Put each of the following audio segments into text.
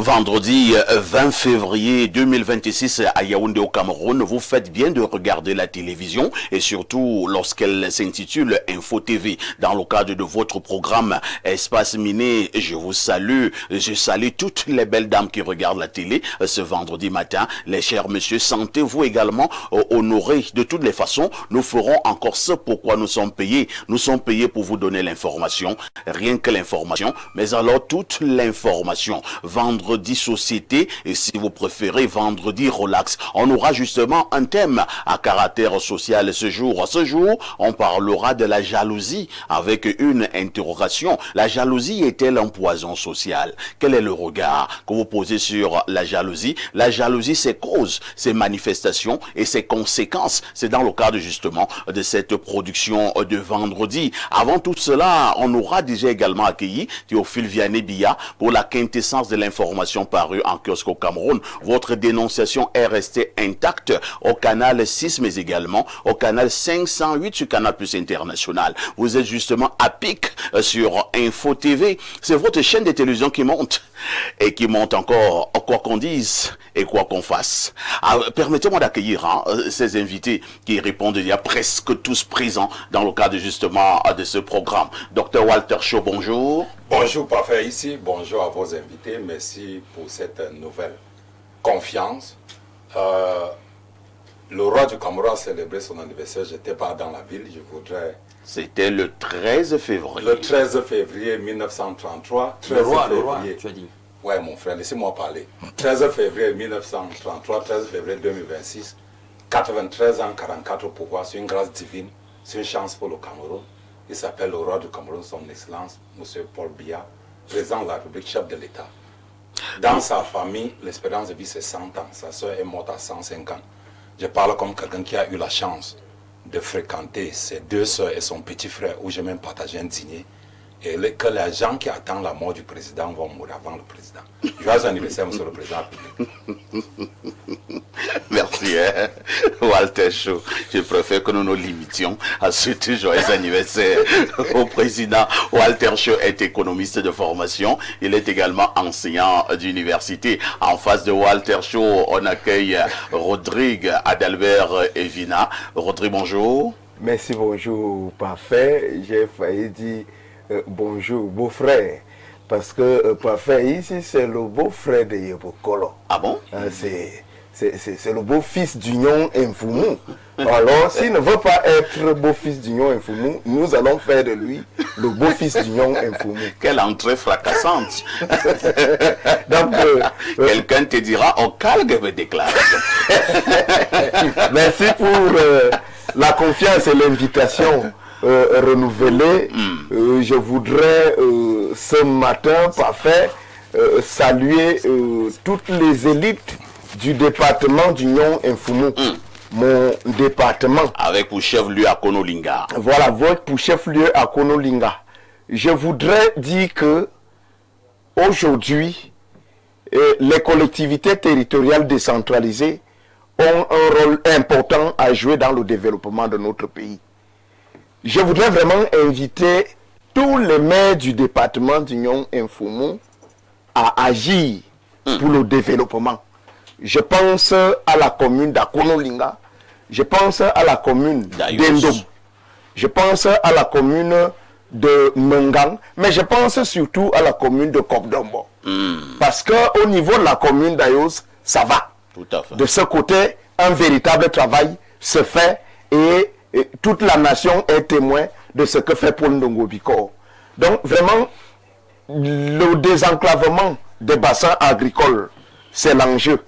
Vendredi 20 février 2026 à Yaoundé au Cameroun, vous faites bien de regarder la télévision et surtout lorsqu'elle s'intitule Info TV. Dans le cadre de votre programme Espace Miné, je vous salue. Je salue toutes les belles dames qui regardent la télé ce vendredi matin. Les chers messieurs, sentez-vous également honorés. De toutes les façons, nous ferons encore ce pourquoi nous sommes payés. Nous sommes payés pour vous donner l'information, rien que l'information, mais alors toute l'information. Vendredi société et si vous préférez vendredi relax. On aura justement un thème à caractère social ce jour. Ce jour, on parlera de la jalousie avec une interrogation. La jalousie est-elle un poison social? Quel est le regard que vous posez sur la jalousie? La jalousie, ses causes, ses manifestations et ses conséquences. C'est dans le cadre justement de cette production de vendredi. Avant tout cela, on aura déjà également accueilli Théophile Vianney-Biya pour la quintessence de l'information parue en kiosque au Cameroun. Votre dénonciation est restée intacte au canal 6, mais également au canal 508 sur Canal Plus International. Vous êtes justement à pic sur Info TV. C'est votre chaîne de télévision qui monte et qui monte encore, quoi qu'on dise et quoi qu'on fasse. Permettez-moi d'accueillir ces invités qui répondent. Il y a presque tous présents dans le cadre justement de ce programme. Docteur Walter Shaw, bonjour. Bonjour, parfait ici. Bonjour à vos invités. Merci pour cette nouvelle confiance. Le roi du Cameroun a célébré son anniversaire. Je n'étais pas dans la ville. Je voudrais... C'était le 13 février. Le 13 février 1933. Le roi, tu as dit. Ouais, mon frère, laissez-moi parler. 13 février 1933, 13 février 2026. 93 ans, 44 au pouvoir. C'est une grâce divine. C'est une chance pour le Cameroun. Il s'appelle le roi du Cameroun, son excellence, M. Paul Biya, président de la République, chef de l'État. Dans sa famille, l'espérance de vie, c'est 100 ans. Sa soeur est morte à 105 ans. Je parle comme quelqu'un qui a eu la chance de fréquenter ses deux soeurs et son petit frère, où j'ai même partagé un dîner. Et que les gens qui attendent la mort du président vont mourir avant le président. Joyeux anniversaire, monsieur le président. Merci, Walter Shaw. Je préfère que nous nous limitions à ce joyeux anniversaire au président. Walter Shaw est économiste de formation. Il est également enseignant d'université. En face de Walter Shaw, on accueille Rodrigue Adalbert Evina. Rodrigue, bonjour. Merci, bonjour, parfait. J'ai failli dire bonjour, beau-frère. Parce que parfait, ici, c'est le beau-frère de Yebokolo. Ah bon? C'est le beau-fils d'Union Infoumou. Alors, s'il ne veut pas être beau-fils d'Union Infoumou, nous allons faire de lui le beau-fils d'Union Infoumou. Quelle entrée fracassante. Donc, quelqu'un te dira, au calme mes déclarations. Merci pour la confiance et l'invitation renouvelée. Je voudrais ce matin, parfait, saluer toutes les élites du département d'Union Infoumou. Mon département. Avec pour chef-lieu à Konolinga. Voilà, votre pour chef-lieu à Konolinga. Je voudrais dire que aujourd'hui, les collectivités territoriales décentralisées ont un rôle important à jouer dans le développement de notre pays. Je voudrais vraiment inviter tous les maires du département d'Union Infoumou à agir pour le développement. Je pense à la commune d'Akonolinga, je pense à la commune d'Endom, je pense à la commune de Mengang, mais je pense surtout à la commune de Kopdombo. Parce qu'au niveau de la commune d'Ayos, ça va. Tout à fait. De ce côté, un véritable travail se fait et toute la nation est témoin de ce que fait Paul Ndongo Bikor. Donc vraiment, le désenclavement des bassins agricoles, c'est l'enjeu.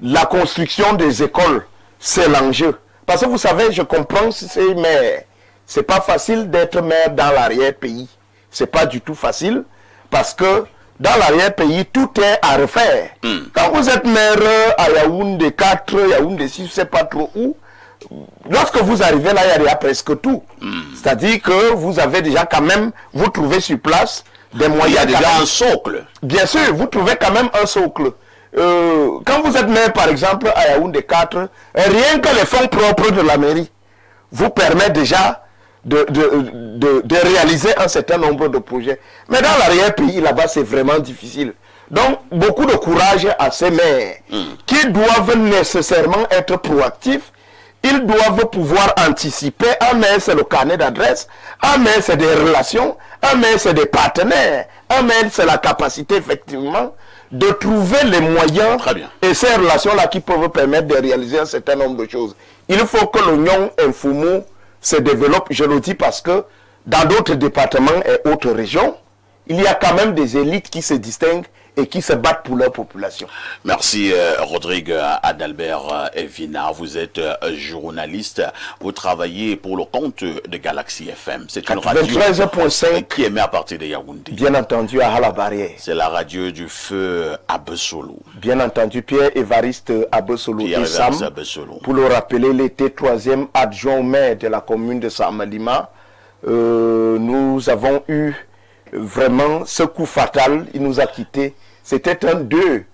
La construction des écoles, c'est l'enjeu. Parce que vous savez, je comprends, mais c'est pas facile d'être maire dans l'arrière-pays. C'est pas du tout facile parce que dans l'arrière-pays, tout est à refaire. Quand vous êtes maire à Yaoundé 4, Yaoundé 6, je ne sais pas trop où, lorsque vous arrivez là, il y a presque tout. C'est-à-dire que vous avez déjà quand même, vous trouvez sur place des moyens. Il y a déjà un socle. Bien sûr, vous trouvez quand même un socle. Quand vous êtes maire, par exemple, à Yaoundé 4, rien que les fonds propres de la mairie vous permettent déjà de réaliser un certain nombre de projets. Mais dans l'arrière-pays, là-bas, c'est vraiment difficile. Donc, beaucoup de courage à ces maires qui doivent nécessairement être proactifs. Ils doivent pouvoir anticiper. Un maire, c'est le carnet d'adresse. Un maire, c'est des relations. Un maire, c'est des partenaires. Un maire, c'est la capacité, effectivement, de trouver les moyens et ces relations-là qui peuvent permettre de réaliser un certain nombre de choses. Il faut que l'Union Infomo se développe, je le dis parce que dans d'autres départements et autres régions, il y a quand même des élites qui se distinguent et qui se battent pour leur population. Merci Rodrigue Adalbert Evina. Vous êtes journaliste. Vous travaillez pour le compte de Galaxy FM. C'est une radio qui émet à partir de Yaoundé. Bien entendu à Halabarrière. C'est la radio du feu Abesolo. Bien entendu, Pierre-Évariste Abesolo. Pour le rappeler, il était 3e adjoint au maire de la commune de Samalima. Nous avons eu vraiment ce coup fatal. Il nous a quittés. C'était un 2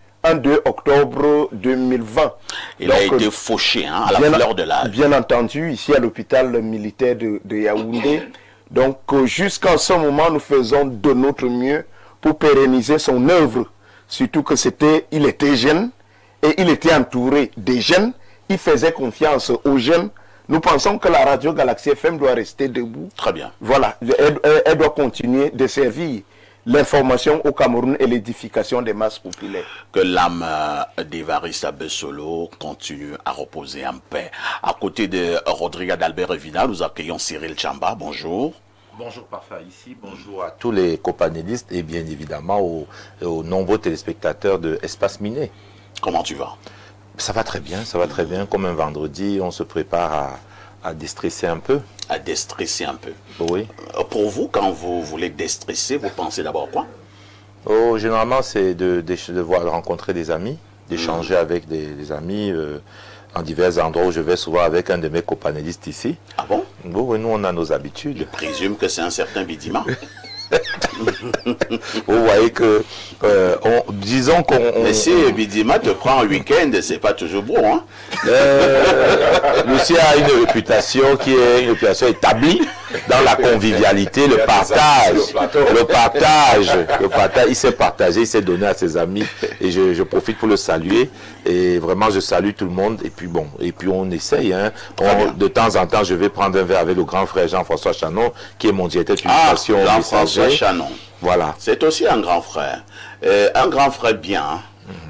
octobre 2020. Il a été fauché à la fleur de l'âge. Bien entendu, ici à l'hôpital militaire de Yaoundé. Donc jusqu'à ce moment, nous faisons de notre mieux pour pérenniser son œuvre. Surtout que il était jeune et il était entouré des jeunes. Il faisait confiance aux jeunes. Nous pensons que la radio Galaxy FM doit rester debout. Très bien. Voilà, elle doit continuer de servir l'information au Cameroun et l'édification des masses populaires. Que l'âme d'Évariste Abesolo continue à reposer en paix. À côté de Rodrigue Adalbert Evina, nous accueillons Cyril Chamba. Bonjour. Bonjour Parfait ici, bonjour à tous les copanélistes et bien évidemment aux nombreux téléspectateurs de Espace Miné. Comment tu vas? Ça va très bien, ça va très bien. Comme un vendredi, on se prépare à déstresser un peu. À déstresser un peu. Oui. Pour vous, quand vous voulez déstresser, vous pensez d'abord quoi? Généralement, c'est de rencontrer des amis, d'échanger avec des amis en divers endroits où je vais souvent avec un de mes copanélistes ici. Ah bon? Oui, nous, on a nos habitudes. Je présume que c'est un certain Bidima. Vous voyez que, disons qu'on... Mais si Bidima te prend un week-end, c'est pas toujours beau, hein? Lucie a une réputation qui est une réputation établie dans la convivialité, le partage. Il s'est partagé, il s'est donné à ses amis et je profite pour le saluer. Et vraiment, je salue tout le monde. Et puis bon, on essaye. Hein. De temps en temps, je vais prendre un verre avec le grand frère Jean-François Chanon, qui est mon directeur d'utilisation. Jean-François Chanon. Voilà. C'est aussi un grand frère. Un grand frère bien, hein,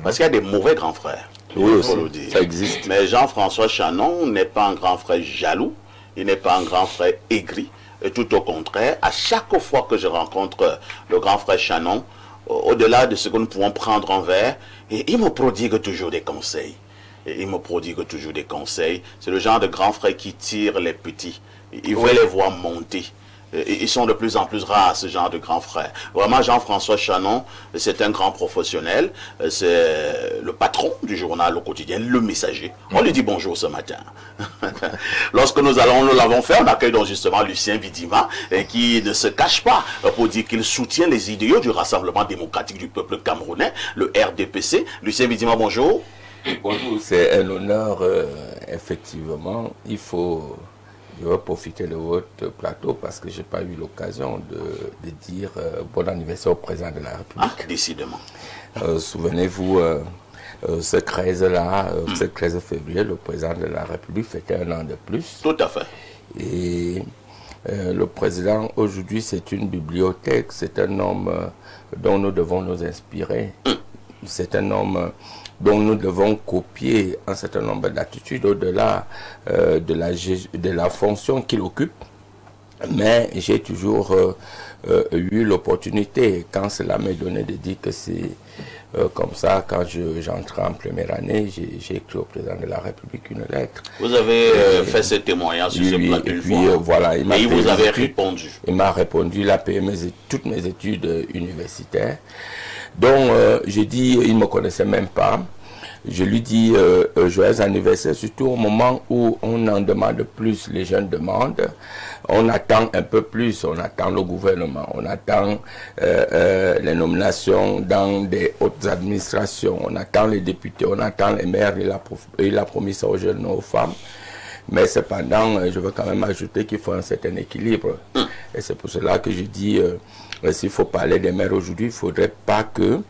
parce qu'il y a des mauvais grands frères. Oui, aussi, ça existe. Mais Jean-François Chanon n'est pas un grand frère jaloux. Il n'est pas un grand frère aigri. Et tout au contraire, à chaque fois que je rencontre le grand frère Chanon, au-delà de ce que nous pouvons prendre en verre, il me prodigue toujours des conseils. C'est le genre de grand frère qui tire les petits. Il veut les voir monter. Ils sont de plus en plus rares, ce genre de grands frères. Vraiment, Jean-François Chanon, c'est un grand professionnel. C'est le patron du journal au quotidien, Le Messager. On lui dit bonjour ce matin. Lorsque nous l'avons fait, on accueille donc justement Lucien Bidima, qui ne se cache pas pour dire qu'il soutient les idéaux du Rassemblement démocratique du peuple camerounais, le RDPC. Lucien Bidima, bonjour. Bonjour, c'est un honneur, effectivement. Je vais profiter de votre plateau parce que je n'ai pas eu l'occasion de dire bon anniversaire au président de la République. Ah, décidément. Souvenez-vous, ce 13 février, le président de la République fêtait un an de plus. Tout à fait. Et le président, aujourd'hui, c'est une bibliothèque, c'est un homme dont nous devons nous inspirer. C'est un homme dont nous devons copier un certain nombre d'attitudes au-delà de la fonction qu'il occupe. Mais j'ai toujours eu l'opportunité, quand cela m'est donné, de dire que c'est comme ça. Quand j'entrais en première année, j'ai écrit au président de la République une lettre. Vous avez fait ce témoignage sur ce plateau une fois. Voilà, et vous avez répondu. Il m'a répondu, il a payé toutes mes études universitaires. Donc, j'ai dit, il ne me connaissait même pas. Je lui dis joyeux anniversaire, surtout au moment où on en demande plus, les jeunes demandent. On attend un peu plus, on attend le gouvernement, on attend les nominations dans des hautes administrations, on attend les députés, on attend les maires, il a promis ça aux jeunes, aux femmes. Mais cependant, je veux quand même ajouter qu'il faut un certain équilibre. Et c'est pour cela que je dis, s'il faut parler des maires aujourd'hui, il ne faudrait pas que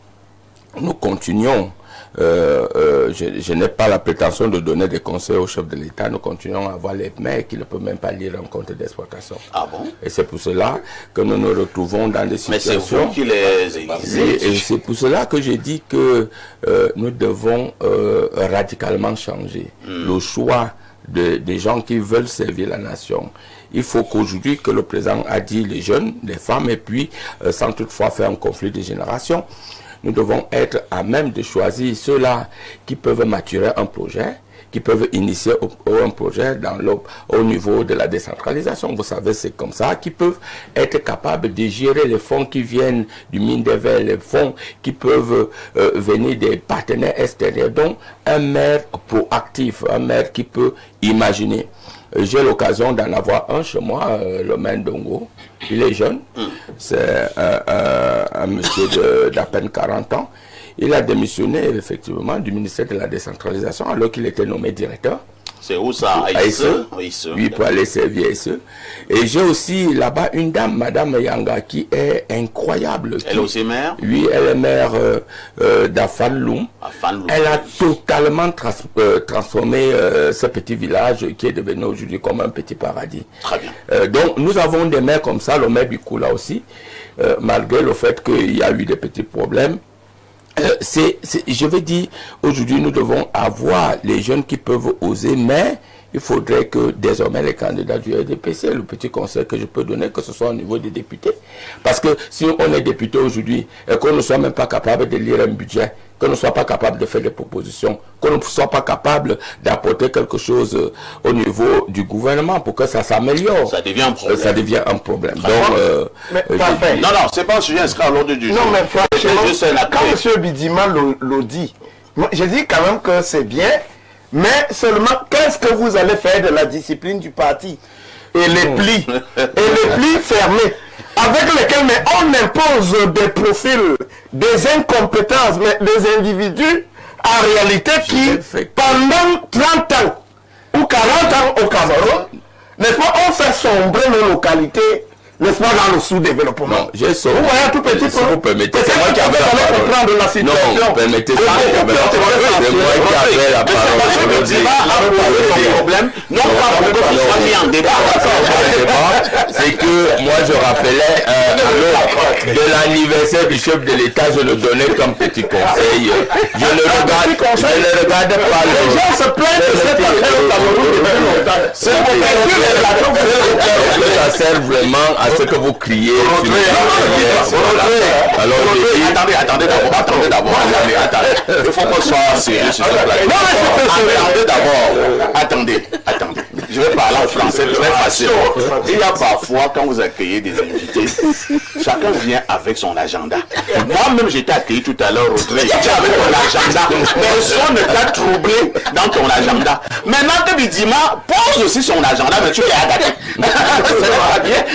nous continuons. Je n'ai pas la prétention de donner des conseils au chef de l'État. Nous continuons à avoir les maires qui ne peuvent même pas lire un compte d'exploitation. Ah bon? Et c'est pour cela que nous nous retrouvons dans des situations... Mais c'est vous qui les aiguisez. Et c'est pour cela que j'ai dit que nous devons radicalement changer le choix des gens qui veulent servir la nation. Il faut qu'aujourd'hui, que le président a dit les jeunes, les femmes, et puis sans toutefois faire un conflit de génération, nous devons être à même de choisir ceux-là qui peuvent maturer un projet, qui peuvent initier un projet au niveau de la décentralisation. Vous savez, c'est comme ça, qui peuvent être capables de gérer les fonds qui viennent du mine des verts, les fonds qui peuvent venir des partenaires extérieurs. Donc, un maire proactif, un maire qui peut imaginer. J'ai l'occasion d'en avoir un chez moi, le maire Ndongo. Il est jeune, c'est un monsieur d'à peine 40 ans. Il a démissionné effectivement du ministère de la décentralisation alors qu'il était nommé directeur. C'est où ça? À Isseux. Oui, pour aller servir à Isseux. Et j'ai aussi là-bas une dame, Madame Yanga, qui est incroyable. Elle est aussi maire? Oui, elle est maire d'Afanloum. Elle a totalement transformé ce petit village qui est devenu aujourd'hui comme un petit paradis. Très bien. Donc nous avons des maires comme ça, le maire Bikoula aussi, malgré le fait qu'il y a eu des petits problèmes. Je vais dire, aujourd'hui nous devons avoir les jeunes qui peuvent oser, mais il faudrait que désormais les candidats du RDPC, le petit conseil que je peux donner, que ce soit au niveau des députés. Parce que si on est député aujourd'hui et qu'on ne soit même pas capable de lire un budget, qu'on ne soit pas capable de faire des propositions, qu'on ne soit pas capable d'apporter quelque chose au niveau du gouvernement pour que ça s'améliore. Ça devient un problème. Ça devient un problème. Donc, non, c'est pas un sujet inscrit à l'ordre du jour. Non, mais franchement, quand M. Bidima le dit, moi, je dis quand même que c'est bien, mais seulement, qu'est-ce que vous allez faire de la discipline du parti? Et les plis fermés, avec lesquels on impose des profils, des incompétences, mais des individus, en réalité, qui, pendant 30 ans ou 40 ans au Cameroun, n'est-ce pas, on fait sombrer nos localités, n'est-ce pas, dans le sous-développement. Non, j'ai sauvé. Vous voyez un tout petit peu. Si vous permettez, c'est moi qui avais comprendre la situation. Non, permettez, c'est moi qui avais la parole. Non, pas en débat. C'est que moi je rappelais de l'anniversaire du chef de l'État, je le donnais comme petit conseil. Je ne regarde pas le. Les gens se plaignent de cette affaire au Cameroun depuis longtemps. C'est ça sert vraiment à ce que vous criez. Alors, attendez d'abord. Il faut qu'on soit sérieux sur ce plateau. Attendez. Je vais parler en français très facile. Il y a parfois, quand vous accueillez des invités, chacun vient avec son agenda. Moi-même, j'étais accueilli tout à l'heure au train. Tu es avec ton agenda. Personne ne t'a troublé dans ton agenda. Maintenant que Bidima pose aussi son agenda, mais tu es à tête. Ça va bien.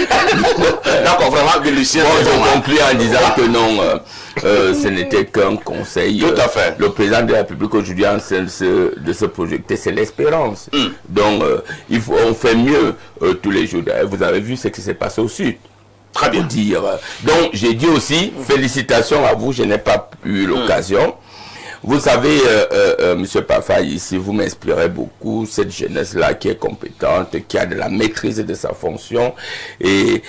Donc, vraiment, Lucien. Bon, je conclue en disant que non. Ce n'était qu'un conseil. Tout à fait. Le président de la République aujourd'hui en train de se projeter, c'est l'espérance. Donc, on fait mieux tous les jours. Vous avez vu ce qui s'est passé au Sud. Très bien. Dire. Donc, j'ai dit aussi, félicitations à vous, je n'ai pas eu l'occasion. Vous savez, Monsieur Pafay, ici, vous m'inspirez beaucoup, cette jeunesse-là qui est compétente, qui a de la maîtrise de sa fonction et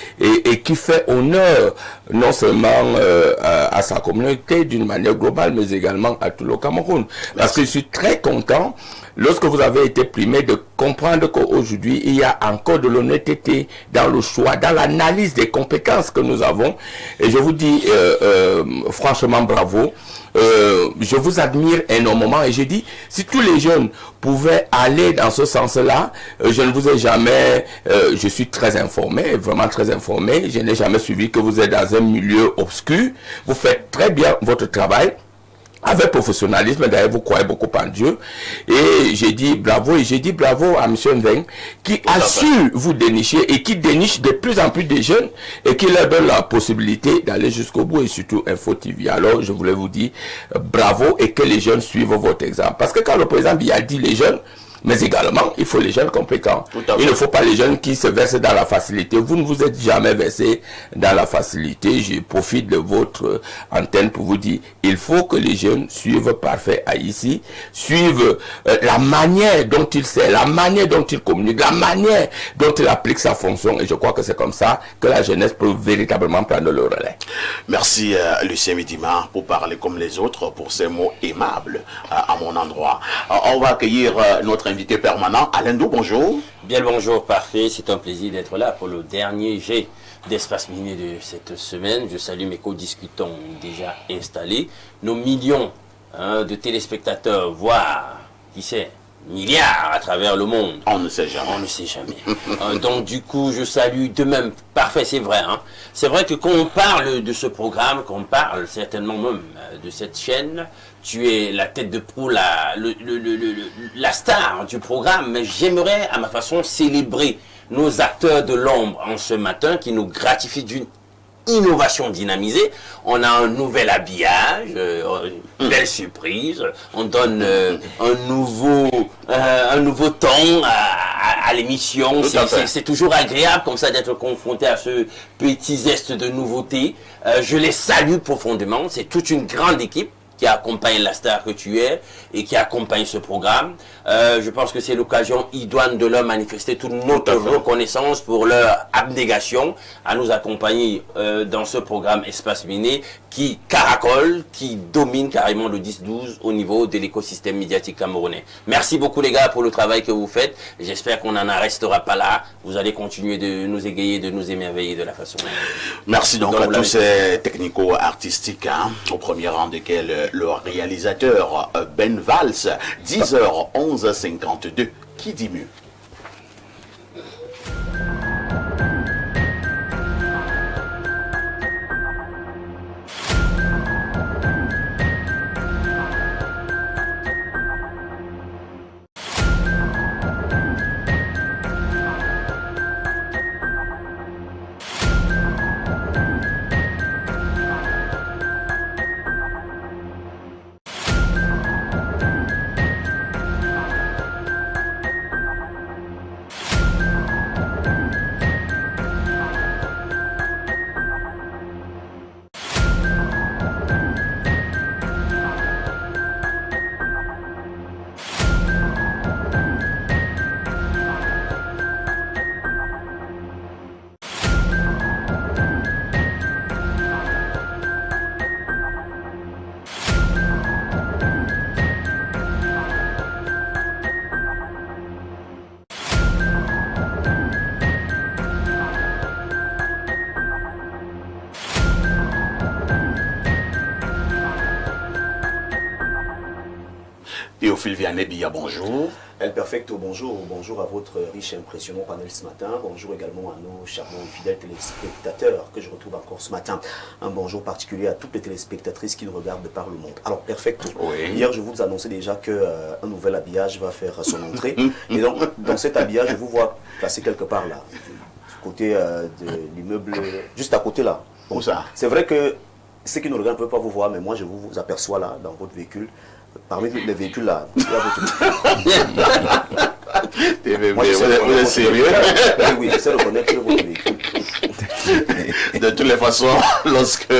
qui fait honneur non seulement à sa communauté d'une manière globale, mais également à tout le Cameroun. Parce que je suis très content, lorsque vous avez été primé, de comprendre qu'aujourd'hui, il y a encore de l'honnêteté dans le choix, dans l'analyse des compétences que nous avons. Et je vous dis franchement bravo. Je vous admire énormément et je dis, si tous les jeunes pouvaient aller dans ce sens-là, je ne vous ai jamais, je suis très informé, vraiment très informé, je n'ai jamais suivi que vous êtes dans un milieu obscur, vous faites très bien votre travail, avec professionnalisme, d'ailleurs vous croyez beaucoup en Dieu, et j'ai dit bravo, à M. Nveng, qui a su vous dénicher, et qui déniche de plus en plus de jeunes, et qui leur donne la possibilité d'aller jusqu'au bout, et surtout Info TV. Alors je voulais vous dire bravo, et que les jeunes suivent votre exemple. Parce que quand le président Biya dit les jeunes, Mais également, il faut les jeunes compétents. Il ne faut pas les jeunes qui se versent dans la facilité. Vous ne vous êtes jamais versé dans la facilité. Je profite de votre antenne pour vous dire, il faut que les jeunes suivent Parfait Haïti, suivent la manière dont il sait, la manière dont il communique, la manière dont il applique sa fonction. Et je crois que c'est comme ça que la jeunesse peut véritablement prendre le relais. Merci Lucien Midima pour parler comme les autres, pour ces mots aimables à mon endroit. On va accueillir notre invité permanent, Alain Dou, bonjour. Bien le bonjour, Parfait, c'est un plaisir d'être là pour le dernier jet d'Espace Minier de cette semaine. Je salue mes co-discutants déjà installés, nos millions de téléspectateurs, voire, qui sait, milliards à travers le monde. On ne sait jamais. On ne sait jamais. Donc du coup, je salue de même. Parfait, c'est vrai. C'est vrai que quand on parle de ce programme, qu'on parle certainement même de cette chaîne, tu es la tête de proue, la star du programme. Mais j'aimerais, à ma façon, célébrer nos acteurs de l'ombre en ce matin qui nous gratifient d'une innovation dynamisée. On a un nouvel habillage, belle surprise. On donne un nouveau ton à l'émission. C'est toujours agréable comme ça d'être confronté à ce petit zeste de nouveauté. Je les salue profondément. C'est toute une grande équipe qui accompagne la star que tu es et qui accompagne ce programme. Je pense que c'est l'occasion idoine de leur manifester toute notre reconnaissance pour leur abnégation à nous accompagner dans ce programme Espace Minier qui caracole, qui domine carrément le 10-12 au niveau de l'écosystème médiatique camerounais. Merci beaucoup les gars pour le travail que vous faites. J'espère qu'on n'en restera pas là. Vous allez continuer de nous égayer, de nous émerveiller de la façon. Merci donc à tous ces technico-artistiques, au premier rang desquels le réalisateur Ben Valls, 10h11:52, qui dit mieux? Théophile Vianney-Billa, bonjour. El Perfecto, bonjour. Bonjour à votre riche et impressionnant panel ce matin. Bonjour également à nos charmants et fidèles téléspectateurs que je retrouve encore ce matin. Un bonjour particulier à toutes les téléspectatrices qui nous regardent de par le monde. Alors, Perfecto, hier je vous annonçais déjà qu'un nouvel habillage va faire son entrée. Et donc, dans cet habillage, je vous vois placé quelque part là, du côté de l'immeuble, juste à côté là. Où ça? C'est vrai que ceux qui nous regardent ne peuvent pas vous voir, mais moi je vous aperçois là, dans votre véhicule. Parmi les véhicules là, il y a votre... Moi, vous êtes sérieux? Oui, j'essaie de reconnaître votre véhicule. De toutes les façons, lorsque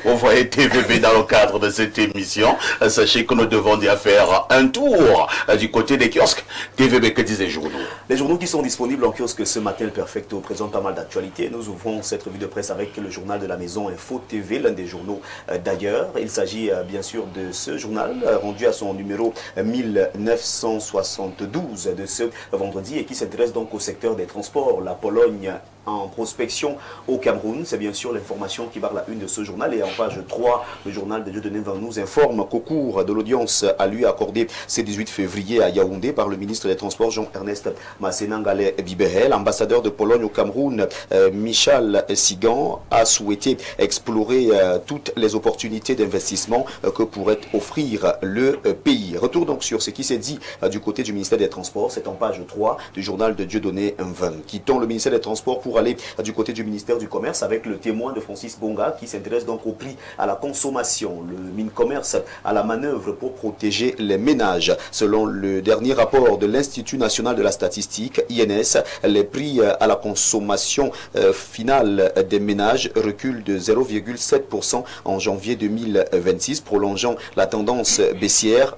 vous voyez TVB dans le cadre de cette émission, sachez que nous devons déjà faire un tour du côté des kiosques. TVB, que disent les journaux? Les journaux qui sont disponibles en kiosque ce matin, le Perfecto présente pas mal d'actualités. Nous ouvrons cette revue de presse avec le journal de la maison Info TV, l'un des journaux d'ailleurs. Il s'agit bien sûr de ce journal rendu à son numéro 1972 de ce vendredi et qui s'adresse donc au secteur des transports. La Pologne en prospection au Cameroun, c'est bien sûr l'information qui barre la une de ce journal. Et en page 3, le journal de Dieudonné Van nous informe qu'au cours de l'audience à lui accordée ce 18 février à Yaoundé par le ministre des Transports Jean-Ernest Massénangale Bibehel, l'ambassadeur de Pologne au Cameroun Michal Sigan a souhaité explorer toutes les opportunités d'investissement que pourrait offrir le pays. Retour donc sur ce qui s'est dit du côté du ministère des Transports, c'est en page 3 du journal de Dieudonné Van. Quittons le ministère des Transports pour pour aller du côté du ministère du Commerce avec le témoin de Francis Bonga qui s'intéresse donc au prix à la consommation. Le Mincommerce à la manœuvre pour protéger les ménages. Selon le dernier rapport de l'Institut national de la statistique, INS, les prix à la consommation finale des ménages reculent de 0,7% en janvier 2026, prolongeant la tendance baissière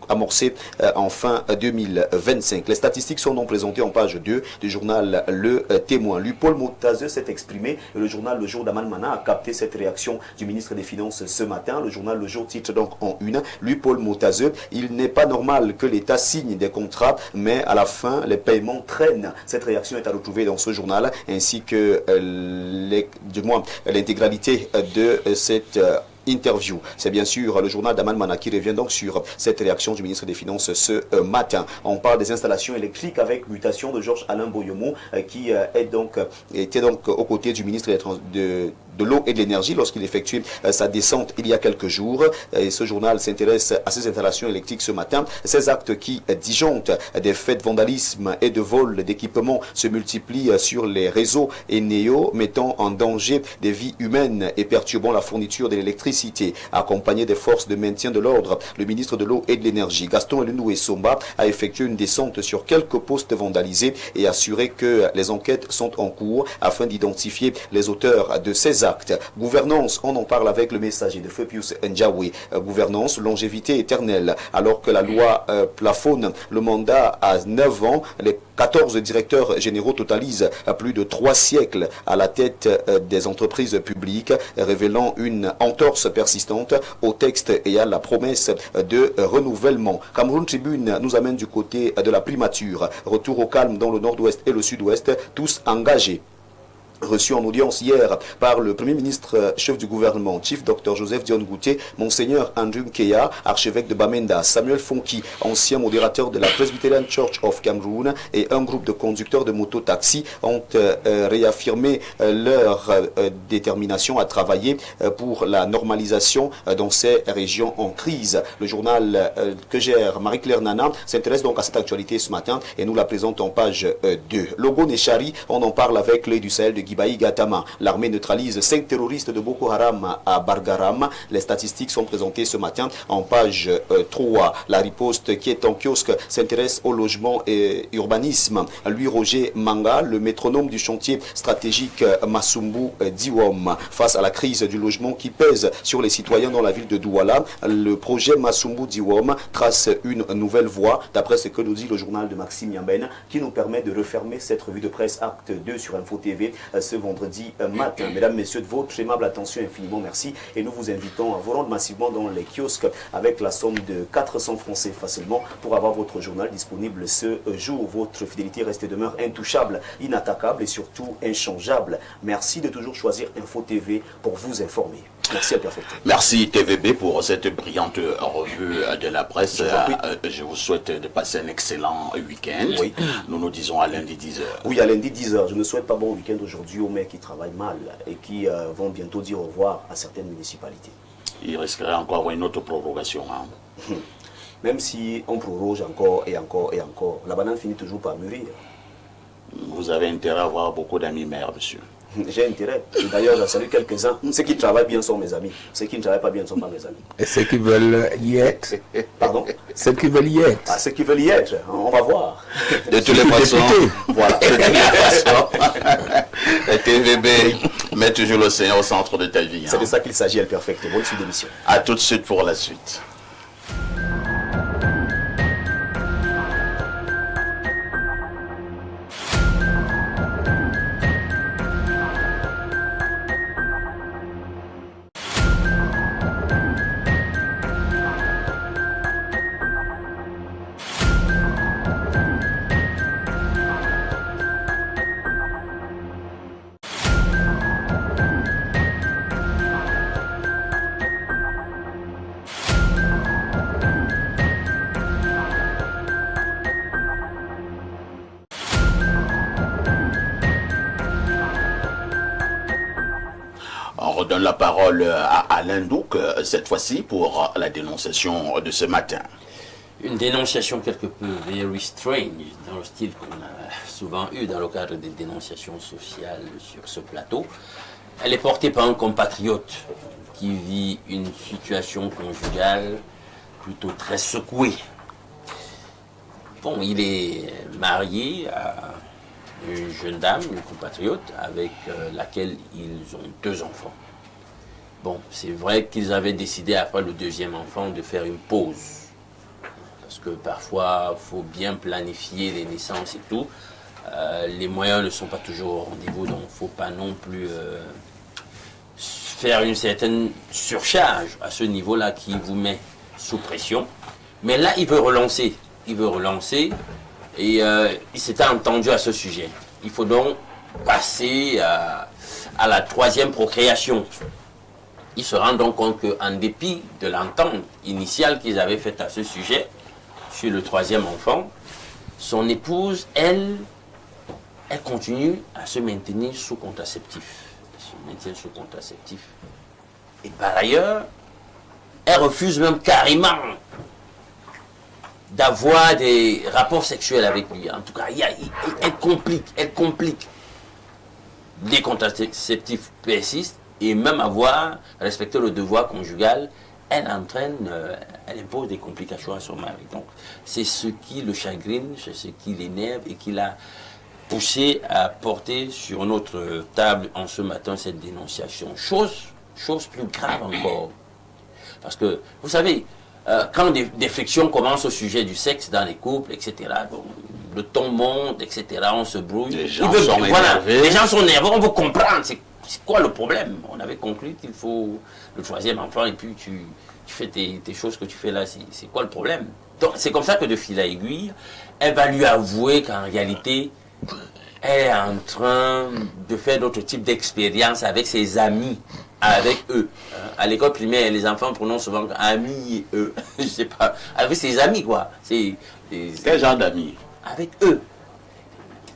amorcée en fin 2025. Les statistiques sont donc présentées en page 2 du journal Le Témoin. Paul Motazeux s'est exprimé et le journal Le Jour d'Aman Mana a capté cette réaction du ministre des Finances ce matin. Le journal Le Jour titre donc en une, lui Paul Motazeux, il n'est pas normal que l'État signe des contrats, mais à la fin, les paiements traînent. Cette réaction est à retrouver dans ce journal, ainsi que l'intégralité de cette interview. C'est bien sûr le journal d'Aman Mana qui revient donc sur cette réaction du ministre des Finances ce matin. On parle des installations électriques avec mutation de Georges-Alain Boyomo qui était donc aux côtés du ministre de l'eau et de l'énergie lorsqu'il effectuait sa descente il y a quelques jours. Et ce journal s'intéresse à ces installations électriques ce matin. Ces actes qui disjonctent des faits de vandalisme et de vol d'équipements se multiplient sur les réseaux Eneo, mettant en danger des vies humaines et perturbant la fourniture de l'électricité. Accompagné des forces de maintien de l'ordre, le ministre de l'eau et de l'énergie, Gaston Elunoué Somba, a effectué une descente sur quelques postes vandalisés et assuré que les enquêtes sont en cours afin d'identifier les auteurs de ces actes. Gouvernance, on en parle avec le messager de Feu Pius Ndjawe. Gouvernance, longévité éternelle. Alors que la loi plafonne le mandat à 9 ans, les 14 directeurs généraux totalisent plus de 3 siècles à la tête des entreprises publiques, révélant une entorse persistante au texte et à la promesse de renouvellement. Cameroun Tribune nous amène du côté de la primature. Retour au calme dans le nord-ouest et le sud-ouest, tous engagés. Reçu en audience hier par le Premier ministre chef du gouvernement, Chief Dr Joseph Dion Gouté, Monseigneur Andrew Nkeya, archevêque de Bamenda, Samuel Fonki, ancien modérateur de la Presbyterian Church of Cameroon, et un groupe de conducteurs de moto-taxi ont réaffirmé leur détermination à travailler pour la normalisation dans ces régions en crise. Le journal que gère Marie-Claire Nana s'intéresse donc à cette actualité ce matin et nous la présente en page 2. Logo Nechari, on en parle avec l'œil du Sahel de Gibaï Gatama. L'armée neutralise 5 terroristes de Boko Haram à Bargaram. Les statistiques sont présentées ce matin en page 3. La riposte qui est en kiosque s'intéresse au logement et urbanisme. Lui, Roger Manga, le métronome du chantier stratégique Masumbu Diwam. Face à la crise du logement qui pèse sur les citoyens dans la ville de Douala, le projet Masumbu Diwam trace une nouvelle voie, d'après ce que nous dit le journal de Maxime Yamben, qui nous permet de refermer cette revue de presse Acte 2 sur Info TV ce vendredi matin. Mesdames, messieurs, de votre aimable attention, infiniment merci. Et nous vous invitons à vous rendre massivement dans les kiosques avec la somme de 400 francs facilement pour avoir votre journal disponible ce jour. Votre fidélité reste et demeure intouchable, inattaquable et surtout inchangeable. Merci de toujours choisir Info TV pour vous informer. Merci à Perfect. Merci TVB pour cette brillante revue de la presse. Je vous souhaite de passer un excellent week-end. Oui. Nous nous disons à lundi 10h. Oui, à lundi 10h. Je ne souhaite pas bon week-end aujourd'hui aux maires qui travaillent mal et qui vont bientôt dire au revoir à certaines municipalités. Il risquerait encore avoir une autre prorogation. Hein. Même si on proroge encore et encore et encore, la banane finit toujours par mûrir. Vous avez intérêt à avoir beaucoup d'amis maires, monsieur. J'ai intérêt. D'ailleurs, je salue quelques-uns. Ceux qui travaillent bien sont mes amis. Ceux qui ne travaillent pas bien ne sont pas mes amis. Et ceux qui veulent y être. Pardon? Ceux qui veulent y être. Ah, ceux qui veulent y être. On va voir. De toutes les façons. Voilà. De toutes les façons. TVB met toujours le Seigneur au centre de ta vie. C'est de ça qu'il s'agit, El Perfect. Bonne suite d'émission. À tout de suite pour la suite. On redonne la parole à Alain Douk, cette fois-ci pour la dénonciation de ce matin. Une dénonciation quelque peu very strange, dans le style qu'on a souvent eu dans le cadre des dénonciations sociales sur ce plateau. Elle est portée par un compatriote qui vit une situation conjugale plutôt très secouée. Bon, il est marié à une jeune dame, une compatriote, avec laquelle ils ont 2 enfants. Bon, c'est vrai qu'ils avaient décidé après le 2e enfant de faire une pause. Parce que parfois, il faut bien planifier les naissances et tout. Les moyens ne sont pas toujours au rendez-vous, donc il ne faut pas non plus faire une certaine surcharge à ce niveau-là qui vous met sous pression. Mais là, il veut relancer. Il veut relancer et il s'était entendu à ce sujet. Il faut donc passer à la 3e procréation. Il se rend donc compte qu'en dépit de l'entente initiale qu'ils avaient faite à ce sujet, sur le 3e enfant, son épouse, elle continue à se maintenir sous contraceptif. Elle se maintient sous contraceptif. Et par ailleurs, elle refuse même carrément d'avoir des rapports sexuels avec lui. En tout cas, elle complique. Les contraceptifs persistent et même avoir respecté le devoir conjugal, elle impose des complications à son mari. Donc, c'est ce qui le chagrine, c'est ce qui l'énerve et qui l'a poussé à porter sur notre table en ce matin cette dénonciation. Chose plus grave encore. Parce que, vous savez, quand des frictions commencent au sujet du sexe dans les couples, etc., bon, le ton monte, etc., on se brouille. Les gens sont énervés. Les gens sont nerveux, on veut comprendre. C'est quoi le problème? On avait conclu qu'il faut le 3e enfant et puis tu fais tes choses que tu fais là. C'est quoi le problème? Donc c'est comme ça que de fil à aiguille, elle va lui avouer qu'en réalité, elle est en train de faire d'autres types d'expériences avec ses amis, avec eux. À l'école primaire, les enfants prononcent souvent amis et eux. Je sais pas. Avec ses amis, quoi. Quel genre d'amis? Avec eux.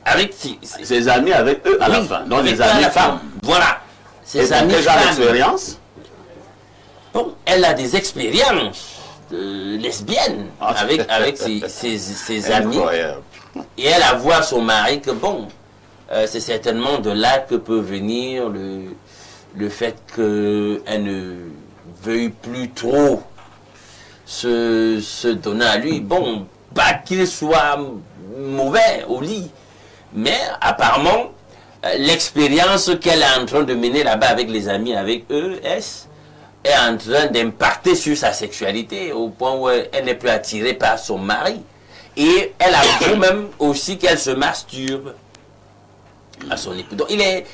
Avec ses amis avec eux à la fin. Donc les amis femmes. Voilà. Ses amis quel genre d'expérience? Bon, elle a des expériences lesbiennes avec ses amis. Et elle avoue à son mari que bon, c'est certainement de là que peut venir le fait qu'elle ne veuille plus trop se donner à lui. Bon, pas qu'il soit mauvais au lit, mais apparemment, l'expérience qu'elle est en train de mener là-bas avec les amis, avec eux, est en train d'impacter sur sa sexualité au point où elle n'est plus attirée par son mari. Et elle avoue même aussi qu'elle se masturbe à son époux. Donc il est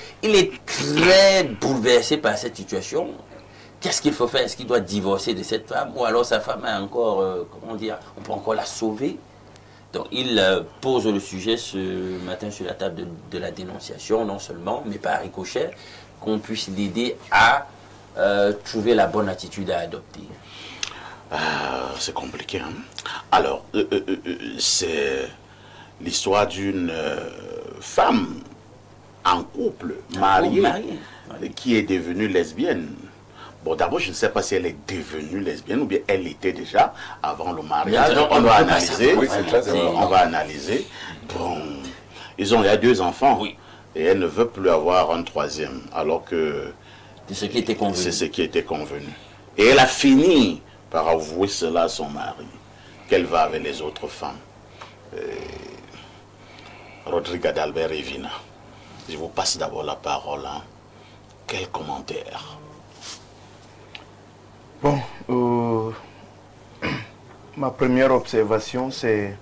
très bouleversé par cette situation. Qu'est-ce qu'il faut faire? Est-ce qu'il doit divorcer de cette femme? Ou alors sa femme est encore, comment dire, on peut encore la sauver? Donc il pose le sujet ce matin sur la table de la dénonciation, non seulement, mais par ricochet, qu'on puisse l'aider à trouver la bonne attitude à adopter. C'est compliqué. Hein? Alors, c'est l'histoire d'une femme en couple, mariée, qui est devenue lesbienne. Bon, d'abord, je ne sais pas si elle est devenue lesbienne ou bien elle était déjà avant le mariage. On va analyser. Oui, c'est très on va analyser. Bon, il y a 2 enfants. Oui. Et elle ne veut plus avoir un 3e, alors que c'est ce qui était convenu. C'est ce qui était convenu. Et elle a fini par avouer cela à son mari, qu'elle va avec les autres femmes. Rodrigue Adalbert Evina, je vous passe d'abord la parole. Hein. Quel commentaire? Bon, ma première observation, c'est...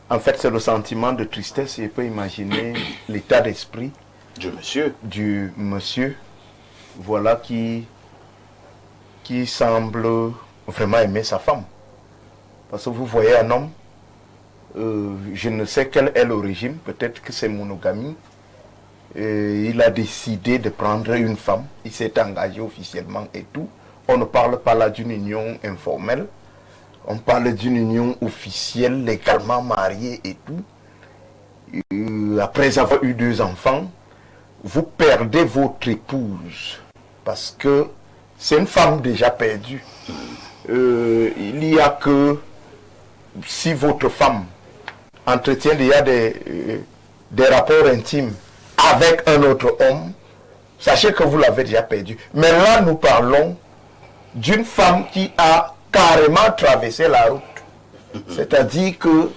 En fait, c'est le sentiment de tristesse. Je peux imaginer l'état d'esprit du monsieur, voilà, qui semble vraiment aimer sa femme. Parce que vous voyez un homme, je ne sais quel est l'origine, peut-être que c'est monogamie. Il a décidé de prendre une femme, il s'est engagé officiellement et tout. On ne parle pas là d'une union informelle, on parle d'une union officielle, légalement mariée et tout. Après avoir eu 2 enfants, vous perdez votre épouse parce que c'est une femme déjà perdue. il y a que si votre femme entretient déjà des rapports intimes avec un autre homme, sachez que vous l'avez déjà perdu. Mais là, nous parlons d'une femme qui a carrément traversé la route. C'est-à-dire que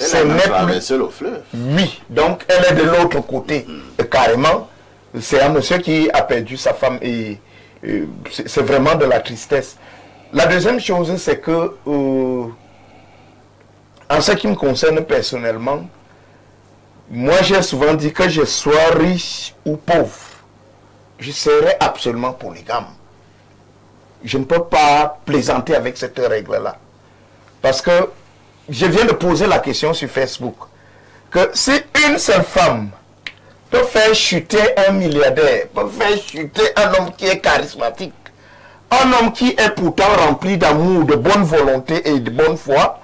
Elle a même traversé le fleuve. Oui, donc elle est de l'autre côté. Et carrément, c'est un monsieur qui a perdu sa femme et c'est vraiment de la tristesse. La deuxième chose, c'est que en ce qui me concerne personnellement, moi j'ai souvent dit que je sois riche ou pauvre, je serai absolument polygame. Je ne peux pas plaisanter avec cette règle-là. Parce que je viens de poser la question sur Facebook, que si une seule femme peut faire chuter un milliardaire, peut faire chuter un homme qui est charismatique, un homme qui est pourtant rempli d'amour, de bonne volonté et de bonne foi,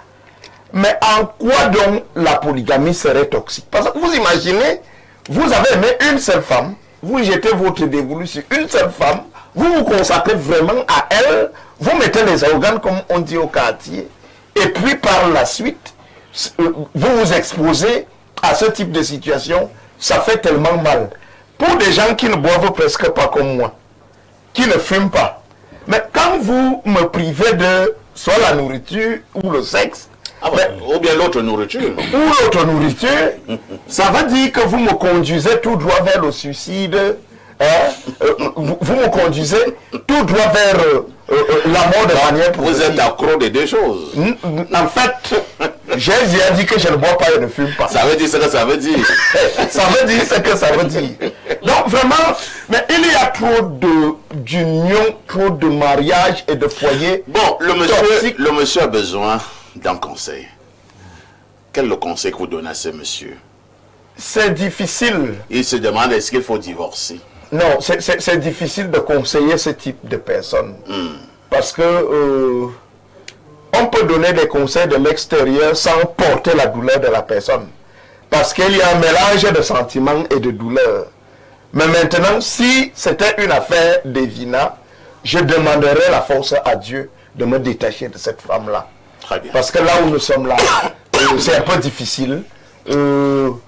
mais en quoi donc la polygamie serait toxique? Parce que vous imaginez, vous avez aimé une seule femme, vous jetez votre dévolu sur une seule femme, vous vous consacrez vraiment à elle, vous mettez les organes comme on dit au quartier, et puis par la suite, vous vous exposez à ce type de situation, ça fait tellement mal. Pour des gens qui ne boivent presque pas comme moi, qui ne fument pas, mais quand vous me privez de soit la nourriture ou le sexe, ou bien l'autre nourriture. Ou l'autre nourriture, ça veut dire que vous me conduisez tout droit vers le suicide, vous me conduisez tout droit vers la mort de manière progressive. Vous êtes accro des deux choses. En fait, j'ai déjà dit que je ne bois pas et ne fume pas. Ça veut dire ce que ça veut dire. Ça veut dire ce que ça veut dire. Donc vraiment, mais il y a trop d'union, trop de mariage et de foyers. Bon, le monsieur a besoin d'un conseil. Quel est le conseil que vous donnez à ce monsieur? C'est difficile. Il se demande est-ce qu'il faut divorcer? Non, c'est difficile de conseiller ce type de personnes. Parce que on peut donner des conseils de l'extérieur sans porter la douleur de la personne. Parce qu'il y a un mélange de sentiments et de douleurs. Mais maintenant, si c'était une affaire divina, je demanderais la force à Dieu de me détacher de cette femme-là. Très bien. Parce que là où nous sommes là, c'est un peu difficile. Dans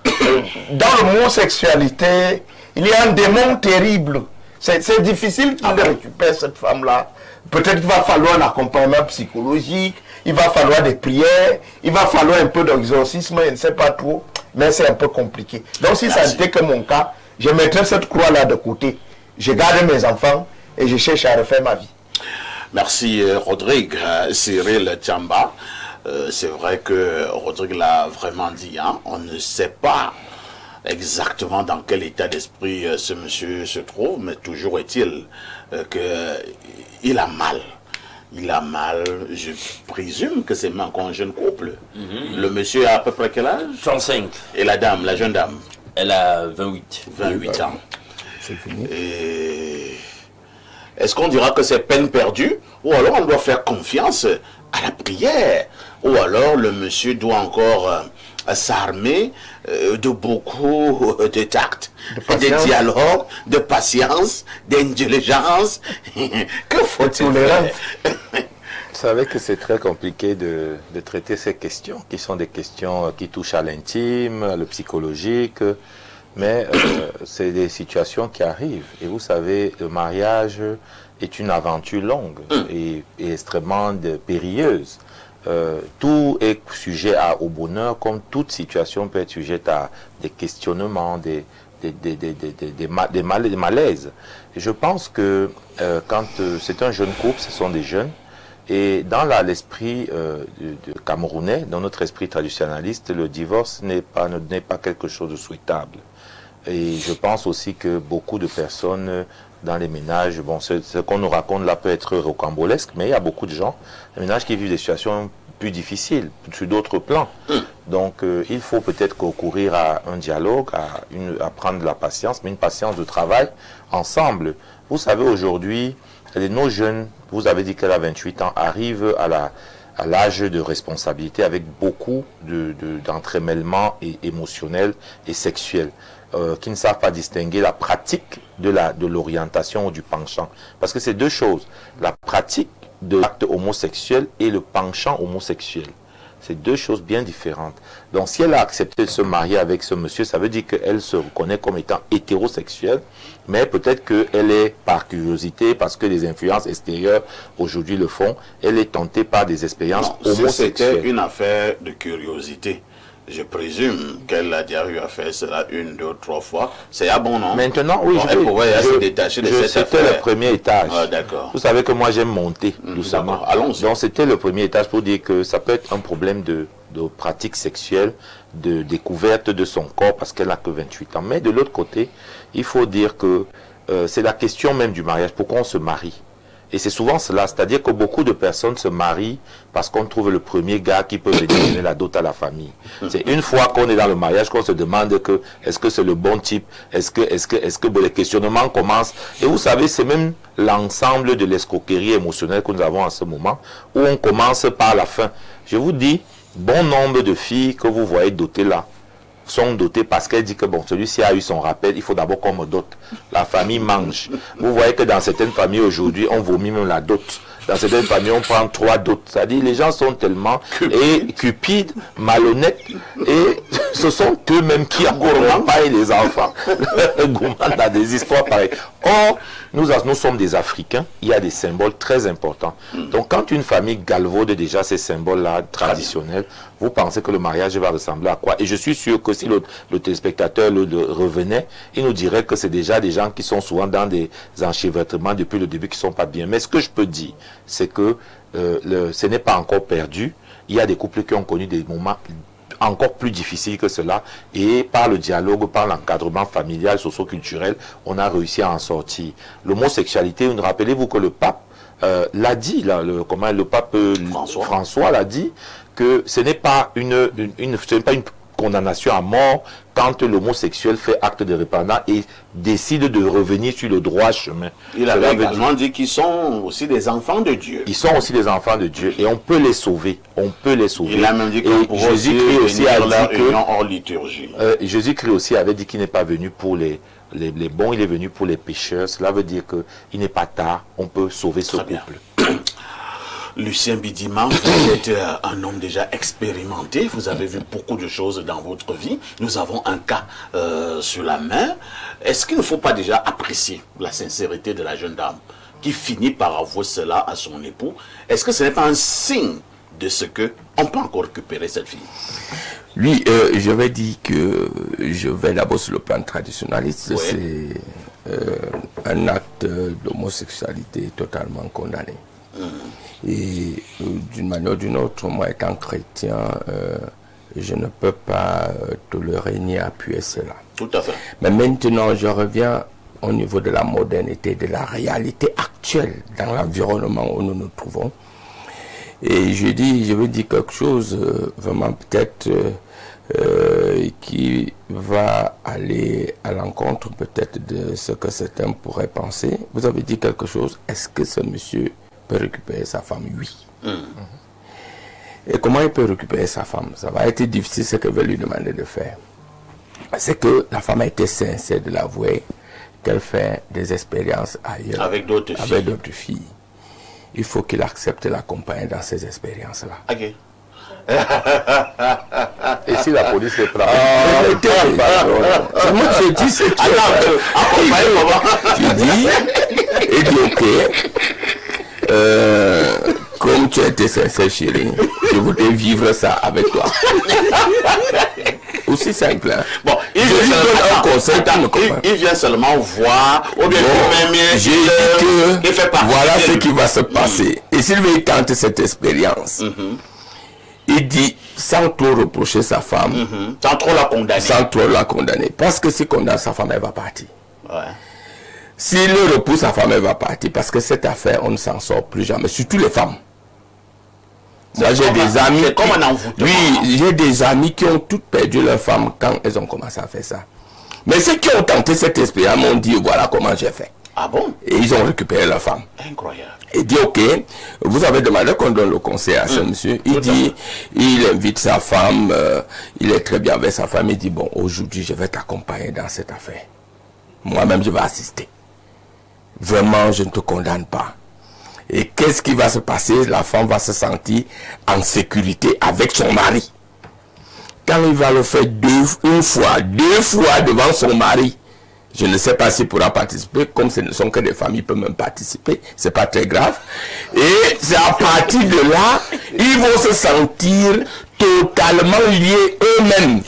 l'homosexualité, il y a un démon terrible. C'est difficile qu'il récupère cette femme-là. Peut-être qu'il va falloir un accompagnement psychologique, il va falloir des prières, il va falloir un peu d'exorcisme, je ne sais pas trop, mais c'est un peu compliqué. Donc si ça n'était que mon cas, je mettrais cette croix-là de côté. Je garde mes enfants et je cherche à refaire ma vie. Merci Rodrigue. Cyril Tchamba. C'est vrai que Rodrigue l'a vraiment dit, hein? On ne sait pas exactement dans quel état d'esprit ce monsieur se trouve, mais toujours est-il qu'il a mal. Il a mal, je présume que c'est encore un jeune couple. Le monsieur a à peu près quel âge? 35. Et la dame, la jeune dame? Elle a 28. 28 ans. C'est fini. Et est-ce qu'on dira que c'est peine perdue? Ou alors on doit faire confiance à la prière? Ou alors le monsieur doit encore s'armer de beaucoup de tact, de dialogue, de patience, d'intelligence? Que faut-il faire? Vous savez que c'est très compliqué de traiter ces questions, qui sont des questions qui touchent à l'intime, le psychologique, mais c'est des situations qui arrivent. Et vous savez, le mariage est une aventure longue et extrêmement périlleuse. Tout est sujet au bonheur, comme toute situation peut être sujette à des questionnements, des malaises. Et je pense que quand c'est un jeune couple, ce sont des jeunes, et dans l'esprit camerounais, dans notre esprit traditionnaliste, le divorce n'est pas quelque chose de souhaitable. Et je pense aussi que beaucoup de personnes dans les ménages, bon, ce qu'on nous raconte là peut être rocambolesque, mais il y a beaucoup de gens, des ménages qui vivent des situations plus difficiles, sur d'autres plans. Donc, il faut peut-être concourir à un dialogue, à prendre de la patience, mais une patience de travail ensemble. Vous savez, aujourd'hui, nos jeunes, vous avez dit qu'elle a 28 ans, arrivent à l'âge de responsabilité avec beaucoup d'entremêlements émotionnels et sexuels. Qui ne savent pas distinguer la pratique de l'orientation ou du penchant. Parce que c'est deux choses. La pratique de l'acte homosexuel et le penchant homosexuel. C'est deux choses bien différentes. Donc si elle a accepté de se marier avec ce monsieur, ça veut dire qu'elle se reconnaît comme étant hétérosexuelle, mais peut-être qu'elle est par curiosité, parce que les influences extérieures aujourd'hui le font, elle est tentée par des expériences homosexuelles. C'était une affaire de curiosité. Je présume qu'elle a déjà eu à faire cela 1, 2, 3 fois. C'est bon, non? Maintenant, oui, elle pourrait se détacher de cette affaire. C'était le premier étage. Ah, d'accord. Vous savez que moi, j'aime monter doucement. Allons-y. Donc, c'était le premier étage pour dire que ça peut être un problème de pratique sexuelle, de découverte de son corps, parce qu'elle n'a que 28 ans. Mais de l'autre côté, il faut dire que c'est la question même du mariage. Pourquoi on se marie? Et c'est souvent cela, c'est-à-dire que beaucoup de personnes se marient parce qu'on trouve le premier gars qui peut venir donner la dot à la famille. C'est une fois qu'on est dans le mariage qu'on se demande que est-ce que c'est le bon type, est-ce que bon, les questionnements commencent. Et vous savez, c'est même l'ensemble de l'escroquerie émotionnelle que nous avons en ce moment, où on commence par la fin. Je vous dis, bon nombre de filles que vous voyez dotées là, sont dotées parce qu'elle dit que bon, celui-ci a eu son rappel, il faut d'abord qu'on me dote. La famille mange. Vous voyez que dans certaines familles aujourd'hui, on vomit même la dot. Dans certaines familles, on prend 3 dots. C'est-à-dire les gens sont tellement cupides, malhonnêtes, et ce sont eux-mêmes qui accompagnent les enfants. Gourmand a des histoires pareilles. Or, nous sommes des Africains, il y a des symboles très importants. Donc quand une famille galvaude déjà ces symboles-là traditionnels, vous pensez que le mariage va ressembler à quoi? Et je suis sûr que si le téléspectateur le revenait, il nous dirait que c'est déjà des gens qui sont souvent dans des enchevêtrements depuis le début qui ne sont pas bien. Mais ce que je peux dire, c'est que ce n'est pas encore perdu. Il y a des couples qui ont connu des moments encore plus difficiles que cela, et par le dialogue, par l'encadrement familial, socio-culturel, on a réussi à en sortir. L'homosexualité, rappelez-vous que le pape l'a dit, le pape François l'a dit, que ce n'est pas une condamnation à mort quand l'homosexuel fait acte de repentance et décide de revenir sur le droit chemin. Il avait également dit qu'ils sont aussi des enfants de Dieu. Ils sont aussi des enfants de Dieu et on peut les sauver. On peut les sauver. Il a même dit qu'on pourrait aussi leur union hors liturgie. Jésus-Christ aussi avait dit qu'il n'est pas venu pour les bons, il est venu pour les pécheurs. Cela veut dire qu'il n'est pas tard, on peut sauver ce couple. Lucien Bidima, vous êtes un homme déjà expérimenté, vous avez vu beaucoup de choses dans votre vie. Nous avons un cas sur la main. Est-ce qu'il ne faut pas déjà apprécier la sincérité de la jeune dame qui finit par avouer cela à son époux? Est-ce que ce n'est pas un signe de ce qu'on peut encore récupérer cette fille? Lui, je vais dire que je vais d'abord sur le plan traditionnaliste. Oui. C'est un acte d'homosexualité totalement condamné. Et d'une manière ou d'une autre, moi étant chrétien, je ne peux pas tolérer ni appuyer cela. Tout à fait. Mais maintenant, je reviens au niveau de la modernité, de la réalité actuelle dans l'environnement où nous nous trouvons. Et je veux dire quelque chose vraiment peut-être qui va aller à l'encontre peut-être de ce que certains pourraient penser. Vous avez dit quelque chose, est-ce que ce monsieur peut récupérer sa femme? Oui. Et comment il peut récupérer sa femme? Ça va être difficile ce que veut lui demander de faire. C'est que la femme a été sincère de l'avouer qu'elle fait des expériences ailleurs. Avec d'autres filles. Il faut qu'il accepte l'accompagner dans ces expériences-là. Ok. Et si la police les prend? C'est moi qui dis c'est qui. Il dit ok. Comme tu as été sincère, chérie, je voudrais vivre ça avec toi. Aussi simple. Hein? Bon, il vient seulement voir. Ou bien j'ai dit que voilà ce qui va se passer. Et s'il veut tenter cette expérience, il dit sans trop reprocher sa femme, sans trop la condamner. Parce que s'il condamne sa femme, elle va partir. Ouais. S'il le repousse, sa femme, elle va partir. Parce que cette affaire, on ne s'en sort plus jamais. Surtout les femmes. Moi, j'ai des amis. Oui, j'ai des amis qui ont toutes perdu leur femme quand elles ont commencé à faire ça. Mais ceux qui ont tenté cette expérience m'ont dit voilà comment j'ai fait. Ah bon? Et ils ont récupéré leur femme. Incroyable. Il dit ok, vous avez demandé qu'on donne le conseil à ce monsieur. Il dit, il invite sa femme, il est très bien avec sa femme. Il dit bon, aujourd'hui je vais t'accompagner dans cette affaire. Moi-même je vais assister. Vraiment, je ne te condamne pas. Et qu'est-ce qui va se passer? La femme va se sentir en sécurité avec son mari. Quand il va le faire deux fois devant son mari, je ne sais pas s'il pourra participer. Comme ce ne sont que des femmes, il peut même participer. C'est pas très grave. Et c'est à partir de là, ils vont se sentir totalement liés eux-mêmes.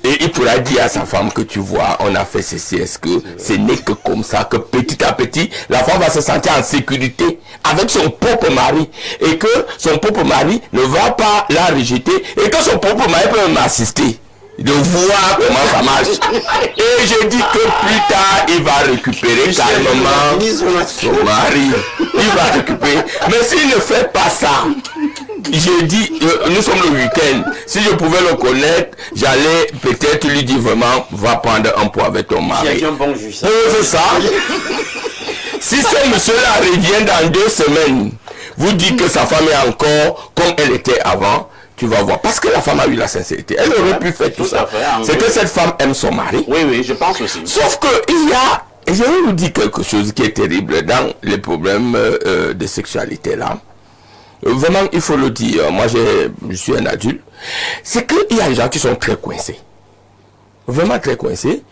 Et il pourra dire à sa femme que tu vois, on a fait ceci, est-ce que ce n'est que comme ça, que petit à petit, la femme va se sentir en sécurité avec son propre mari. Et que son propre mari ne va pas la rejeter. Et que son propre mari peut même assister. De voir comment ça marche. Et je dis que plus tard, il va récupérer calmement son mari. Il va récupérer. Mais s'il ne fait pas ça, je dis, nous sommes le week-end. Si je pouvais le connaître, j'allais peut-être lui dire vraiment, va prendre un pot avec ton mari. C'est un bon juge. C'est ça. Si ce monsieur-là revient dans 2 semaines, vous dites que sa femme est encore comme elle était avant, tu vas voir. Parce que la femme a eu la sincérité. Elle aurait pu faire tout ça. C'est que cette femme aime son mari. Oui, je pense aussi. Sauf que il y a, je vais vous dire quelque chose qui est terrible dans les problèmes de sexualité là. Vraiment, il faut le dire. Moi, je suis un adulte. C'est qu'il y a des gens qui sont très coincés. Vraiment très coincés.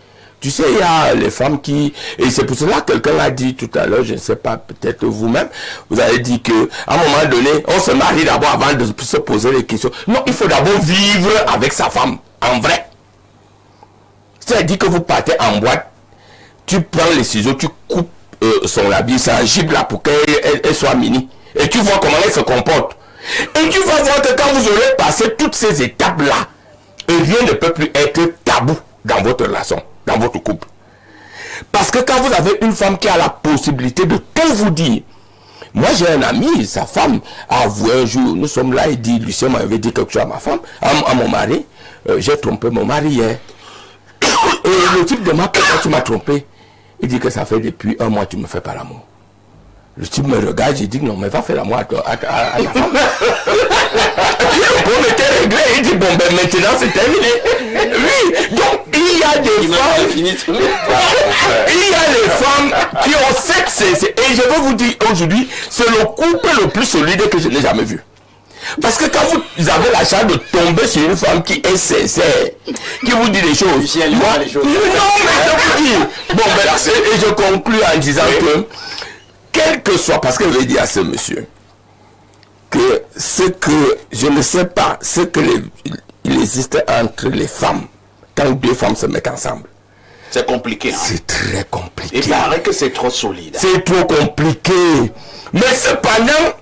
Tu sais, il y a les femmes qui... Et c'est pour cela que quelqu'un l'a dit tout à l'heure, je ne sais pas, peut-être vous-même, vous avez dit qu'à un moment donné, on se marie d'abord avant de se poser les questions. Non, il faut d'abord vivre avec sa femme, en vrai. C'est-à-dire que vous partez en boîte, tu prends les ciseaux, tu coupes son habit, ça gible là pour qu'elle soit mini. Et tu vois comment elle se comporte. Et tu vas voir que quand vous aurez passé toutes ces étapes-là, rien ne peut plus être tabou dans votre relation, dans votre couple. Parce que quand vous avez une femme qui a la possibilité de tout vous dire, moi j'ai un ami, sa femme a avoué un jour, nous sommes là, il dit, Lucien m'avait dit quelque chose à ma femme, à mon mari, j'ai trompé mon mari hier. Et le type demande pourquoi tu m'as trompé. Il dit que ça fait depuis 1 mois que tu me fais pas l'amour. Le type me regarde, j'ai dit non, mais va faire l'amour à ta femme. Le problème était réglé, il dit bon ben maintenant c'est terminé. Oui, donc il y a des femmes, il y a des femmes qui ont sexe, et je veux vous dire aujourd'hui, c'est le couple le plus solide que je n'ai jamais vu. Parce que quand vous avez la chance de tomber sur une femme qui est sincère, qui vous dit des choses, moi, les choses. Non mais je vous dis, bon ben et je conclue en disant que quel que soit, parce que je vais dire à ce monsieur que ce que je ne sais pas, ce que il existe entre les femmes quand 2 femmes se mettent ensemble. C'est compliqué. Hein? C'est très compliqué. Il paraît que c'est trop solide. C'est trop compliqué. Mais cependant,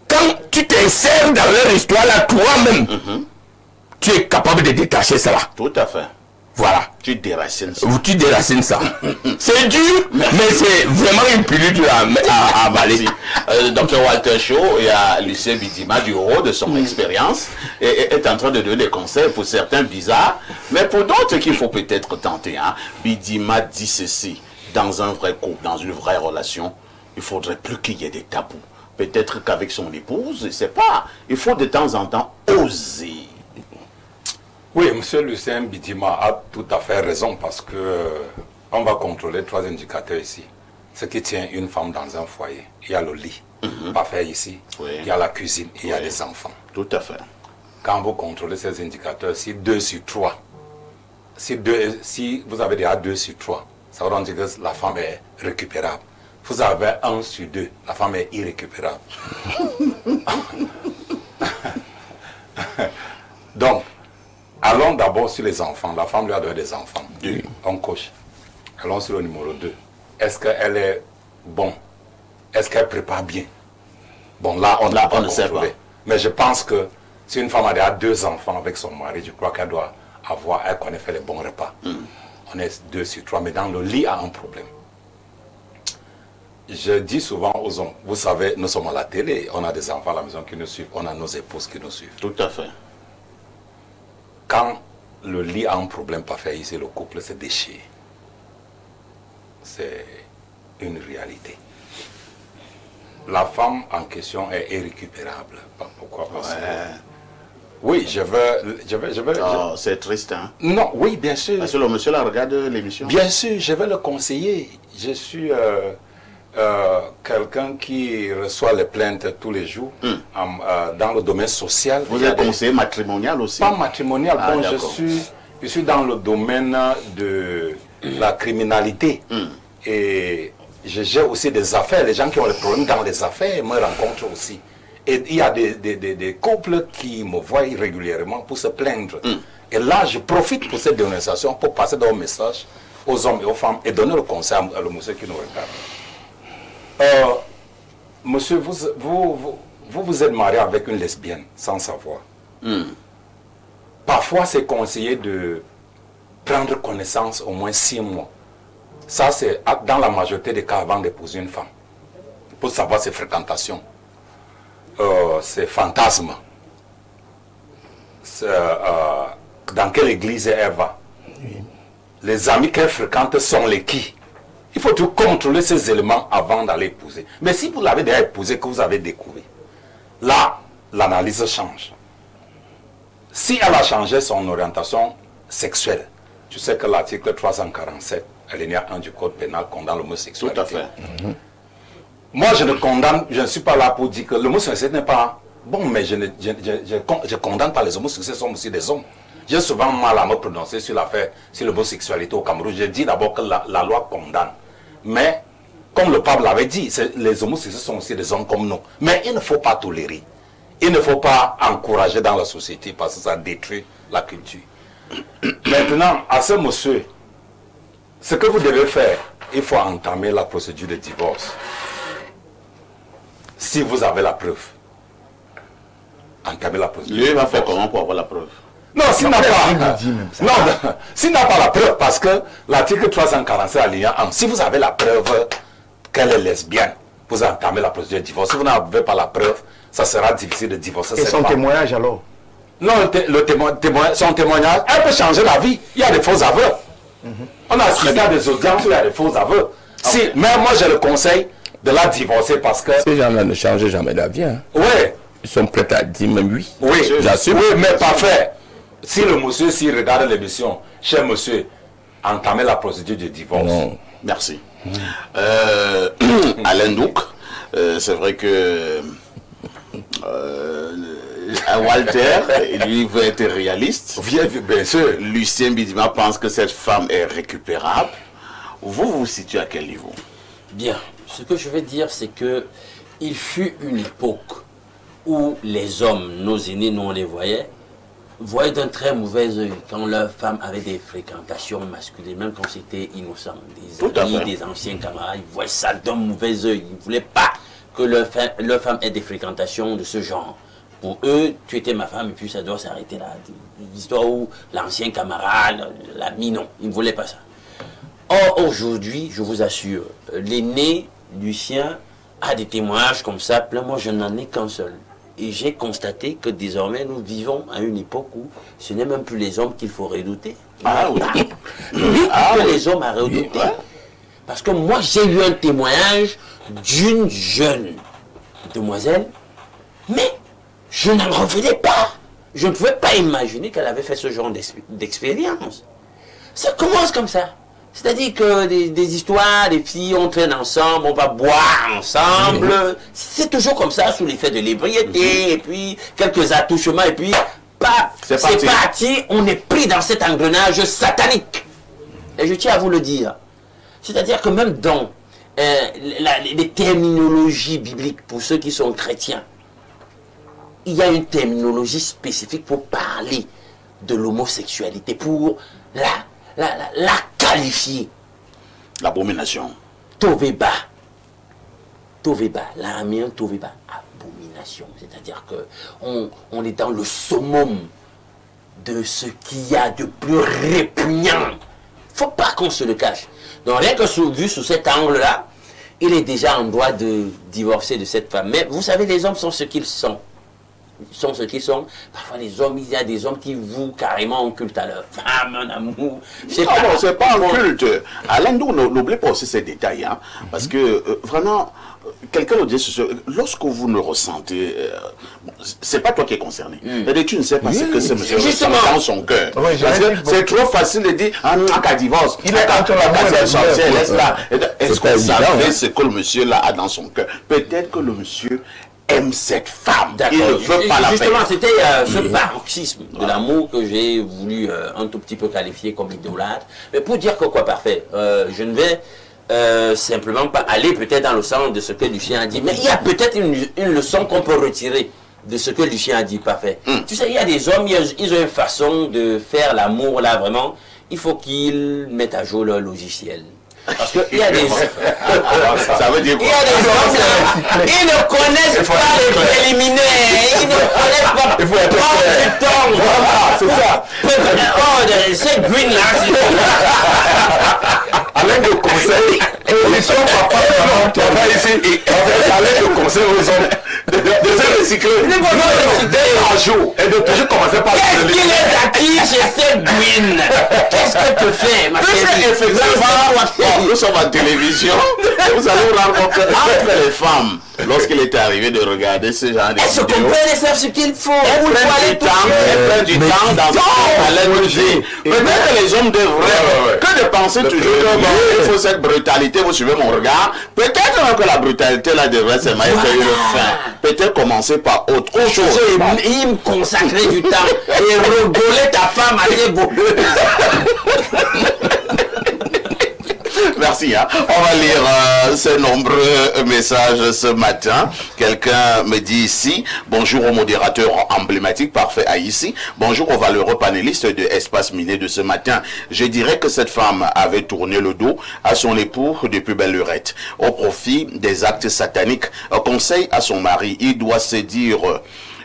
quand tu t'insères dans leur histoire là, toi-même, tu es capable de détacher cela. Tout à fait. Voilà. Tu déracines ça. Tu déracines ça. C'est dur, mais c'est vraiment une pilule à avaler. Dr Walter Shaw et à Lucien Bidima, du haut de son expérience, est en train de donner des conseils pour certains bizarres, mais pour d'autres qu'il faut peut-être tenter. Hein. Bidima dit ceci, dans un vrai couple, dans une vraie relation, il faudrait plus qu'il y ait des tabous. Peut-être qu'avec son épouse, je ne sais pas, il faut de temps en temps oser. Oui, M. Lucien Bidima a tout à fait raison parce que on va contrôler 3 indicateurs ici. Ce qui tient une femme dans un foyer. Il y a le lit, parfait ici. Oui. Il y a la cuisine, il y a les enfants. Tout à fait. Quand vous contrôlez ces indicateurs, si 2 sur 3, si vous avez déjà 2 sur 3, ça veut dire que la femme est récupérable. Vous avez 1 sur 2, la femme est irrécupérable. Donc, allons d'abord sur les enfants. La femme lui a donné des enfants. 2. On coche. Allons sur le numéro 2. Est-ce qu'elle est bon? Est-ce qu'elle prépare bien? Bon, là, on ne sait pas. Mais je pense que si une femme a déjà 2 enfants avec son mari, je crois qu'elle doit avoir, elle connaît faire les bons repas. On est 2 sur 3, mais dans le lit, a un problème. Je dis souvent aux hommes, vous savez, nous sommes à la télé, on a des enfants à la maison qui nous suivent, on a nos épouses qui nous suivent. Tout à fait. Quand le lit a un problème parfait ici, le couple se déchire. C'est une réalité. La femme en question est irrécupérable. Pourquoi? Parce que... Oui, je veux... Oh, c'est triste, hein? Non, oui, bien sûr. Parce que le monsieur là regarde l'émission. Bien sûr, je vais le conseiller. Je suis quelqu'un qui reçoit les plaintes tous les jours dans le domaine social. Vous êtes conseiller matrimonial aussi? Pas matrimonial, Ah, bon, d'accord. je suis dans le domaine de la criminalité. Et je gère aussi des affaires. Les gens qui ont des problèmes dans les affaires me rencontrent aussi. Et il y a des couples qui me voient régulièrement pour se plaindre. Et là, je profite pour cette dénonciation pour passer dans un message aux hommes et aux femmes et donner le conseil à le monsieur qui nous regarde. Monsieur, vous êtes marié avec une lesbienne sans savoir. Parfois, c'est conseillé de prendre connaissance au moins 6 mois. Ça, c'est dans la majorité des cas avant d'épouser une femme. Pour savoir ses fréquentations, ses fantasmes, dans quelle église elle va. Les amis qu'elle fréquente sont les qui. Il faut tout contrôler ces éléments avant d'aller épouser. Mais si vous l'avez déjà épousé, que vous avez découvert, là, l'analyse change. Si elle a changé son orientation sexuelle, tu sais que l'article 347, alinéa 1 du Code pénal condamne l'homosexualité. Tout à fait. Moi, je ne condamne, je ne suis pas là pour dire que l'homosexualité n'est pas bon, mais je condamne pas les homosexuels, sont aussi des hommes. J'ai souvent mal à me prononcer sur l'affaire, sur l'homosexualité au Cameroun. Je dis d'abord que la loi condamne. Mais, comme le pape l'avait dit, les homosexuels sont aussi des hommes comme nous. Mais il ne faut pas tolérer. Il ne faut pas encourager dans la société parce que ça détruit la culture. Maintenant, à ce monsieur, ce que vous devez faire, il faut entamer la procédure de divorce. Si vous avez la preuve, entamez la procédure. Lui, il va faire comment pour avoir la preuve? Non, s'il n'a pas, s'il n'a pas la preuve, parce que l'article 347 alinéa 1, si vous avez la preuve qu'elle est lesbienne, vous entamez la procédure de divorce. Si vous n'avez pas la preuve, ça sera difficile de divorcer. Et son témoignage alors? Non, son témoignage, elle peut changer la vie. Il y a des faux aveux. On a assisté à des audiences où il y a des faux aveux. Si, mais moi, j'ai le conseil de la divorcer parce que... Ces gens-là ne changent jamais d'avis. Hein. Oui. Ils sont prêts à dire même oui. Oui, j'assume. Oui, mais parfait. Si le monsieur, s'il regarde l'émission, cher monsieur, entamez la procédure de divorce. Non. Merci. Alain Douk, c'est vrai que Walter, lui, veut être réaliste. Bien sûr. Lucien Bidima pense que cette femme est récupérable. Vous vous situez à quel niveau? Bien, ce que je vais dire, c'est que il fut une époque où les hommes, nos aînés, nous on les voyait d'un très mauvais œil quand leurs femmes avaient des fréquentations masculines, même quand c'était innocent. Des amis, des anciens camarades, ils voyaient ça d'un mauvais œil. Ils ne voulaient pas que leur femme ait des fréquentations de ce genre. Pour eux, tu étais ma femme et puis ça doit s'arrêter là. L'histoire où l'ancien camarade, l'ami, non, ils ne voulaient pas ça. Or, aujourd'hui, je vous assure, l'aîné, Lucien, a des témoignages comme ça, plein. Moi, je n'en ai qu'un seul. Et j'ai constaté que désormais, nous vivons à une époque où ce n'est même plus les hommes qu'il faut redouter. Ah oui. Les hommes à redouter. Oui, ouais. Parce que moi, j'ai eu un témoignage d'une jeune demoiselle, mais je n'en revenais pas. Je ne pouvais pas imaginer qu'elle avait fait ce genre d'expérience. Ça commence comme ça. C'est-à-dire que des histoires, des filles, on traîne ensemble, on va boire ensemble. C'est toujours comme ça, sous l'effet de l'ébriété, et puis quelques attouchements, et puis c'est parti, on est pris dans cet engrenage satanique. Et je tiens à vous le dire. C'est-à-dire que même dans les terminologies bibliques, pour ceux qui sont chrétiens, il y a une terminologie spécifique pour parler de l'homosexualité, pour la qualifier. L'abomination. Toveba. Toveba. L'araméen Toveba. Abomination. C'est-à-dire qu'on est dans le summum de ce qu'il y a de plus répugnant. Il ne faut pas qu'on se le cache. Donc rien que vu sous cet angle-là, il est déjà en droit de divorcer de cette femme. Mais vous savez, les hommes sont ce qu'ils sont. sont ce qu'ils sont. Parfois, les hommes, il y a des hommes qui vouent carrément un culte à leur femme, un amour. C'est pas un culte. Alain Ndou, n'oubliez pas aussi ces détails, hein, parce que vraiment, quelqu'un le dit, lorsque vous ne ressentez, c'est pas toi qui es concerné. C'est-à-dire, tu ne sais pas ce que ce monsieur ressent dans son cœur. Oui, c'est trop facile de dire, ah non, qu'à divorce, il est entre la mort et la sorcière, laisse-la. Est-ce que vous savez ce que le monsieur là a dans son cœur? Peut-être que le monsieur aime cette femme. Il ne veut pas la faire. Justement, c'était ce paroxysme de l'amour que j'ai voulu un tout petit peu qualifier comme idolâtre. Mais pour dire que quoi, parfait, je ne vais simplement pas aller peut-être dans le sens de ce que Lucien a dit, mais il y a peut-être une leçon qu'on peut retirer de ce que Lucien a dit, parfait. Tu sais, il y a des hommes, ils ont une façon de faire l'amour là, vraiment. Il faut qu'ils mettent à jour leur logiciel. Parce qu'il y a des ça veut dire quoi? Il y a des gens, ils ne connaissent pas les préliminaires, ils ne connaissent pas. Il faut être clair. Voilà, c'est ça. Oh, c'est green là. Alain de conseil, émission papa, maman, tu vas ici, Alain de conseil aux hommes de se recycler. Un jour, et de toujours commencer par qu'est-ce qu'il est acquis chez cette green? Qu'est-ce que tu fais, ma chérie? Effectivement, nous sommes en télévision, et vous allez vous rendre compte entre les femmes, lorsqu'il est arrivé de regarder ce genre de elles se vidéos, comprennent et savent ce qu'il faut. elles prennent du temps dans la musique. Peut-être que les hommes devraient, que de penser toujours que il faut cette brutalité, vous suivez mon regard, peut-être que la brutalité là devrait se mettre une fin. Peut-être commencer par autre chose. Il me consacrer du temps et rigoler ta femme assez beau. Merci. Hein. On va lire ces nombreux messages ce matin. Quelqu'un me dit ici, bonjour au modérateur emblématique, parfait à ici. Bonjour aux valeureux panélistes de Espace Miné de ce matin. Je dirais que cette femme avait tourné le dos à son époux depuis belle lurette, au profit des actes sataniques. Conseil à son mari, il doit se dire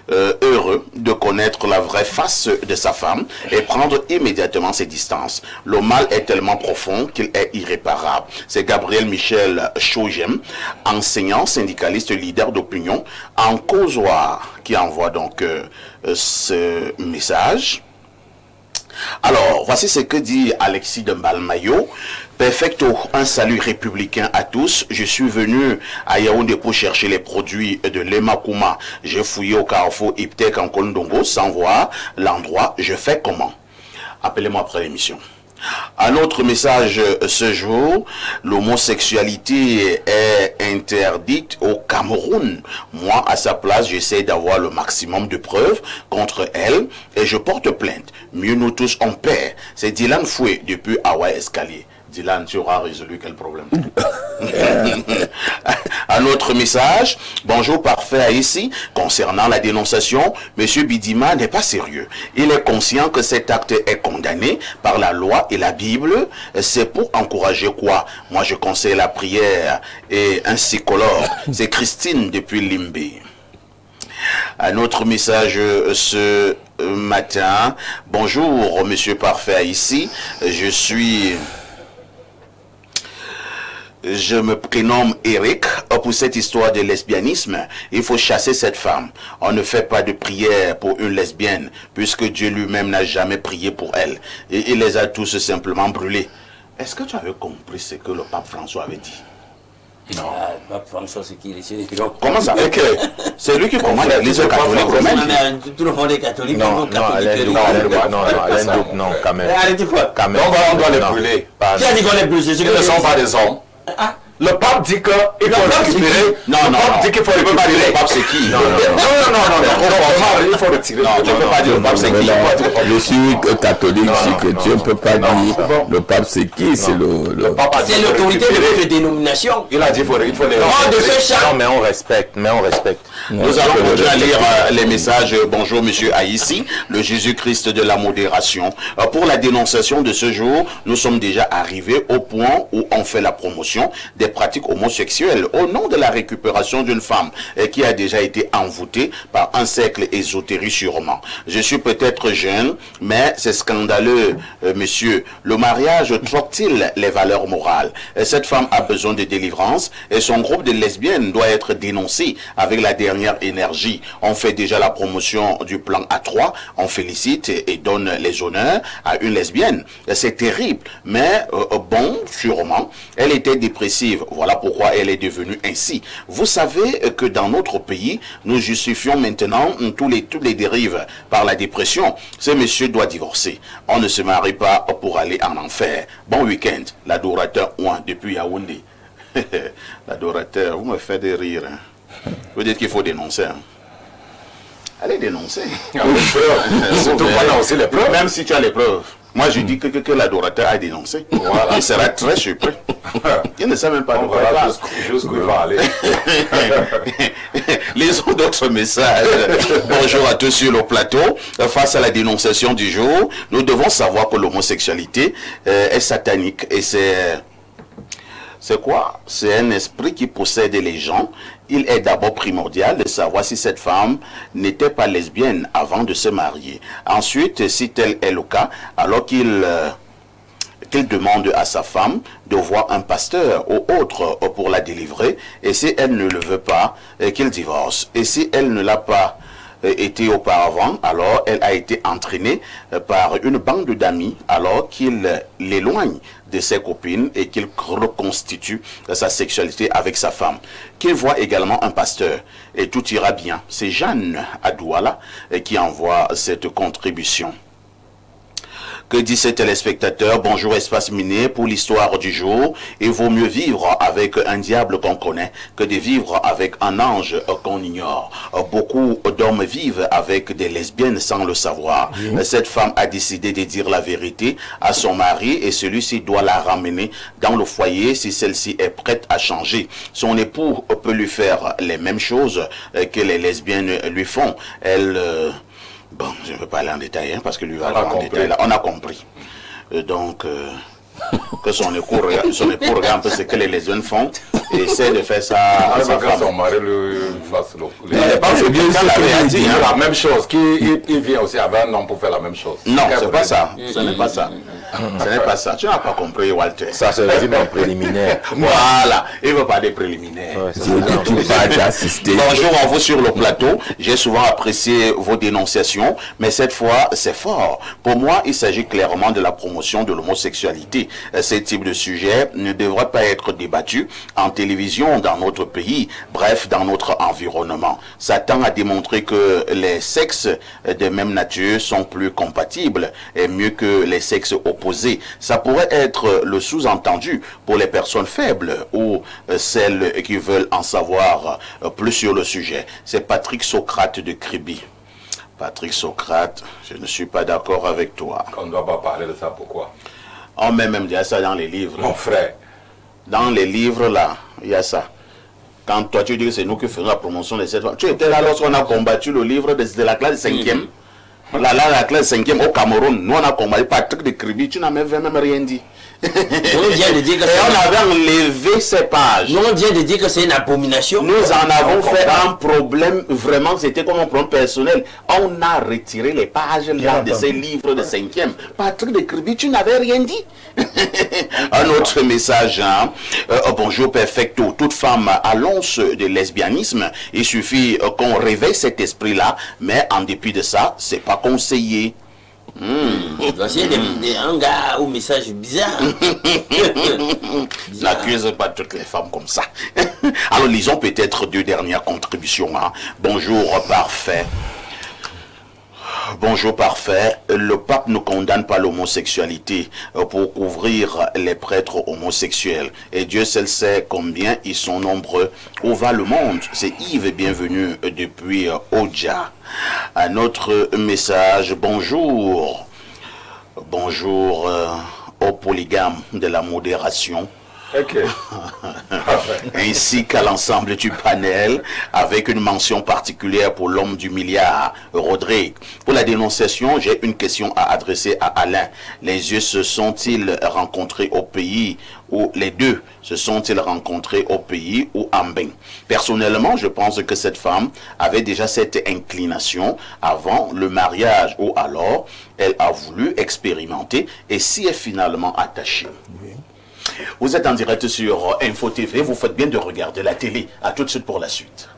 heureux de connaître la vraie face de sa femme et prendre immédiatement ses distances. Le mal est tellement profond qu'il est irréparable. C'est Gabriel Michel Chaugem, enseignant, syndicaliste, leader d'opinion en causoir, qui envoie donc ce message. Alors, voici ce que dit Alexis de Mbalmayo. Perfecto, un salut républicain à tous. Je suis venu à Yaoundé pour chercher les produits de l'Emakuma. J'ai fouillé au carrefour Iptek en Kondongo sans voir l'endroit. Je fais comment? Appelez-moi après l'émission. Un autre message ce jour, l'homosexualité est interdite au Cameroun. Moi, à sa place, j'essaie d'avoir le maximum de preuves contre elle et je porte plainte. Mieux nous tous on perd. C'est Dylan Foué depuis Hawaii Escalier. Dylan, tu auras résolu quel problème? Un autre message. Bonjour, parfait ici. Concernant la dénonciation, Monsieur Bidima n'est pas sérieux. Il est conscient que cet acte est condamné par la loi et la Bible. C'est pour encourager quoi? Moi, je conseille la prière et un psychologue. C'est Christine depuis Limbé. Un autre message ce matin. Bonjour, Monsieur Parfait ici. Je me prénomme Eric. Pour cette histoire de lesbianisme, il faut chasser cette femme. On ne fait pas de prière pour une lesbienne, puisque Dieu lui-même n'a jamais prié pour elle. Et il les a tous simplement brûlés. Est-ce que tu avais compris ce que le pape François avait dit? Non. Pape François, c'est qui? Comment ça? C'est lui qui commande l'église catholique romaine. Tout le monde est catholique. Non, quand même. Arrêtez quoi? On doit les brûler. Qui a dit qu'on les brûle? Ils ne sont pas des hommes. Le pape dit qu'il faut récupérer. Non, le pape dit qu'il faut récupérer. Le pape c'est qui? Non. Il faut retirer. Non, tu ne peux pas dire le pape c'est qui. Je suis catholique, c'est que Dieu ne peut pas dire le pape c'est qui, c'est le c'est l'autorité de votre dénomination. Il a dit qu'il faut les Non, mais on respecte, Nous allons continuer à lire les messages. Bonjour Monsieur Haïssi, le Jésus-Christ de la modération. Pour la dénonciation de ce jour, nous sommes déjà arrivés au point où on fait la promotion des des pratiques homosexuelles au nom de la récupération d'une femme qui a déjà été envoûtée par un cercle ésotérique sûrement. Je suis peut-être jeune, mais c'est scandaleux, monsieur. Le mariage troque-t-il les valeurs morales? Cette femme a besoin de délivrance et son groupe de lesbiennes doit être dénoncé avec la dernière énergie. On fait déjà la promotion du plan A3, on félicite et donne les honneurs à une lesbienne. C'est terrible, mais bon, sûrement, elle était dépressive. Voilà pourquoi elle est devenue ainsi. Vous savez que dans notre pays, nous justifions maintenant toutes les dérives par la dépression. Ce monsieur doit divorcer. On ne se marie pas pour aller en enfer. Bon week-end, l'adorateur Ouin depuis Yaoundé. L'adorateur, vous me faites rire. Hein. Vous dites qu'il faut dénoncer. Hein. Allez dénoncer. Surtout pas lancer les preuves. Même si tu as les preuves. Moi, je dis que l'adorateur a dénoncé. Voilà. Il sera très surpris. Il ne sait même pas de quoi il parle. Jusqu'où il va aller. Lisons d'autres messages. Bonjour à tous sur le plateau. Face à la dénonciation du jour, nous devons savoir que l'homosexualité est satanique et c'est quoi? C'est un esprit qui possède les gens. Il est d'abord primordial de savoir si cette femme n'était pas lesbienne avant de se marier. Ensuite, si tel est le cas, alors qu'il demande à sa femme de voir un pasteur ou autre pour la délivrer. Et si elle ne le veut pas, qu'il divorce. Et si elle ne l'a pas été auparavant, alors elle a été entraînée par une bande d'amis alors qu'il l'éloigne de ses copines et qu'il reconstitue sa sexualité avec sa femme. Qu'il voit également un pasteur et tout ira bien. C'est Jeanne à Douala qui envoie cette contribution. Que dit ces téléspectateurs? Bonjour Espace Miné, pour l'histoire du jour, il vaut mieux vivre avec un diable qu'on connaît que de vivre avec un ange qu'on ignore. Beaucoup d'hommes vivent avec des lesbiennes sans le savoir. Cette femme a décidé de dire la vérité à son mari et celui-ci doit la ramener dans le foyer si celle-ci est prête à changer. Son époux peut lui faire les mêmes choses que les lesbiennes lui font. Bon, je ne veux pas aller en détail, hein, parce que lui va aller en détail. Là, on a compris. Donc, que son époux regarde un peu ce que les lesbiennes font et essaie de faire ça à sa femme. Son mari le fasse c'est bien ça, dit la même chose. Il vient aussi avec un homme pour faire la même chose. Non, c'est pas ça. Ce n'est pas ça. Ce n'est pas ça. Tu n'as pas compris, Walter. Ça, c'est le préliminaire. Voilà. Il ne veut pas des préliminaires. Bonjour à vous sur le plateau. J'ai souvent apprécié vos dénonciations, mais cette fois, c'est fort. Pour moi, il s'agit clairement de la promotion de l'homosexualité. Ce type de sujet ne devrait pas être débattu en télévision dans notre pays, bref, dans notre environnement. Satan a démontré que les sexes de même nature sont plus compatibles et mieux que les sexes opposés. Ça pourrait être le sous-entendu pour les personnes faibles ou celles qui veulent en savoir plus sur le sujet. C'est Patrick Socrate de Kribi. Patrick Socrate, je ne suis pas d'accord avec toi. On ne doit pas parler de ça, pourquoi? On met même déjà ça dans les livres. Mon frère. Dans les livres, là, il y a ça. Quand toi, tu dis que c'est nous qui faisons la promotion de cette fois. Tu étais là lorsqu'on a combattu le livre de la classe 5e. La classe 5e au Cameroun. Nous, on a combattu Patrick de Kribi. Tu n'as même rien dit. On vient de dire que on avait enlevé ces pages. On vient de dire que c'est une abomination. Nous en avons fait un problème, vraiment, c'était comme un problème personnel. On a retiré les pages là de ces livres de 5e. Patrick de Kribi, tu n'avais rien dit. Un autre message. Hein? Bonjour Perfecto. Toute femme à l'once de lesbianisme, il suffit qu'on réveille cet esprit-là, mais en dépit de ça, c'est pas conseillé. Voici un gars au message bizarre. N'accuse pas toutes les femmes comme ça. Alors lisons peut-être deux dernières contributions. Hein. Bonjour parfait. Bonjour parfait. Le pape ne condamne pas l'homosexualité pour couvrir les prêtres homosexuels. Et Dieu seul sait combien ils sont nombreux. Où va le monde? C'est Yves, bienvenue depuis Oja. Un autre message. Bonjour. Bonjour au polygame de la modération. Ok. Ainsi qu'à l'ensemble du panel, avec une mention particulière pour l'homme du milliard, Rodrigue. Pour la dénonciation, j'ai une question à adresser à Alain. Les yeux se sont-ils rencontrés au pays où les deux se sont-ils rencontrés au pays ou en bain? Personnellement, je pense que cette femme avait déjà cette inclination avant le mariage, ou alors elle a voulu expérimenter et s'y est finalement attachée. Oui. Vous êtes en direct sur Info TV, vous faites bien de regarder la télé. À tout de suite pour la suite.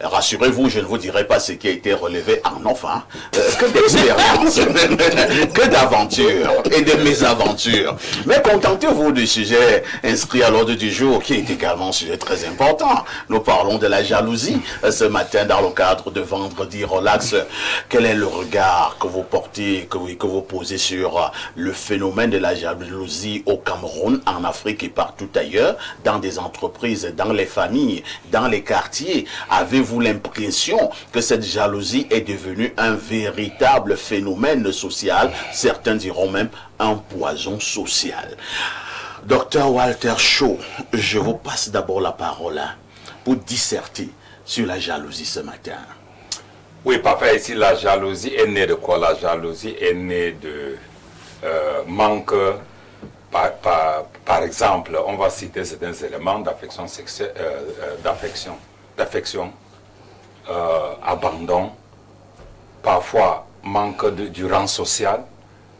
Rassurez-vous, je ne vous dirai pas ce qui a été relevé en enfant. Que d'expérience, que d'aventures et de mésaventures. Mais contentez-vous du sujet inscrit à l'ordre du jour, qui est également un sujet très important. Nous parlons de la jalousie ce matin dans le cadre de Vendredi Relax. Quel est le regard que vous portez, que vous posez sur le phénomène de la jalousie au Cameroun, en Afrique et partout ailleurs, dans des entreprises, dans les familles, dans les quartiers? Avez-vous l'impression que cette jalousie est devenue un véritable phénomène social, certains diront même un poison social? Docteur Walter Shaw, je vous passe d'abord la parole pour disserter sur la jalousie ce matin. Oui, parfait. Ici, la jalousie est née de quoi? La jalousie est née de manque, par exemple, on va citer certains éléments d'affection sexuelle, d'affection, abandon, parfois manque du rang social,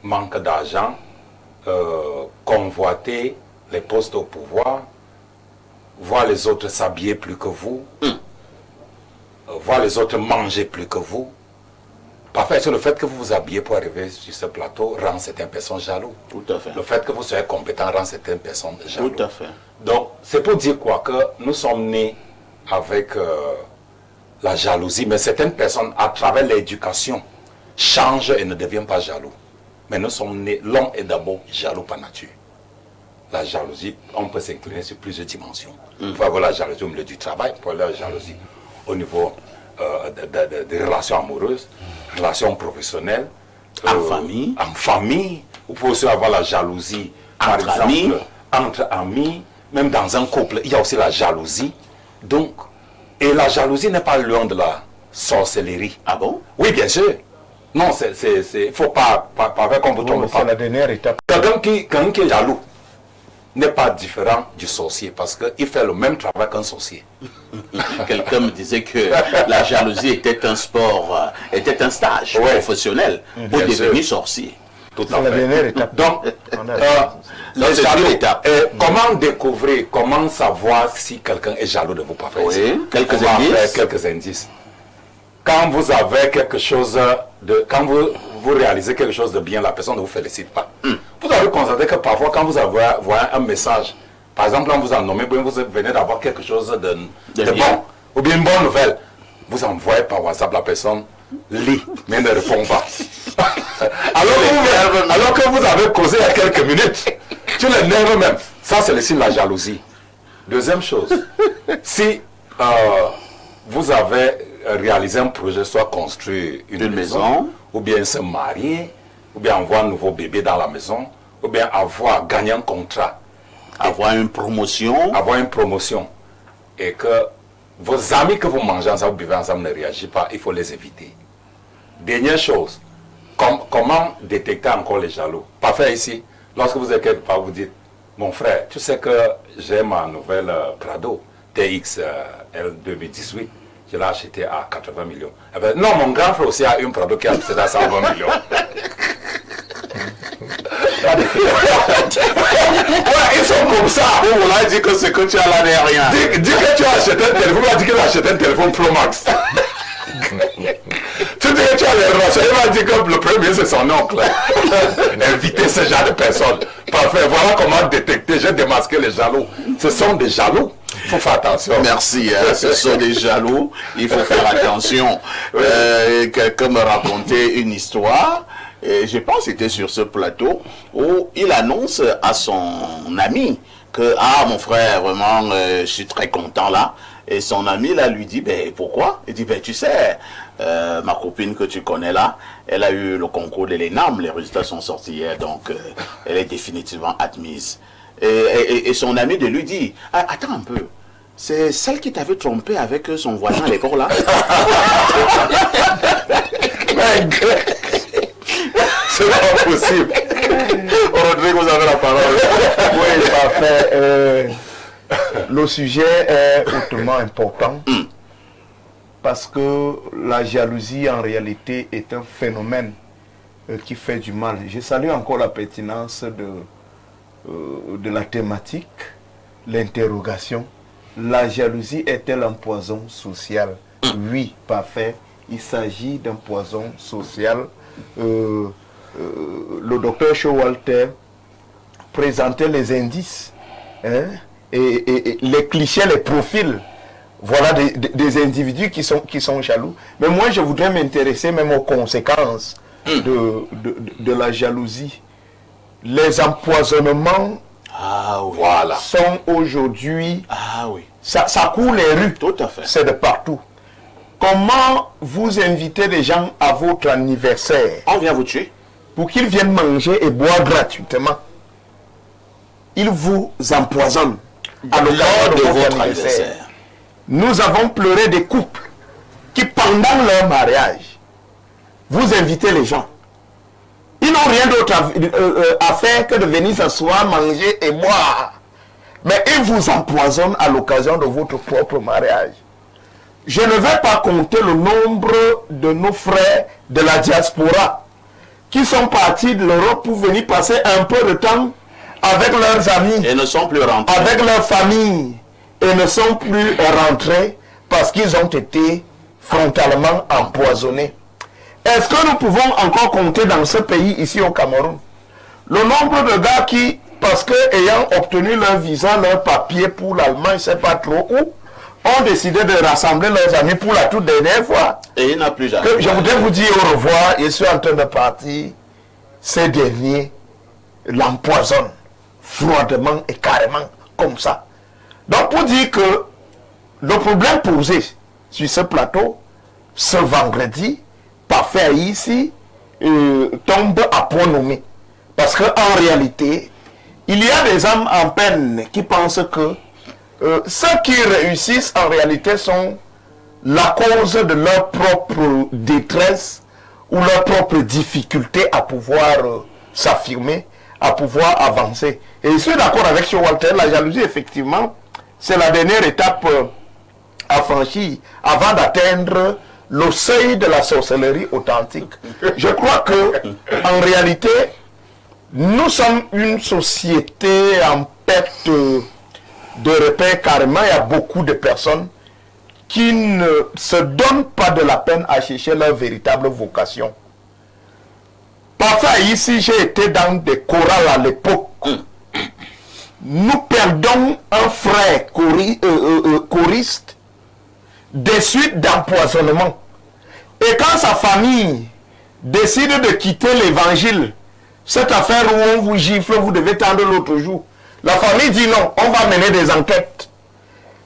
manque d'argent, convoiter les postes au pouvoir, voir les autres s'habiller plus que vous, voir les autres manger plus que vous. Parfait, c'est le fait que vous vous habillez pour arriver sur ce plateau rend certaines personnes jaloux. Tout à fait. Le fait que vous soyez compétent rend certaines personnes jaloux. Tout à fait. Donc, c'est pour dire quoi? Que nous sommes nés avec la jalousie, mais certaines personnes, à travers l'éducation, changent et ne deviennent pas jaloux. Mais nous sommes nés, l'homme est d'abord jaloux par nature. La jalousie, on peut s'incliner sur plusieurs dimensions. Il faut avoir la jalousie au milieu du travail, il faut avoir la jalousie au niveau des relations amoureuses, relations professionnelles. En famille. Vous pouvez aussi avoir la jalousie, par Entre exemple, amis. entre amis, même dans un couple, il y a aussi la jalousie. Donc, et la jalousie n'est pas loin de la sorcellerie. Ah bon? Oui, bien sûr. Non, il faut pas faire comme vous tombez pas. C'est la dernière étape. Quelqu'un qui est jaloux n'est pas différent du sorcier parce qu'il fait le même travail qu'un sorcier. Quelqu'un me disait que la jalousie était un sport, était un stage professionnel pour Bien devenir sûr. sorcier. Tout C'est à la fait. dernière étape. Donc, les c'est jaloux, une étape. comment découvrir, comment savoir si quelqu'un est jaloux de vous? Oui, quelques On va indices. faire quelques indices. Quand vous avez quelque chose quand vous réalisez quelque chose de bien, la personne ne vous félicite pas. Vous avez constaté que parfois, quand vous avez un message, par exemple, quand vous en nommez, vous venez d'avoir quelque chose de bien. bon, ou bien une bonne nouvelle, vous envoyez par WhatsApp, la personne lit, mais ne répond pas. alors que vous avez causé il y a quelques minutes, tu les nerves même. Ça, c'est le signe de la jalousie. Deuxième chose, si vous avez réalisé un projet, soit construire une maison, ou bien se marier, ou bien avoir un nouveau bébé dans la maison, ou bien avoir gagné un contrat, Avoir une promotion. avoir une promotion, et que vos amis que vous mangez ensemble, vous buvez ensemble, ne réagissent pas, il faut les éviter. Dernière chose, comment détecter encore les jaloux? Parfait ici, lorsque vous êtes quelque part, vous dites, mon frère, tu sais que j'ai ma nouvelle Prado TX L 2018, je l'ai acheté à 80 millions. Eh ben, non, mon grand frère aussi a une Prado qui a acheté à 120 millions. Ouais, ils sont comme ça. On a dit que ce que tu as là n'est rien. Dis que tu as acheté un téléphone, il va dire qu'il a acheté un téléphone Pro Max. Tu dis que tu as les relations, il va dire que le premier c'est son oncle. Inviter ce genre de personnes. Parfait, voilà comment détecter, j'ai démasqué les jaloux. Ce sont des jaloux. Il faut faire attention. Merci, ce sont des jaloux, il faut faire attention. Quelqu'un me racontait une histoire, et je pense que c'était sur ce plateau, où il annonce à son ami que, ah mon frère, vraiment, je suis très content là. Et son ami là lui dit, ben pourquoi? Il dit, ben tu sais, ma copine que tu connais là, elle a eu le concours de l'ENAM, les résultats sont sortis hier, donc elle est définitivement admise. Et son ami de lui dit, ah, attends un peu, c'est celle qui t'avait trompé avec son voisin à l'école là? C'est pas possible. Rodrigue, vous avez la parole. Oui, parfait. Le sujet est hautement important parce que la jalousie en réalité est un phénomène qui fait du mal. Je salue encore la pertinence de la thématique, l'interrogation. La jalousie est-elle un poison social? Oui, parfait. Il s'agit d'un poison social. Le docteur Showalter présentait les indices, hein, et les clichés, les profils, voilà des individus qui sont jaloux. Mais moi, je voudrais m'intéresser même aux conséquences de la jalousie. Les empoisonnements Voilà. sont aujourd'hui, Ah oui, ça court les rues, tout à fait. c'est de partout. Comment vous invitez les gens à votre anniversaire On vient vous tuer. pour qu'ils viennent manger et boire gratuitement? Ils vous empoisonnent à l'occasion Lors de de votre votre anniversaire. Nous avons pleuré des couples qui, pendant leur mariage, vous invitez les gens. Ils n'ont rien d'autre à faire que de venir s'asseoir, manger et boire. Mais ils vous empoisonnent à l'occasion de votre propre mariage. Je ne vais pas compter le nombre de nos frères de la diaspora qui sont partis de l'Europe pour venir passer un peu de temps avec leurs amis, Et ne sont plus rentrés. avec leur famille, et ne sont plus rentrés parce qu'ils ont été frontalement empoisonnés. Est-ce que nous pouvons encore compter dans ce pays, ici au Cameroun, le nombre de gars qui, parce que ayant obtenu leur visa, leur papier pour l'Allemagne, je ne sais pas trop où, ont décidé de rassembler leurs amis pour la toute dernière fois? Et il n'a plus jamais. Que je voudrais vous dire au revoir, je suis en train de partir. Ces derniers l'empoisonnent froidement et carrément, comme ça. Donc pour dire que le problème posé sur ce plateau ce vendredi, Parfait ici tombe à point nommé. Parce qu'en réalité, il y a des âmes en peine qui pensent que ceux qui réussissent en réalité sont la cause de leur propre détresse ou leur propre difficulté à pouvoir s'affirmer, à pouvoir avancer. Et je suis d'accord avec M. Walter, la jalousie, effectivement, c'est la dernière étape à franchir avant d'atteindre le seuil de la sorcellerie authentique. Je crois que, en réalité, nous sommes une société en perte de repère carrément. Il y a beaucoup de personnes qui ne se donnent pas de la peine à chercher leur véritable vocation. Parfois, ici, j'ai été dans des chorales à l'époque. Nous perdons un frère choriste des suites d'empoisonnement. Et quand sa famille décide de quitter l'évangile, cette affaire où on vous gifle, vous devez tendre l'autre jour, la famille dit non, on va mener des enquêtes.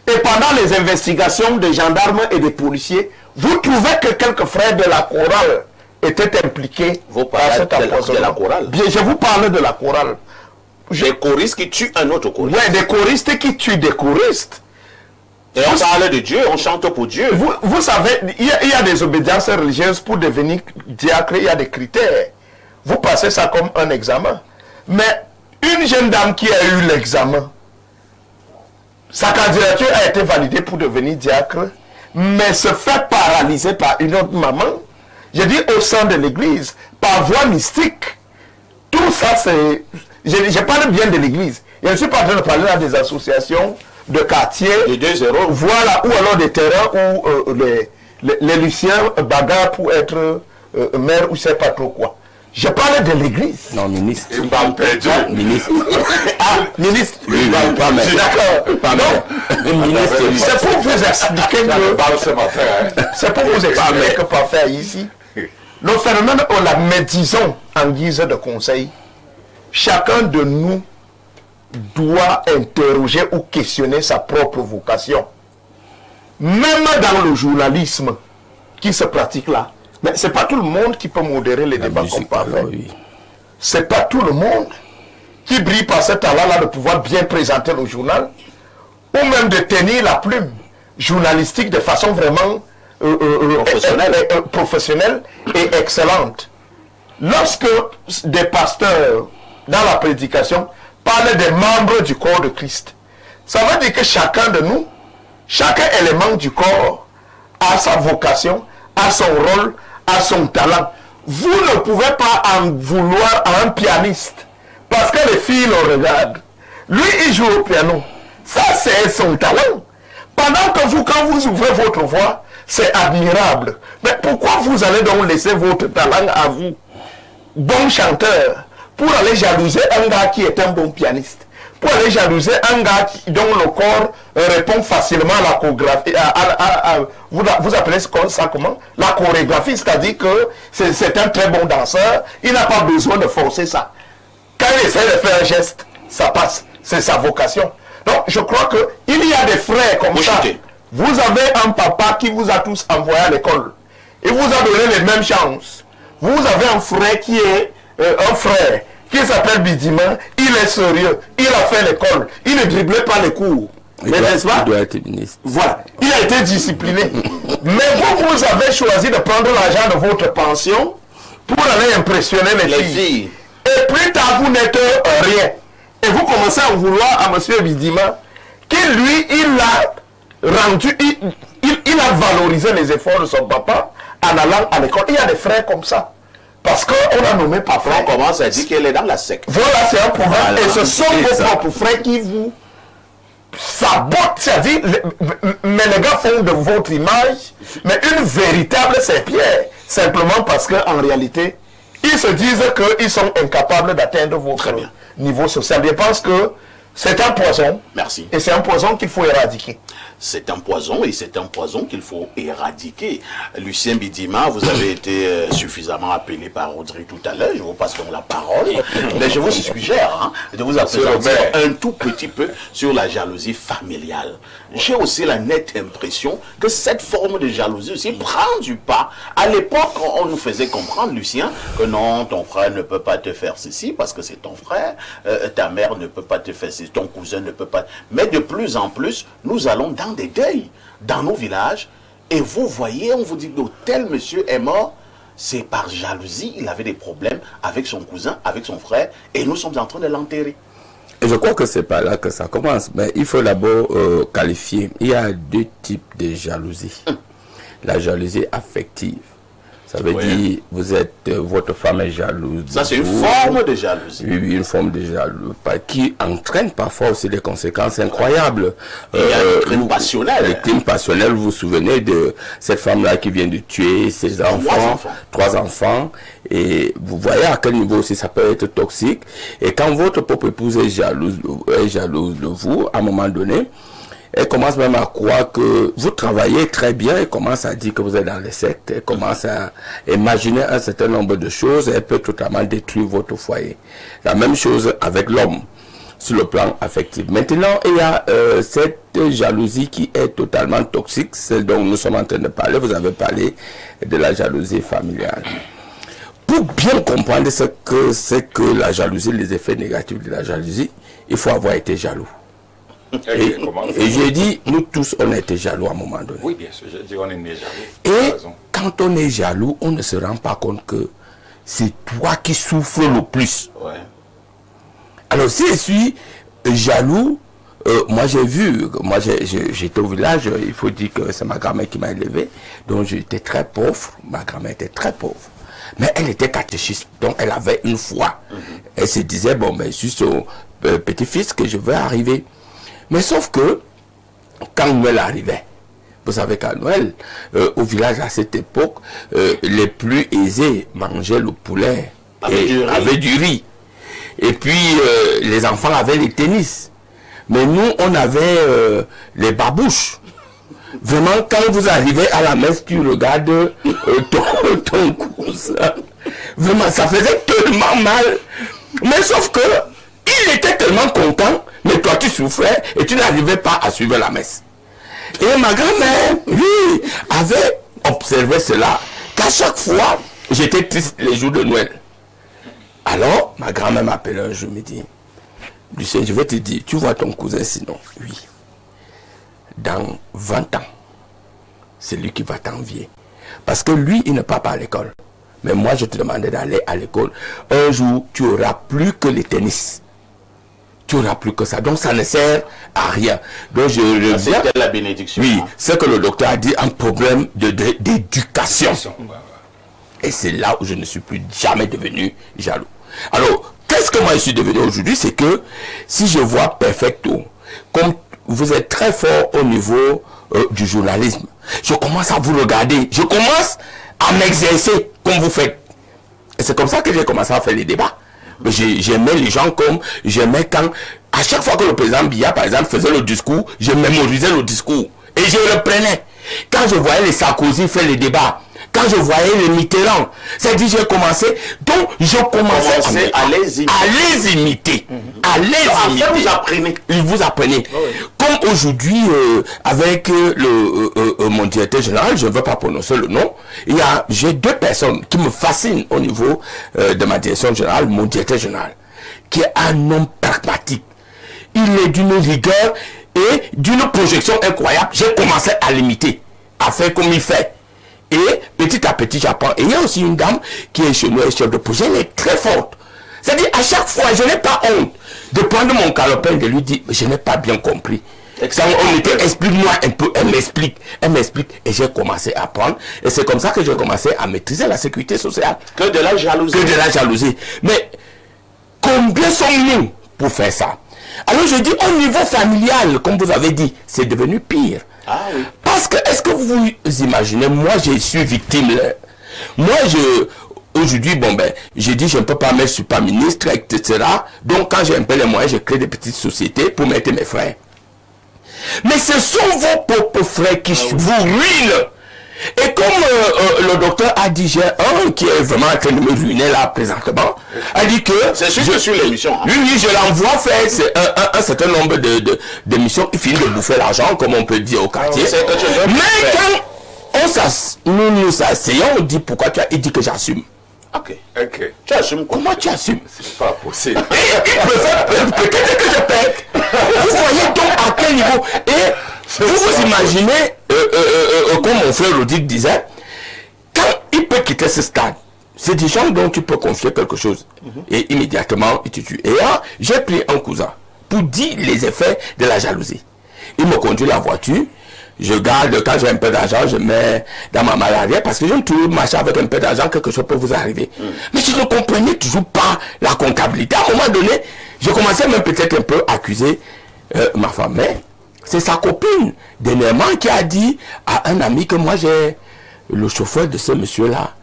Et pendant les investigations des gendarmes et des policiers, vous trouvez que quelques frères de la chorale étaient impliqués à cet empoisonnement. De la chorale. Bien, je vous parle de la chorale. Des choristes qui tuent un autre choriste. Oui, des choristes qui tuent des choristes. Et on parle de Dieu, on chante pour Dieu. Vous savez, il y a des obédiences religieuses pour devenir diacre, il y a des critères. Vous passez ça comme un examen. Mais une jeune dame qui a eu l'examen, sa candidature a été validée pour devenir diacre, mais se fait paralyser par une autre maman, je dis au sein de l'église, par voie mystique. Tout ça, c'est... Je parle bien de l'église. Je ne suis pas en train de parler à des associations de quartier. Les 2 0. Voilà, ou alors des terrains où les Luciens bagarrent pour être maire ou je ne sais pas trop quoi. Je parle de l'église. Non, ministre. Il parle perdu. Ministre. Ah, ministre. Oui, pas je suis d'accord. C'est pour vous expliquer que... C'est pour vous expliquer que Parfait ici, le phénomène, on la médisons en guise de conseil. Chacun de nous doit interroger ou questionner sa propre vocation. Même dans le journalisme qui se pratique là, mais ce n'est pas tout le monde qui peut modérer les débats comme Parfait. Oui. Ce n'est pas tout le monde qui brille par ce talent-là de pouvoir bien présenter le journal ou même de tenir la plume journalistique de façon vraiment professionnelle et excellente. Lorsque des pasteurs dans la prédication parlent des membres du corps de Christ, ça veut dire que chacun de nous, chaque élément du corps a sa vocation, a son rôle, a son talent. Vous ne pouvez pas en vouloir à un pianiste parce que les filles le regardent. Lui, il joue au piano. Ça, c'est son talent. Pendant que vous, quand vous ouvrez votre voix, c'est admirable. Mais pourquoi vous allez donc laisser votre talent à vous, bon chanteur, pour aller jalouser un gars qui est un bon pianiste, pour aller jalouser un gars dont le corps répond facilement à la chorégraphie, vous appelez ça comment? La chorégraphie, c'est-à-dire que c'est un très bon danseur, il n'a pas besoin de forcer ça. Quand il essaie de faire un geste, ça passe, c'est sa vocation. Donc je crois qu'il y a des frères comme ça. Vous avez un papa qui vous a tous envoyé à l'école. Il vous a donné les mêmes chances. Vous avez un frère qui est un frère qui s'appelle Bidima, il est sérieux, il a fait l'école, il ne driblait pas les cours. Mais n'est-ce pas? Il doit être ministre. Voilà, il a été discipliné. Mais vous avez choisi de prendre l'argent de votre pension pour aller impressionner les filles. Et plus tard, vous n'êtes rien. Et vous commencez à vouloir à M. Bidima, qui lui, il a rendu, il a valorisé les efforts de son papa en allant à l'école. Il y a des frères comme ça. Parce qu'on a nommé Parfait. On commence à dire qu'elle est dans la secte. Voilà, c'est un problème. Voilà. Et ce sont vos propres frères qui vous sabotent. C'est-à-dire, mais les gars font de votre image, mais une véritable serpillère. Simplement parce qu'en réalité, ils se disent qu'ils sont incapables d'atteindre votre niveau social. Je pense que c'est un poison. Merci. Et c'est un poison qu'il faut éradiquer. c'est un poison et c'est un poison qu'il faut éradiquer. Lucien Bidima, vous avez été suffisamment appelé par Audrey tout à l'heure, je vous passe donc la parole, mais je vous suggère de vous appesantir un tout petit peu sur la jalousie familiale. J'ai aussi la nette impression que cette forme de jalousie aussi prend du pas. À l'époque, on nous faisait comprendre, Lucien, que non, ton frère ne peut pas te faire ceci parce que c'est ton frère, ta mère ne peut pas te faire ceci, ton cousin ne peut pas. Mais de plus en plus, nous allons dans des deuils, dans nos villages, et vous voyez, on vous dit que tel monsieur est mort, c'est par jalousie, il avait des problèmes avec son cousin, avec son frère, et nous sommes en train de l'enterrer. Et je crois que c'est pas là que ça commence, mais il faut d'abord qualifier. Il y a deux types de jalousie. La jalousie affective. Ça veut dire, vous êtes, votre femme est jalouse. Ça, c'est une forme de jalousie. Oui, une forme de jalousie, qui entraîne parfois aussi des conséquences incroyables. Il y a le crime passionnel. Le crime passionnel, vous vous souvenez de cette femme-là qui vient de tuer ses enfants, trois enfants. Et vous voyez à quel niveau aussi ça peut être toxique. Et quand votre propre épouse est jalouse de vous, à un moment donné, elle commence même à croire que vous travaillez très bien, elle commence à dire que vous êtes dans les sectes, elle commence à imaginer un certain nombre de choses, elle peut totalement détruire votre foyer. La même chose avec l'homme, sur le plan affectif. Maintenant, il y a cette jalousie qui est totalement toxique, celle dont nous sommes en train de parler, vous avez parlé de la jalousie familiale. Pour bien comprendre ce que c'est que la jalousie, les effets négatifs de la jalousie, il faut avoir été jaloux. Et j'ai dit, nous tous, on a été jaloux à un moment donné. Oui, bien sûr, je dis on est né jaloux. Et quand on est jaloux, on ne se rend pas compte que c'est toi qui souffres le plus. Ouais. Alors, si je suis jaloux, moi j'ai vu, moi j'étais au village, il faut dire que c'est ma grand-mère qui m'a élevé, donc j'étais très pauvre, ma grand-mère était très pauvre. Mais elle était catéchiste, donc elle avait une foi. Elle se disait, bon, ben, je suis son petit-fils que je veux arriver. Mais sauf que, quand Noël arrivait, vous savez qu'à Noël, au village à cette époque, les plus aisés mangeaient le poulet avec du riz. Et puis, les enfants avaient les tennis. Mais nous, on avait les babouches. Vraiment, quand vous arrivez à la messe, tu regardes ton cousin. Vraiment, ça faisait tellement mal. Mais sauf que, il était tellement content, mais toi tu souffrais et tu n'arrivais pas à suivre la messe. Et ma grand-mère, lui, avait observé cela, qu'à chaque fois, j'étais triste les jours de Noël. Alors, ma grand-mère m'appelait un jour, me dit, Lucien, je vais te dire, tu vois ton cousin sinon? Oui. Dans 20 ans, c'est lui qui va t'envier. Parce que lui, il ne part pas à l'école. Mais moi, je te demandais d'aller à l'école. Un jour, tu auras plus que les tennis. Tu n'auras plus que ça. Donc, ça ne sert à rien. Donc, je reviens. C'était la bénédiction. Oui, c'est que le docteur a dit, un problème d'éducation. Et c'est là où je ne suis plus jamais devenu jaloux. Alors, qu'est-ce que moi je suis devenu aujourd'hui? C'est que si je vois Perfecto, comme vous êtes très fort au niveau du journalisme, je commence à vous regarder. Je commence à m'exercer comme vous faites. Et c'est comme ça que j'ai commencé à faire les débats. J'aimais les gens comme j'aimais quand, à chaque fois que le président Biya, par exemple, faisait le discours, je mémorisais le discours et je le prenais. Quand je voyais les Sarkozy faire les débats, quand je voyais les Mitterrand, c'est-à-dire j'ai commencé, donc je commençais à les imiter. À les imiter. Vous apprenez. Vous apprenez. Oh oui. Comme aujourd'hui, avec mon directeur général, je ne veux pas prononcer le nom, j'ai deux personnes qui me fascinent au niveau de ma direction générale, mon directeur général, qui est un homme pragmatique. Il est d'une rigueur et d'une projection incroyable. J'ai commencé à l'imiter, à faire comme il fait. Et petit à petit, j'apprends. Et il y a aussi une dame qui est chez nous, elle est chef de projet, elle est très forte. C'est-à-dire, à chaque fois, je n'ai pas honte de prendre mon calepin et de lui dire, je n'ai pas bien compris. Quand on était, explique-moi un peu, elle m'explique, et j'ai commencé à apprendre. Et c'est comme ça que j'ai commencé à maîtriser la sécurité sociale. Que de la jalousie. Que de la jalousie. Mais, combien sommes-nous pour faire ça? Alors je dis, au niveau familial, comme vous avez dit, c'est devenu pire. Ah oui. Parce que, est-ce que vous imaginez, moi je suis victime là. Moi aujourd'hui, bon ben, j'ai dit je ne peux pas mettre, je ne suis pas ministre, etc. Donc quand j'ai un peu les moyens, je crée des petites sociétés pour mettre mes frères. Mais ce sont vos propres frères qui vous ruinent. Et comme le docteur a dit, j'ai un qui est vraiment en train de me ruiner là présentement, a dit que... C'est sûr que sur l'émission. Hein. Oui, je l'envoie faire un certain nombre d'émissions qui finissent de bouffer l'argent, comme on peut dire au quartier. Mais quand nous asseyons, on dit pourquoi tu as... Il dit que j'assume. Ok. Tu assumes quoi? Comment tu assumes? C'est pas possible. Il préfère peut-être que je pète. Vous voyez donc à quel niveau. Et vous imaginez, comme mon frère Rodrigue disait, quand il peut quitter ce stade, c'est des gens dont tu peux confier quelque chose. Et immédiatement, il te tue. Et là, j'ai pris un cousin pour dire les effets de la jalousie. Il me conduit la voiture. Je garde, quand j'ai un peu d'argent, je mets dans ma malaria parce que j'aime toujours marcher avec un peu d'argent, quelque chose peut vous arriver. Mais je ne comprenais toujours pas la comptabilité. À un moment donné, je commençais même peut-être un peu à accuser ma femme. Mais c'est sa copine, dernièrement, qui a dit à un ami que moi j'ai le chauffeur de ce monsieur-là.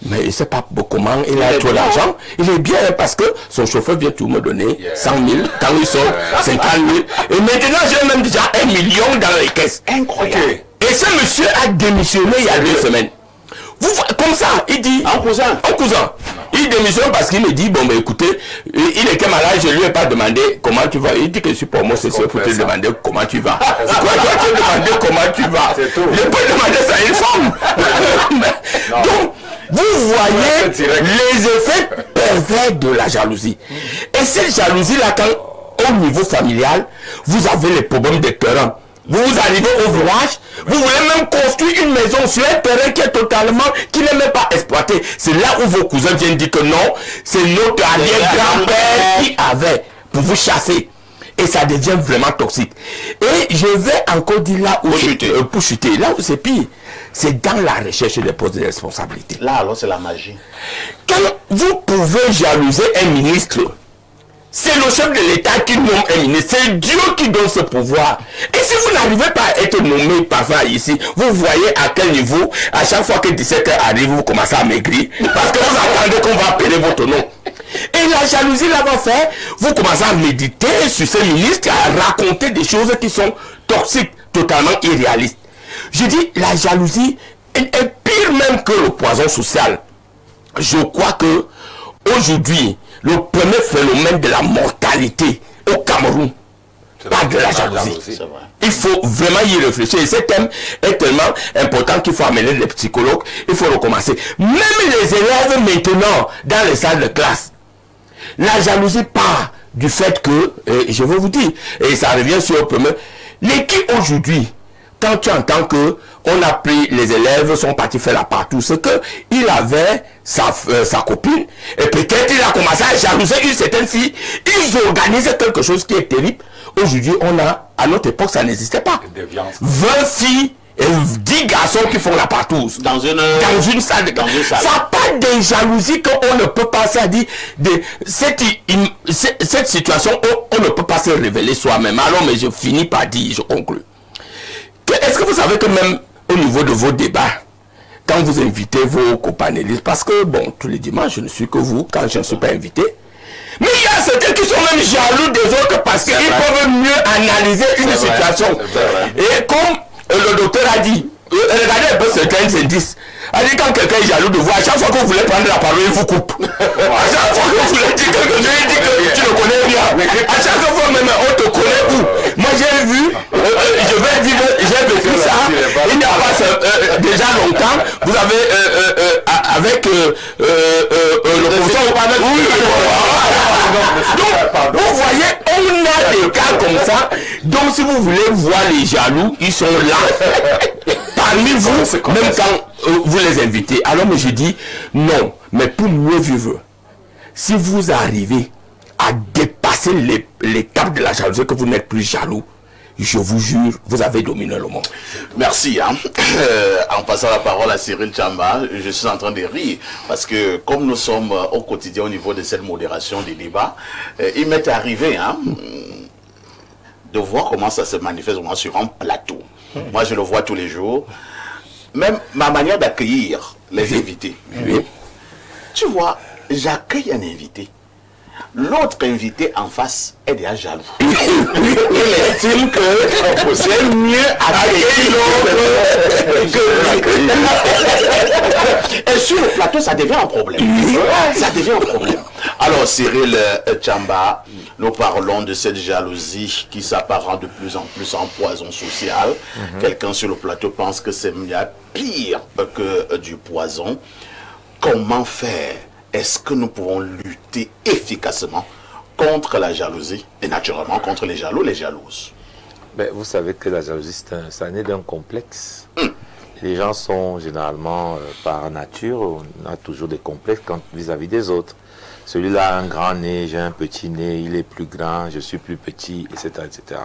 Mais il ne sait pas comment il a tout l'argent. Il est bien parce que son chauffeur vient tout me donner 100 000, quand il sort 50 000. Et maintenant, j'ai même déjà 1 million dans les caisses. Incroyable. Et ce monsieur a démissionné il y a 2 semaines. Comme ça, il dit... Un cousin. Il démissionne parce qu'il me dit, bon, mais écoutez, il était malade, je ne lui ai pas demandé comment tu vas. Il dit que je suis pas homosexuel pour te demander comment tu vas. C'est quoi, toi, tu demander comment tu vas? Je peux demander ça à une femme. Donc, vous voyez les effets pervers de la jalousie. Et cette jalousie-là, quand au niveau familial, vous avez les problèmes de terrain. Vous arrivez au village, vous voulez même construire une maison sur un terrain qui n'est même pas exploité. C'est là où vos cousins viennent dire que non, c'est notre arrière-grand-père qui avait pour vous chasser. Et ça devient vraiment toxique. Et je vais encore dire là où pour chuter. Là où c'est pire, c'est dans la recherche des postes de responsabilité. Là alors c'est la magie. Quand vous pouvez jalouser un ministre, c'est le chef de l'État qui nomme un ministre. C'est Dieu qui donne ce pouvoir. Et si vous n'arrivez pas à être nommé parfois ici, vous voyez à quel niveau, à chaque fois que 17h arrive, vous commencez à maigrir. Parce que vous attendez qu'on va appeler votre nom. Et la jalousie là va faire, vous commencez à méditer sur ce ministre, à raconter des choses qui sont toxiques, totalement irréalistes. Je dis, la jalousie est pire même que le poison social. Je crois que aujourd'hui, le premier phénomène de la mortalité au Cameroun, pas de la jalousie. Il faut vraiment y réfléchir. Et ce thème est tellement important qu'il faut amener les psychologues, il faut recommencer. Même les élèves maintenant, dans les salles de classe, la jalousie part du fait que, je vais vous dire, et ça revient sur le premier, l'équipe aujourd'hui, quand tu entends que on a pris, les élèves sont partis faire la partout, c'est que il avait sa copine, et peut-être il a commencé à jalouser une certaine fille, ils organisent quelque chose qui est terrible. Aujourd'hui, à notre époque, ça n'existait pas. 20 filles et 10 garçons qui font la partouze. Dans une salle. Ça n'a pas de jalousie qu'on ne peut pas se dire. Cette situation, on ne peut pas se révéler soi-même. Alors, mais je finis par dire, je conclue. Est-ce que vous savez que même au niveau de vos débats, quand vous invitez vos copanélistes, parce que, bon, tous les dimanches, je ne suis que vous, quand je ne suis pas invité, mais il y a certains qui sont même jaloux des autres parce qu'ils peuvent mieux analyser une situation. Et comme le docteur a dit, regardez un peu certains indices. A dit quand quelqu'un est jaloux de vous, à chaque fois que vous voulez prendre la parole, il vous coupe. À chaque fois que vous voulez dire quelque chose, il dit que tu le connais bien. À chaque fois même, on te connaît où? Moi j'ai vu, j'ai vécu ça, il n'y a pas déjà longtemps, vous avez avec le professeur. Donc, vous voyez, on a des cas comme ça. Donc si vous voulez voir les jaloux, ils sont là. Parmi vous, même quand vous les invitez. Alors mais je dis non, mais pour mieux vivre, si vous arrivez à dépasser l'étape de la jalousie, que vous n'êtes plus jaloux, je vous jure, vous avez dominé le monde. Merci. En passant la parole à Cyril Tchamba, je suis en train de rire parce que comme nous sommes au quotidien au niveau de cette modération des débats, il m'est arrivé de voir comment ça se manifeste sur un plateau. Moi, je le vois tous les jours. Même ma manière d'accueillir les invités. Tu vois, j'accueille un invité l'autre invité en face est déjà jaloux. Il estime que c'est mieux accueillir l'autre que lui. Et sur le plateau, ça devient un problème. Ça devient un problème. Alors, Cyril Tchamba, nous parlons de cette jalousie qui s'apparente de plus en plus en poison social. Quelqu'un sur le plateau pense que c'est pire que du poison. Comment faire? Est-ce que nous pouvons lutter efficacement contre la jalousie et naturellement contre les jaloux, les jalouses? Ben, vous savez que la jalousie, ça naît d'un complexe. Les gens sont généralement, par nature, on a toujours des complexes vis-à-vis des autres. Celui-là a un grand nez, j'ai un petit nez, il est plus grand, je suis plus petit, etc. etc.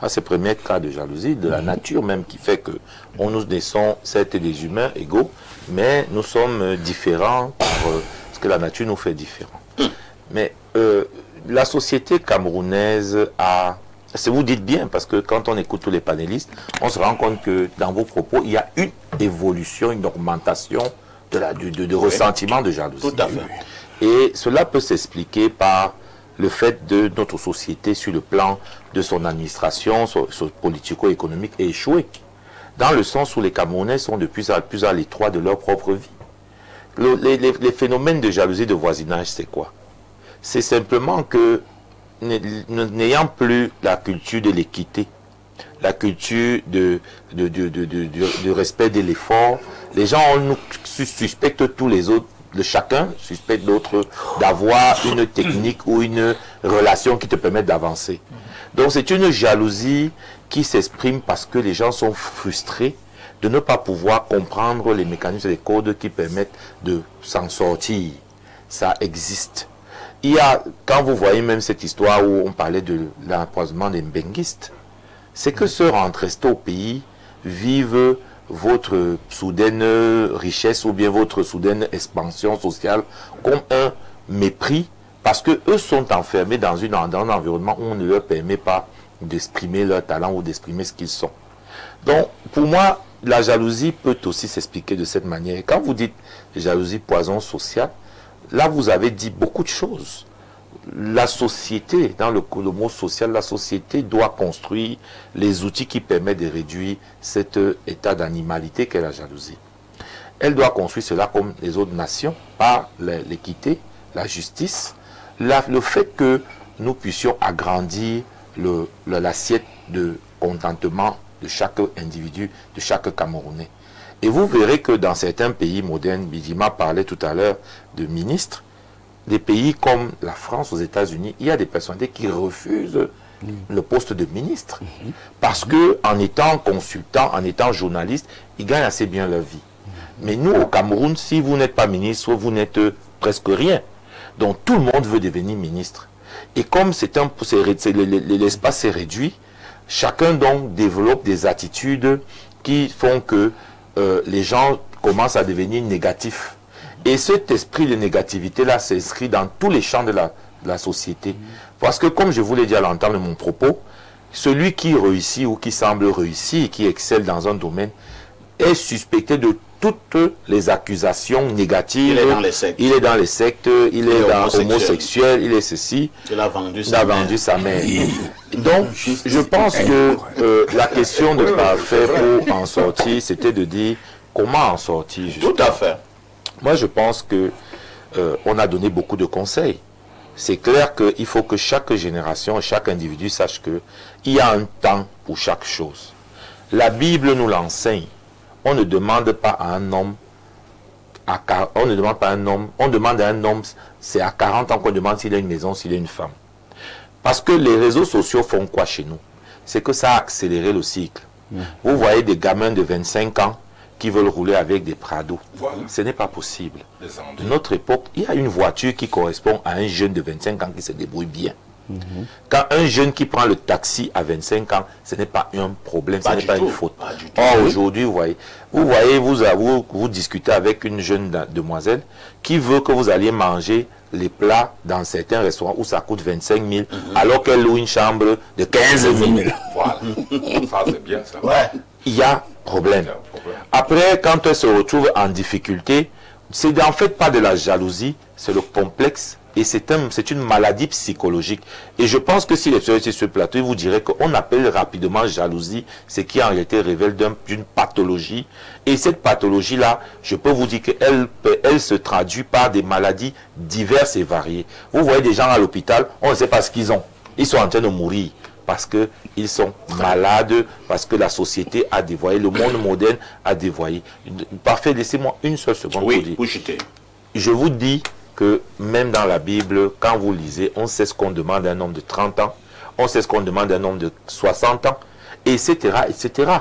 C'est le premier cas de jalousie, de la nature même, qui fait que nous naissons, certes des humains égaux, mais nous sommes différents parce que la nature nous fait différents. Mais la société camerounaise a... Vous dites bien, parce que quand on écoute tous les panélistes, on se rend compte que dans vos propos, il y a une évolution, une augmentation de ressentiment de jalousie. Tout à fait. Et cela peut s'expliquer par le fait de notre société sur le plan de son administration, son politico-économique est échoué. Dans le sens où les Camerounais sont de plus en plus à l'étroit de leur propre vie. Les phénomènes de jalousie de voisinage, c'est quoi? C'est simplement que, n'ayant plus la culture de l'équité, la culture de respect de l'effort, les gens nous suspectent tous les autres, chacun suspecte l'autre d'avoir une technique ou une relation qui te permet d'avancer. Donc c'est une jalousie qui s'exprime parce que les gens sont frustrés de ne pas pouvoir comprendre les mécanismes et les codes qui permettent de s'en sortir. Ça existe. Il y a, quand vous voyez même cette histoire où on parlait de l'empoisonnement des mbenguistes, c'est que ceux rentrés au pays vivent votre soudaine richesse ou bien votre soudaine expansion sociale comme un mépris parce que eux sont enfermés dans un environnement où on ne leur permet pas d'exprimer leur talent ou d'exprimer ce qu'ils sont. Donc, pour moi, la jalousie peut aussi s'expliquer de cette manière. Quand vous dites jalousie, poison social, là, vous avez dit beaucoup de choses. La société, dans le mot social, la société doit construire les outils qui permettent de réduire cet état d'animalité qu'est la jalousie. Elle doit construire cela comme les autres nations, par l'équité, la justice, le fait que nous puissions agrandir l'assiette de contentement de chaque individu, de chaque Camerounais. Et vous verrez que dans certains pays modernes, Bidima parlait tout à l'heure de ministres, des pays comme la France, aux États-Unis, il y a des personnalités qui refusent le poste de ministre. Parce que en étant consultant, en étant journaliste, ils gagnent assez bien leur vie. Mais nous, au Cameroun, si vous n'êtes pas ministre, vous n'êtes presque rien. Donc tout le monde veut devenir ministre. Et comme l'espace est réduit, chacun donc développe des attitudes qui font que les gens commencent à devenir négatifs. Et cet esprit de négativité-là s'inscrit dans tous les champs de la société. Parce que, comme je vous l'ai dit à l'entame de mon propos, celui qui réussit ou qui semble réussir, qui excelle dans un domaine, est suspecté de toutes les accusations négatives. Il est dans les sectes. Il est dans les sectes, il est homosexuel, il est ceci. Il a vendu sa mère. Donc, je pense que la question de parfait pour en sortir, c'était de dire comment en sortir. Justement. Tout à fait. Moi, je pense que on a donné beaucoup de conseils. C'est clair qu'il faut que chaque génération, chaque individu sache qu'il y a un temps pour chaque chose. La Bible nous l'enseigne. On ne demande pas à un homme, on demande à un homme, c'est à 40 ans qu'on demande s'il a une maison, s'il a une femme. Parce que les réseaux sociaux font quoi chez nous? C'est que ça a accéléré le cycle. Vous voyez des gamins de 25 ans qui veulent rouler avec des Prado. Voilà. Ce n'est pas possible. De notre époque, il y a une voiture qui correspond à un jeune de 25 ans qui se débrouille bien. Quand un jeune qui prend le taxi à 25 ans, ce n'est pas un problème, ce n'est pas une faute. Or, aujourd'hui, vous discutez avec une jeune demoiselle qui veut que vous alliez manger les plats dans certains restaurants où ça coûte 25 000, alors qu'elle loue une chambre de 15 000. Voilà. Ça, c'est bien ça. Ouais. Il y a problème. Après, quand elle se retrouve en difficulté, c'est en fait pas de la jalousie, c'est le complexe Et c'est une maladie psychologique. Et je pense que si les gens étaient sur ce plateau, ils vous diraient qu'on appelle rapidement jalousie ce qui en réalité révèle d'une pathologie. Et cette pathologie-là, je peux vous dire qu'elle se traduit par des maladies diverses et variées. Vous voyez des gens à l'hôpital, on ne sait pas ce qu'ils ont. Ils sont en train de mourir parce qu'ils sont malades, parce que la société a dévoyé, le monde moderne a dévoyé. Parfait, laissez-moi une seule seconde pour dire. Je vous dis que même dans la Bible, quand vous lisez, on sait ce qu'on demande à un homme de 30 ans, on sait ce qu'on demande à un homme de 60 ans, etc., etc.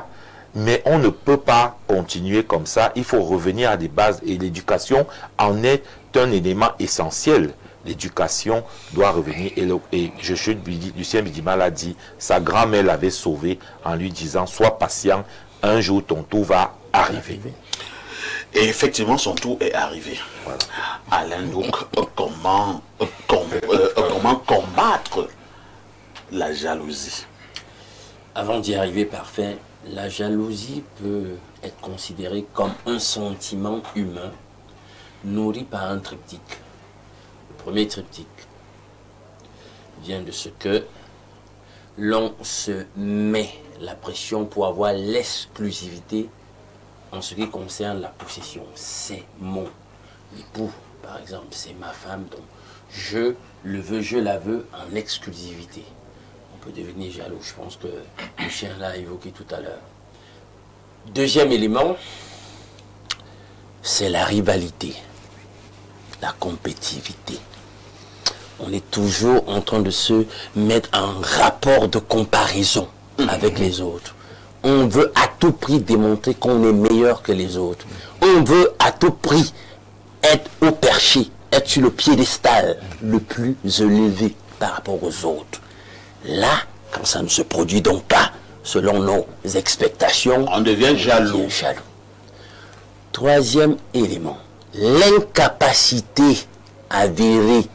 Mais on ne peut pas continuer comme ça. Il faut revenir à des bases et l'éducation en est un élément essentiel. L'éducation doit revenir. Et Lucien Bidima l'a dit, sa grand-mère l'avait sauvé en lui disant, sois patient, un jour ton tour va arriver. Et effectivement, son tour est arrivé. Voilà. Alain, donc, comment combattre la jalousie? Avant d'y arriver, parfait, la jalousie peut être considérée comme un sentiment humain nourri par un triptyque. Le premier triptyque vient de ce que l'on se met la pression pour avoir l'exclusivité en ce qui concerne la possession. C'est mon époux, par exemple, c'est ma femme, donc je le veux, je la veux en exclusivité. On peut devenir jaloux, je pense que Lucien l'a évoqué tout à l'heure. Deuxième élément, c'est la rivalité, la compétitivité. On est toujours en train de se mettre en rapport de comparaison avec les autres. On veut à tout prix démontrer qu'on est meilleur que les autres. On veut à tout prix être au perché, être sur le piédestal le plus élevé par rapport aux autres. Là, quand ça ne se produit donc pas selon nos expectations, on devient jaloux. Troisième élément, l'incapacité avérée,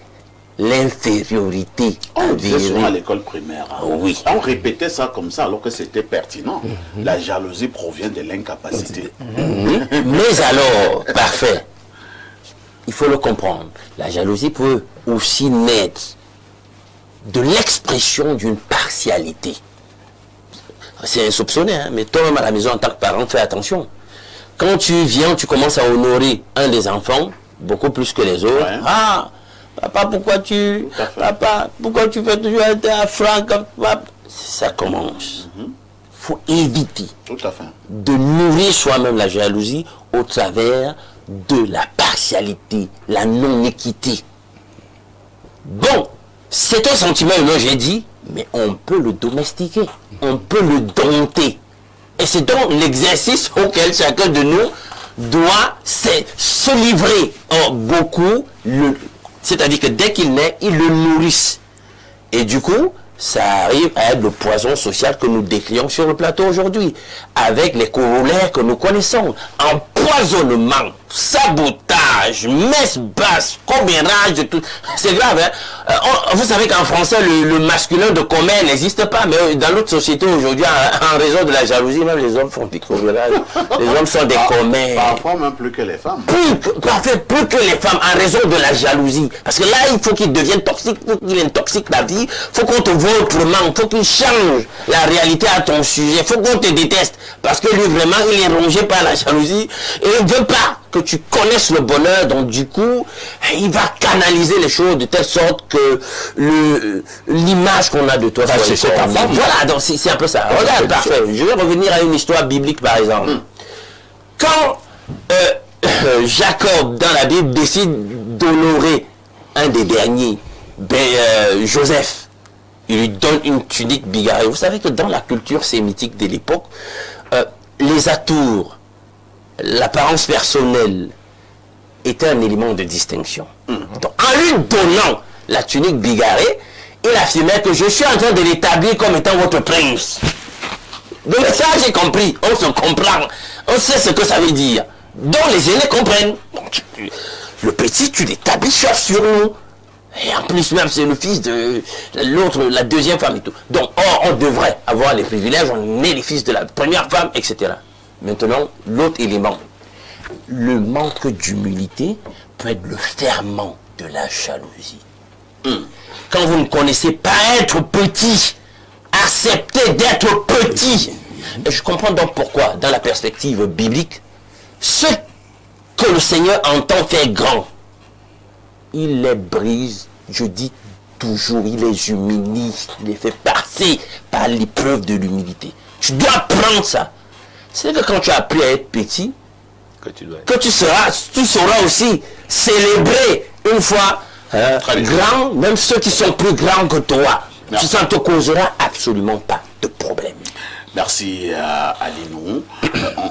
l'infériorité on disait souvent à avérée. l'école primaire. Hein. Oui. On répétait ça comme ça alors que c'était pertinent. La jalousie provient de l'incapacité. Mais alors, parfait, il faut le comprendre. La jalousie peut aussi naître de l'expression d'une partialité. C'est insoupçonné, hein, mais toi-même à la maison en tant que parent, fais attention. Quand tu viens, tu commences à honorer un des enfants, beaucoup plus que les autres. Ouais. Ah, papa, pourquoi tu fais toujours un Franck? Ça commence. Faut éviter Tout à fait. de nourrir soi-même la jalousie au travers de la partialité, la non-équité. Bon, c'est un sentiment humain, j'ai dit, mais on peut le domestiquer, on peut le dompter. Et c'est donc l'exercice auquel chacun de nous doit se livrer. Or, beaucoup, c'est-à-dire que dès qu'il naît, ils le nourrissent. Et du coup, ça arrive à être le poison social que nous décrions sur le plateau aujourd'hui, avec les corollaires que nous connaissons. Empoisonnement, sabotage, messe basse, commérage de tout. C'est grave, hein? Vous savez qu'en français, le masculin de commère n'existe pas, mais dans notre société aujourd'hui, en raison de la jalousie, même les hommes font des commérages. Les hommes sont des commères. Parfois même plus que les femmes. Plus que les femmes, en raison de la jalousie. Parce que là, il faut qu'il devienne toxique, il faut qu'il intoxique ta vie, il faut qu'on te voit autrement, il faut qu'il change la réalité à ton sujet, il faut qu'on te déteste. Parce que lui, vraiment, il est rongé par la jalousie et il ne veut pas que tu connaisses le bonheur. Donc, du coup, il va canaliser les choses de telle sorte que l'image qu'on a de toi, c'est ta femme. Voilà, donc c'est un peu ça. Regarde, parfait. Je vais revenir à une histoire biblique, par exemple. Quand Jacob, dans la Bible, décide d'honorer un des derniers, Joseph, il lui donne une tunique bigarrée. Vous savez que dans la culture sémitique de l'époque, les atours, l'apparence personnelle était un élément de distinction. Donc, en lui donnant la tunique bigarrée, il affirmait que je suis en train de l'établir comme étant votre prince. Donc ça, j'ai compris. On se comprend. On sait ce que ça veut dire. Donc les aînés comprennent. Donc, le petit, tu l'établis chef sur nous. Et en plus même, c'est le fils de l'autre, la deuxième femme et tout. Donc, on devrait avoir les privilèges. On est les fils de la première femme, etc. Maintenant, l'autre élément. Le manque d'humilité peut être le ferment de la jalousie. Quand vous ne connaissez pas être petit, acceptez d'être petit. Et je comprends donc pourquoi, dans la perspective biblique, ce que le Seigneur entend faire grand, il les brise, je dis toujours, il les humilie, il les fait passer par l'épreuve de l'humilité. Tu dois prendre ça. C'est que quand tu as appris à être petit, que tu sauras aussi célébrer une fois grand, même ceux qui sont plus grands que toi. Ça ne te causera absolument pas de problème. Merci Alinou.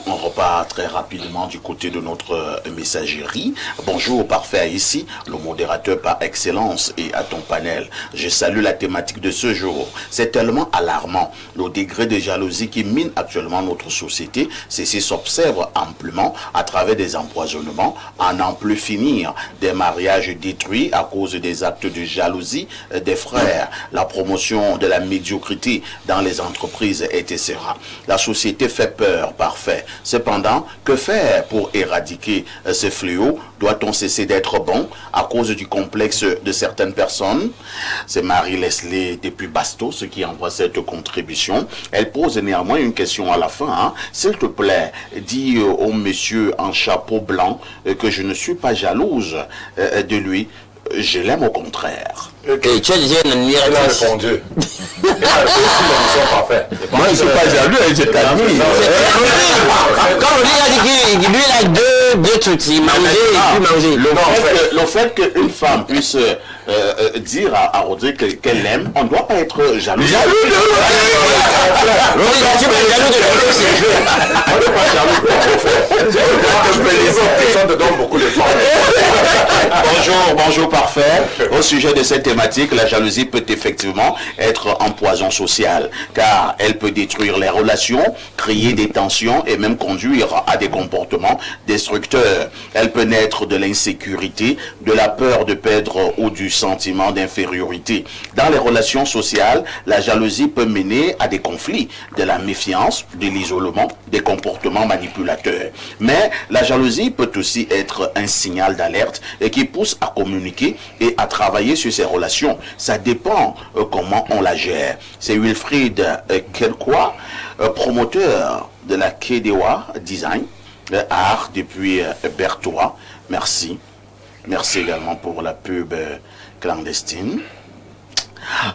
On repart très rapidement du côté de notre messagerie. Bonjour parfait ici, le modérateur par excellence et à ton panel. Je salue la thématique de ce jour. C'est tellement alarmant. Le degré de jalousie qui mine actuellement notre société, ceci s'observe amplement à travers des empoisonnements, à n'en plus finir, des mariages détruits à cause des actes de jalousie des frères, la promotion de la médiocrité dans les entreprises, etc. La société fait peur, parfait. Cependant, que faire pour éradiquer ce fléau? Doit-on cesser d'être bon à cause du complexe de certaines personnes? C'est Marie-Leslie depuis Bastos qui envoie cette contribution. Elle pose néanmoins une question à la fin. S'il te plaît, dis au monsieur en chapeau blanc que je ne suis pas jalouse de lui. Je l'aime au contraire. Et tu as déjà une admiration. Répondu. Parfait. Moi, je ne suis pas jaloux, je t'admire. Quand on dit qu'il lui il a deux trucs, il mangeait. Le fait qu'une femme puisse dire à Rodrigue qu'elle l'aime, on ne doit pas être jaloux. Jaloux de tu es jaloux de On n'est pas jaloux de donne beaucoup d'efforts. Bonjour parfait. Au sujet de cette thématique, la jalousie peut effectivement être un poison social, car elle peut détruire les relations, créer des tensions et même conduire à des comportements destructeurs. Elle peut naître de l'insécurité, de la peur de perdre ou du sentiment d'infériorité. Dans les relations sociales, la jalousie peut mener à des conflits, de la méfiance, de l'isolement, des comportements manipulateurs. Mais la jalousie peut aussi être un signal d'alerte et qui pousse à communiquer et à travailler sur ses relations. Ça dépend comment on la gère. C'est Wilfried Kelquois, promoteur de la Kedewa Design Art depuis Berthois. Merci. Merci également pour la pub clandestine.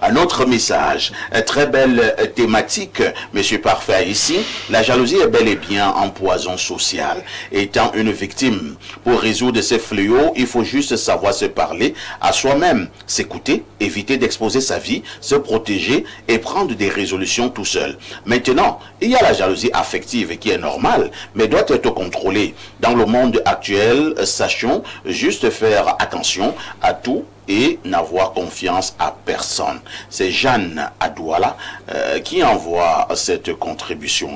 Un autre message, très belle thématique, monsieur Parfait ici. La jalousie est bel et bien un poison social. Étant une victime, pour résoudre ces fléaux, il faut juste savoir se parler à soi-même, s'écouter, éviter d'exposer sa vie, se protéger et prendre des résolutions tout seul. Maintenant, il y a la jalousie affective qui est normale, mais doit être contrôlée. Dans le monde actuel, sachons juste faire attention à tout et n'avoir confiance à personne. C'est Jeanne Adouala qui envoie cette contribution.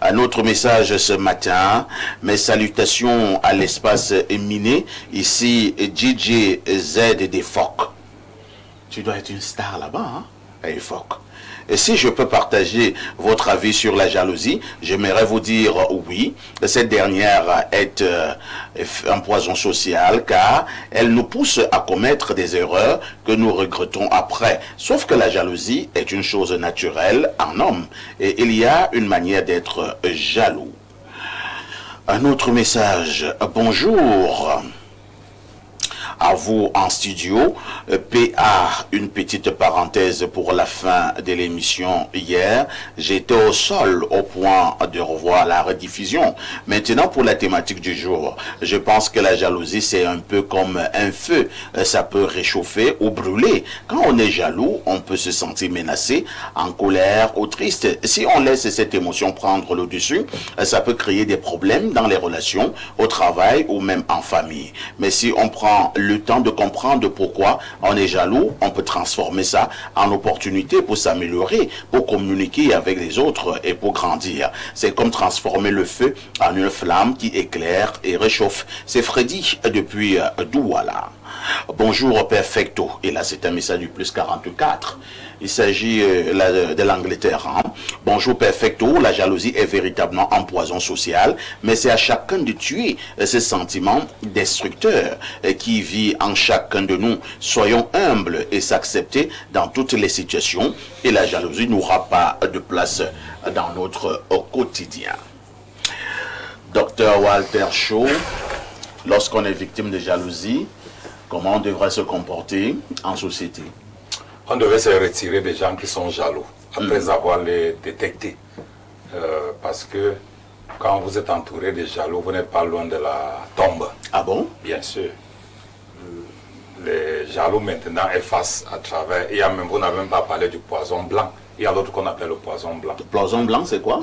Un autre message ce matin, mes salutations à l'espace miné, ici DJ Z des Phoques. Tu dois être une star là-bas, hein, Phoques. Et si je peux partager votre avis sur la jalousie, j'aimerais vous dire oui, cette dernière est un poison social car elle nous pousse à commettre des erreurs que nous regrettons après. Sauf que la jalousie est une chose naturelle en homme et il y a une manière d'être jaloux. Un autre message, bonjour. À vous en studio. PA, une petite parenthèse pour la fin de l'émission hier. J'étais au sol au point de revoir la rediffusion. Maintenant pour la thématique du jour. Je pense que la jalousie c'est un peu comme un feu. Ça peut réchauffer ou brûler. Quand on est jaloux, on peut se sentir menacé, en colère ou triste. Si on laisse cette émotion prendre le dessus, ça peut créer des problèmes dans les relations, au travail ou même en famille. Mais si on prend le temps de comprendre pourquoi on est jaloux, on peut transformer ça en opportunité pour s'améliorer, pour communiquer avec les autres et pour grandir. C'est comme transformer le feu en une flamme qui éclaire et réchauffe. C'est Freddy depuis Douala. Bonjour Perfecto. Et là, c'est un message du plus 44. Il s'agit de l'Angleterre. Hein. Bonjour Perfecto. La jalousie est véritablement un poison social, mais c'est à chacun de tuer ces sentiments destructeurs qui vit en chacun de nous. Soyons humbles et s'accepter dans toutes les situations, et la jalousie n'aura pas de place dans notre quotidien. Docteur Walter Shaw, lorsqu'on est victime de jalousie, comment on devrait se comporter en société? On devait se retirer des gens qui sont jaloux, après avoir les détectés. Parce que quand vous êtes entouré de jaloux, vous n'êtes pas loin de la tombe. Ah bon? Bien sûr. Les jaloux maintenant effacent à travers. Vous n'avez même pas parlé du poison blanc. Il y a l'autre qu'on appelle le poison blanc. Le poison blanc, c'est quoi?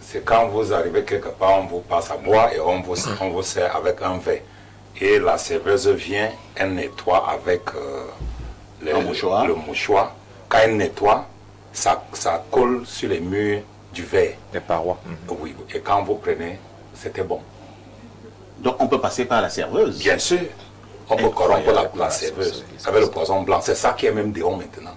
C'est quand vous arrivez quelque part, on vous passe à boire et on vous sert avec un verre. Et la serveuse vient, elle nettoie avec le mouchoir. Quand elle nettoie, ça colle sur les murs du verre. Les parois. Oui, et quand vous prenez, c'était bon. Donc on peut passer par la serveuse? Bien sûr. On peut corrompre la serveuse avec le poison blanc. C'est ça qui est même dehors maintenant.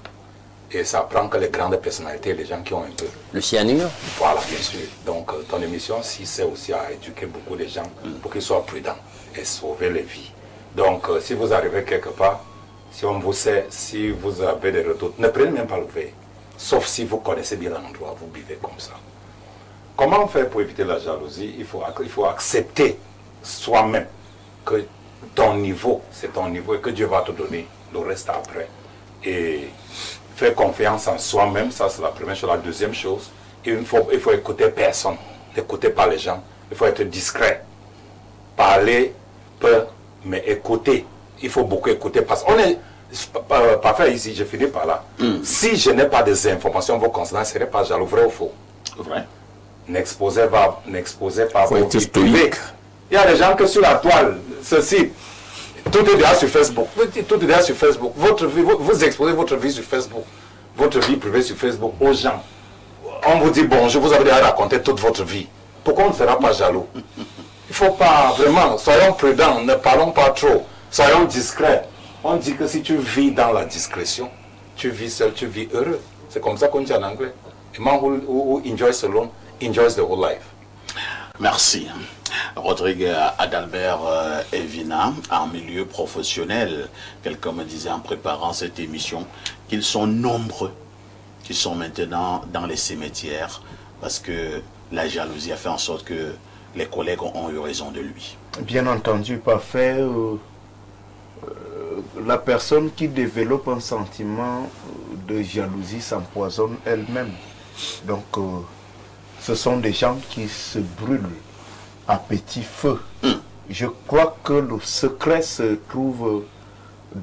Et ça prend que les grandes personnalités, les gens qui ont un peu. Le cyanure? Voilà, bien sûr. Donc ton émission, si c'est aussi à éduquer beaucoup de gens pour qu'ils soient prudents et sauver les vies. Donc si vous arrivez quelque part, si on vous sait, si vous avez des redoutes, ne prenez même pas le verre. Sauf si vous connaissez bien l'endroit, vous buvez comme ça. Comment faire pour éviter la jalousie? Il faut accepter soi-même que ton niveau, c'est ton niveau et que Dieu va te donner le reste après. Et faire confiance en soi-même, ça c'est la première chose. La deuxième chose, il faut écouter personne, n'écouter pas les gens. Il faut être discret. Parler peu, mais écouter. Il faut beaucoup écouter parce qu'on est parfait ici, je finis par là. Si je n'ai pas des informations vous concernant, ce n'est pas jaloux, vrai ou faux? Vrai. N'exposez pas vos vies privées. Il y a des gens que sur la toile, ceci, tout est déjà sur Facebook. Tout est déjà sur Facebook. Votre vie, vous exposez votre vie sur Facebook. Votre vie privée sur Facebook aux gens. On vous dit bonjour, vous avez déjà raconté toute votre vie. Pourquoi on ne sera pas jaloux? Il ne faut pas, vraiment, soyons prudents, ne parlons pas trop. Soyons discrets. On dit que si tu vis dans la discrétion, tu vis seul, tu vis heureux. C'est comme ça qu'on dit en anglais. A man who enjoys alone enjoys the whole life. Merci. Rodrigue Adalbert Evina, en milieu professionnel, quelqu'un me disait en préparant cette émission qu'ils sont nombreux qui sont maintenant dans les cimetières parce que la jalousie a fait en sorte que les collègues ont eu raison de lui. Bien entendu, parfait. La personne qui développe un sentiment de jalousie s'empoisonne elle-même. Donc, ce sont des gens qui se brûlent à petit feu. Je crois que le secret se trouve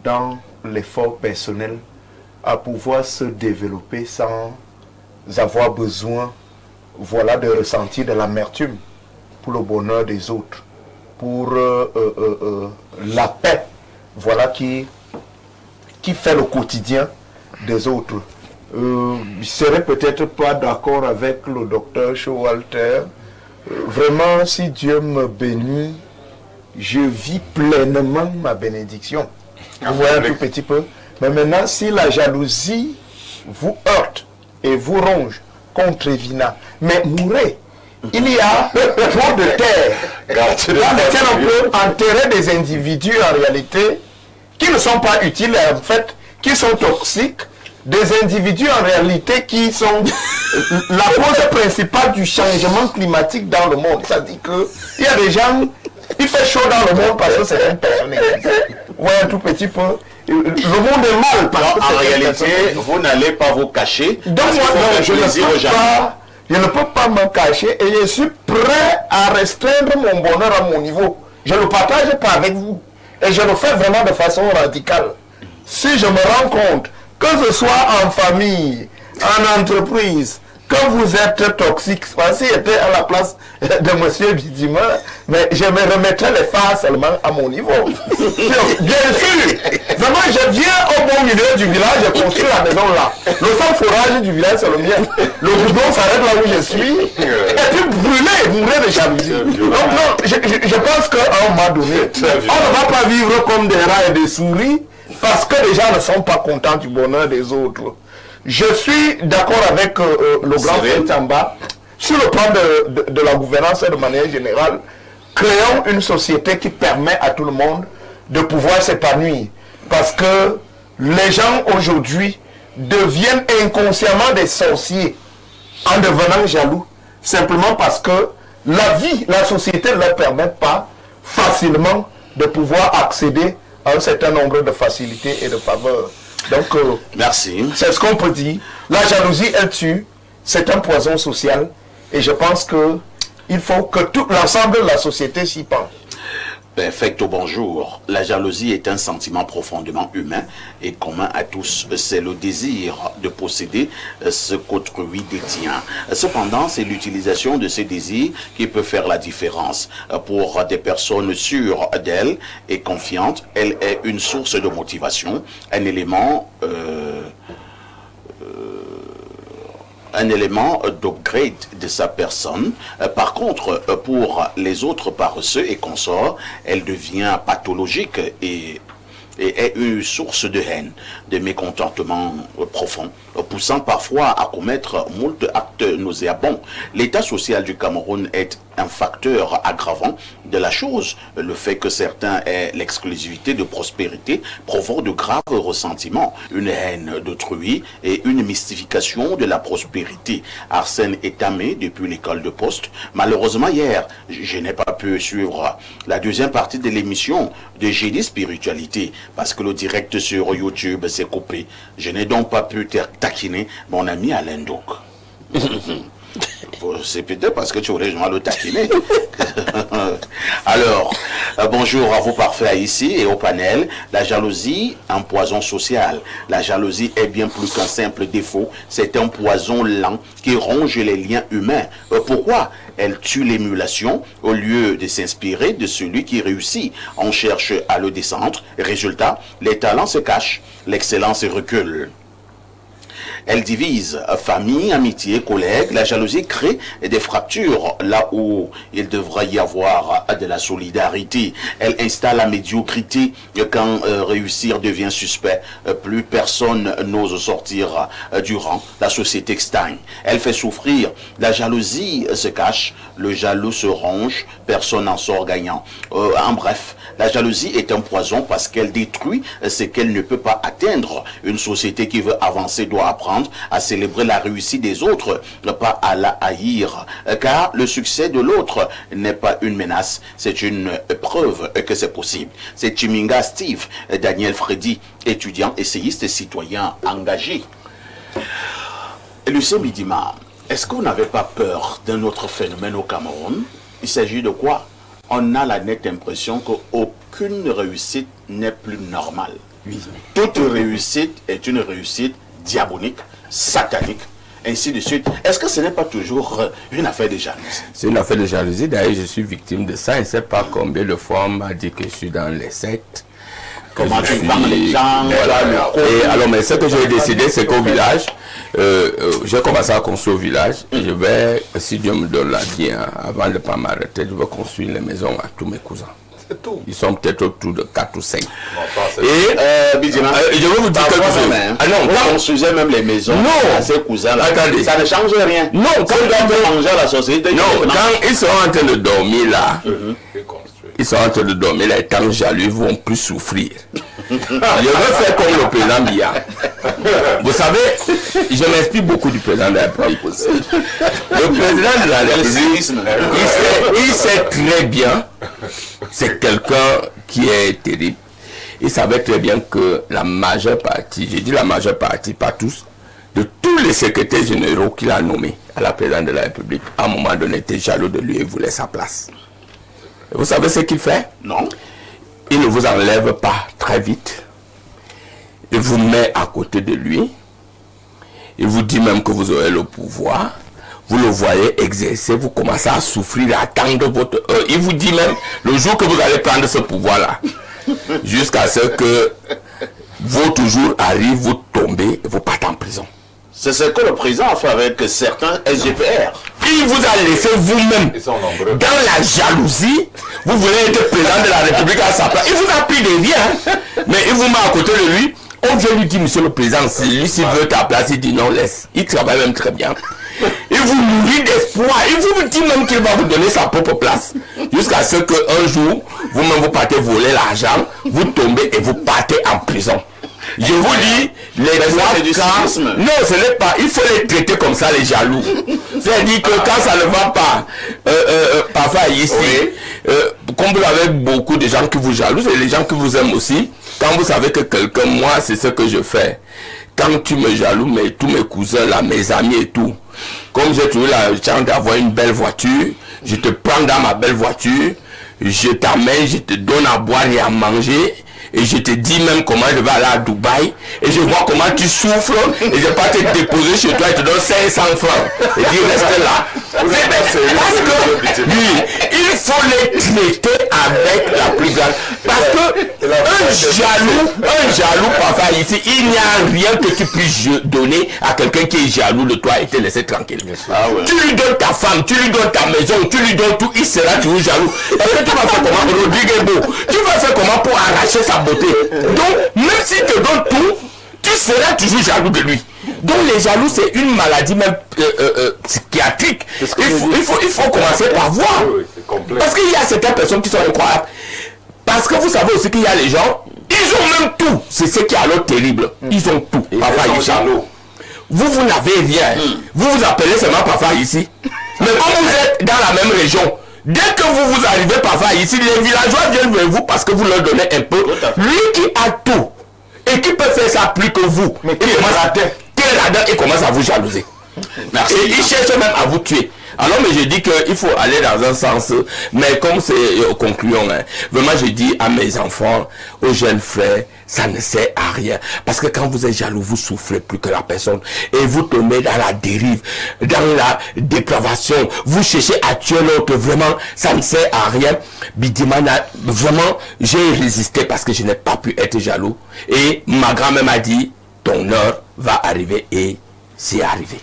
dans l'effort personnel à pouvoir se développer sans avoir besoin, voilà, de ressentir de l'amertume pour le bonheur des autres, pour la paix, voilà, qui fait le quotidien des autres. Je ne serais peut-être pas d'accord avec le docteur Showalter. Vraiment, si Dieu me bénit, je vis pleinement ma bénédiction. Vous voyez un tout petit peu. Mais maintenant, si la jalousie vous heurte et vous ronge contre Evina, mais mourrez. Il y a trop de terre dans laquelle on peut enterrer des individus en réalité qui ne sont pas utiles, en fait, qui sont toxiques, des individus en réalité qui sont la cause principale du changement climatique dans le monde. C'est-à-dire qu'il y a des gens, il fait chaud dans le monde parce que c'est une personne. Ouais, un tout petit peu. Le monde est mal parce que en réalité, vous n'allez pas vous cacher. Donc moi, non, je ne peux pas me cacher et je suis prêt à restreindre mon bonheur à mon niveau. Je ne le partage pas avec vous. Et je le fais vraiment de façon radicale. Si je me rends compte, que ce soit en famille, en entreprise, quand vous êtes toxique, si j'étais à la place de M. Bidima, mais je me remettrais les phares seulement à mon niveau. Bien sûr, vraiment, je viens au bon milieu du village, je construis la maison là. Le seul forage du village, c'est le mien. Le goudron s'arrête là où je suis. Et puis brûler, mourir de jalousie. Donc non, je pense qu'à un moment donné, on ne va pas vivre comme des rats et des souris parce que les gens ne sont pas contents du bonheur des autres. Je suis d'accord avec le grand frère Tamba sur le plan de la gouvernance et de manière générale. Créons une société qui permet à tout le monde de pouvoir s'épanouir. Parce que les gens aujourd'hui deviennent inconsciemment des sorciers en devenant jaloux. Simplement parce que la société ne leur permet pas facilement de pouvoir accéder à un certain nombre de facilités et de faveurs. Donc, merci. C'est ce qu'on peut dire. La jalousie, elle tue. C'est un poison social. Et je pense qu'il faut que tout l'ensemble de la société s'y penche. Perfecto, bonjour. La jalousie est un sentiment profondément humain et commun à tous. C'est le désir de posséder ce qu'autrui détient. Cependant, c'est l'utilisation de ces désirs qui peut faire la différence. Pour des personnes sûres d'elles et confiantes, elle est une source de motivation, un élément d'upgrade de sa personne. Par contre, pour les autres paresseux et consorts, elle devient pathologique et est une source de haine, de mécontentement profond, poussant parfois à commettre moult actes nauséabonds. L'état social du Cameroun est un facteur aggravant de la chose. Le fait que certains aient l'exclusivité de prospérité provoque de graves ressentiments, une haine d'autrui et une mystification de la prospérité. Arsène est tamé depuis l'école de poste. Malheureusement, hier, je n'ai pas pu suivre la deuxième partie de l'émission de Jeudi Spiritualité parce que le direct sur YouTube s'est coupé. Je n'ai donc pas pu taquiner mon ami Alain Douk. C'est peut-être parce que tu voulais jamais le taquiner. Alors, bonjour à vous parfaits ici et au panel. La jalousie, un poison social. La jalousie est bien plus qu'un simple défaut. C'est un poison lent qui ronge les liens humains. Pourquoi? Elle tue l'émulation au lieu de s'inspirer de celui qui réussit. On cherche à le descendre. Résultat, les talents se cachent, l'excellence recule. Elle divise famille, amitié, collègues. La jalousie crée des fractures là où il devrait y avoir de la solidarité. Elle installe la médiocrité quand réussir devient suspect. Plus personne n'ose sortir du rang. La société stagne. Elle fait souffrir. La jalousie se cache. Le jaloux se ronge. Personne n'en sort gagnant. En bref, la jalousie est un poison parce qu'elle détruit ce qu'elle ne peut pas atteindre. Une société qui veut avancer doit apprendre à célébrer la réussite des autres, pas à la haïr, car le succès de l'autre n'est pas une menace, c'est une preuve que c'est possible. C'est Chiminga Steve, Daniel Freddy, étudiant, essayiste et citoyen engagé. Lucien Bidima, est-ce qu'on n'avait pas peur d'un autre phénomène au Cameroun? Il s'agit de quoi? On a la nette impression qu'aucune réussite n'est plus normale. Oui. Toute réussite est une réussite diabolique, satanique, ainsi de suite. Est-ce que ce n'est pas toujours une affaire de jalousie? C'est une affaire de jalousie. D'ailleurs, je suis victime de ça. Je ne sais pas combien de fois on m'a dit que je suis dans les sectes. Comment tu parles les gens? Voilà, et alors, mais ce que j'ai décidé, c'est qu'au village, j'ai commencé à construire au village. Et je vais, si Dieu me donne la vie, avant de ne pas m'arrêter, je vais construire les maisons à tous mes cousins. Tout. Ils sont peut-être autour de 4 ou 5. Et je veux vous dire quelque chose. Ah non, on construisait même les maisons à ses cousins. Attendez. Ça ne change rien. Non, quand la société. Non, quand ils sont en train de dormir là, ils sont en train de dormir là, étant jaloux, ils vont plus souffrir. Je veux faire comme le président Biya. Vous savez, je m'inspire beaucoup du président de la République. Le président de la République, il sait très bien, c'est quelqu'un qui est terrible. Il savait très bien que la majeure partie, j'ai dit la majeure partie, pas tous, de tous les secrétaires généraux qu'il a nommés à la présidence de la République, à un moment donné, était jaloux de lui et voulait sa place. Et vous savez ce qu'il fait? Non. Il ne vous enlève pas très vite. Il vous met à côté de lui. Il vous dit même que vous aurez le pouvoir. Vous le voyez exercer, vous commencez à souffrir, à attendre votre heure. Il vous dit même le jour que vous allez prendre ce pouvoir-là, jusqu'à ce que votre jour arrive, vous tombez et vous partez en prison. C'est ce que le président a fait avec certains SGPR. Il vous a laissé vous-même dans la jalousie. Vous voulez être président de la République à sa place. Il vous a pris des rien, mais il vous met à côté de lui. On vient lui dire, monsieur le président, si lui s'il veut ta place, il dit non, laisse. Il travaille même très bien. Il vous nourrit d'espoir. Il vous dit même qu'il va vous donner sa propre place. Jusqu'à ce qu'un jour, vous-même vous partez voler l'argent, vous tombez et vous partez en prison. Je vous dis, les trois cas, non, ce n'est pas, il faut les traiter comme ça, les jaloux. C'est-à-dire que quand ça ne va pas, parfois ici, comme vous avez beaucoup de gens qui vous jalousent et les gens qui vous aiment aussi, quand vous savez que quelqu'un, moi, c'est ce que je fais. Quand tu me jaloues, mais tous mes cousins, là, mes amis et tout, comme j'ai toujours la chance d'avoir une belle voiture, je te prends dans ma belle voiture, je t'amène, je te donne à boire et à manger, et je te dis même comment je vais aller à Dubaï, et je vois comment tu souffres, et je vais pas te déposer chez toi et te donne 500 francs, et dire reste là. Parce que, oui, il faut les traiter avec la plus grande. Parce que un jaloux, parfois ici, il n'y a rien que tu puisses donner à quelqu'un qui est jaloux de toi et te laisser tranquille. Ah ouais. Tu lui donnes ta femme, tu lui donnes ta maison, tu lui donnes tout, il sera toujours jaloux. Parce que tu vas faire comment, Rodrigue Beau, tu vas faire comment pour arracher sa beauté. Donc, même s'il te donne tout, tu seras toujours jaloux de lui. Donc les jaloux, c'est une maladie même psychiatrique. Il faut commencer par voir. Parce qu'il y a certaines personnes qui sont incroyables. Parce que vous savez aussi qu'il y a les gens, ils ont même tout. C'est ce qui est alors terrible. Ils ont tout. Papa, ils sont jaloux. Vous n'avez rien. Vous vous appelez seulement papa ici. Mais comme vous êtes dans la même région, dès que vous arrivez parfois ici, les villageois viennent vers vous parce que vous leur donnez un peu. Lui qui a tout et qui peut faire ça plus que vous, mais qui est là-dedans et commence à vous jalouser. Merci. Et il cherche même à vous tuer. Alors, mais je dis qu'il faut aller dans un sens, mais comme c'est concluant, hein, vraiment je dis à mes enfants, aux jeunes frères, ça ne sert à rien. Parce que quand vous êtes jaloux, vous souffrez plus que la personne. Et vous tombez dans la dérive, dans la dépravation. Vous cherchez à tuer l'autre. Vraiment, ça ne sert à rien. Bidimana, vraiment, j'ai résisté parce que je n'ai pas pu être jaloux. Et ma grand-mère m'a dit, ton heure va arriver et c'est arrivé.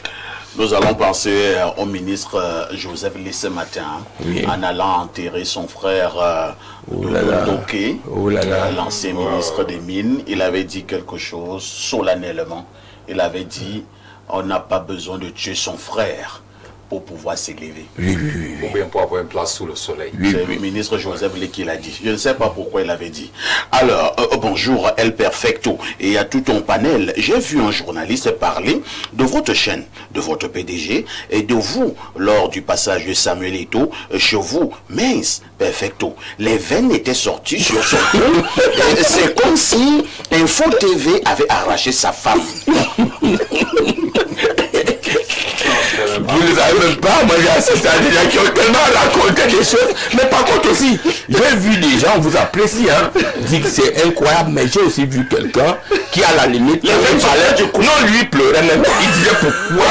Nous allons penser au ministre Joseph Lee ce matin, oui, en allant enterrer son frère Doké, l'ancien ministre des Mines. Il avait dit quelque chose solennellement. Il avait dit, on n'a pas besoin de tuer son frère pour pouvoir s'élever. Oui. Ou bien pour avoir une place sous le soleil. C'est le ministre Joseph Lee qui l'a dit. Je ne sais pas pourquoi il l'avait dit. Alors, bonjour El Perfecto. Et à tout ton panel, j'ai vu un journaliste parler de votre chaîne, de votre PDG et de vous lors du passage de Samuel Eto'o chez vous. Mince, Perfecto. Les veines étaient sorties sur son cou. C'est comme si Info TV avait arraché sa femme. Vous ne savez même pas, moi j'ai assisté à des gens qui ont tellement raconté des choses, mais par contre aussi, j'ai vu des gens, vous appréciez, hein, dit que c'est incroyable, mais j'ai aussi vu quelqu'un qui à la limite, il parlait du coup, non, lui pleurait même, il disait pourquoi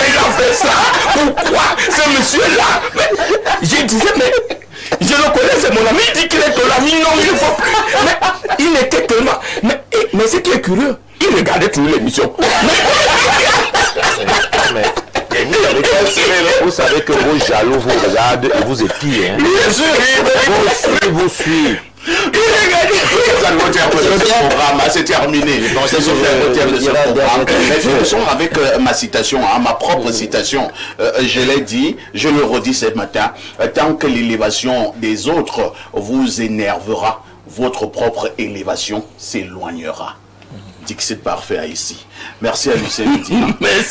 il a fait ça, pourquoi ce monsieur-là, mais je disais, mais je le connais, c'est mon ami, il dit qu'il est ton ami, non, il ne faut plus, mais il était tellement, mais ce qui est curieux, il regardait toujours l'émission. Vous savez que vos jaloux vous regardent et vous épient. Hein? Vous suivent. C'est terminé. Je sors avec ma citation, ma propre citation. Je l'ai dit, je le redis ce matin. Tant que l'élévation des autres vous énervera, votre propre élévation s'éloignera. Dixit parfait ici. Merci à Lucien Midi.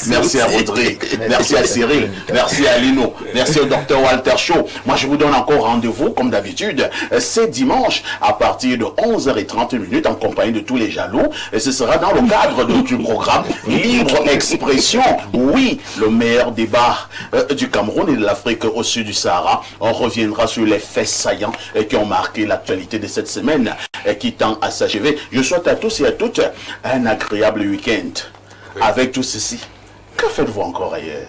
Merci à Rodrigue. Merci à Cyril. Merci à Lino. Merci au docteur Walter Shaw. Moi, je vous donne encore rendez-vous, comme d'habitude, c'est dimanche à partir de 11h30 en compagnie de tous les jaloux. Et ce sera dans le cadre du programme Libre Expression. Oui, le meilleur débat du Cameroun et de l'Afrique au sud du Sahara. On reviendra sur les faits saillants qui ont marqué l'actualité de cette semaine qui tend à s'achever. Je souhaite à tous et à toutes un agréable week-end. Avec tout ceci, que faites-vous encore ailleurs?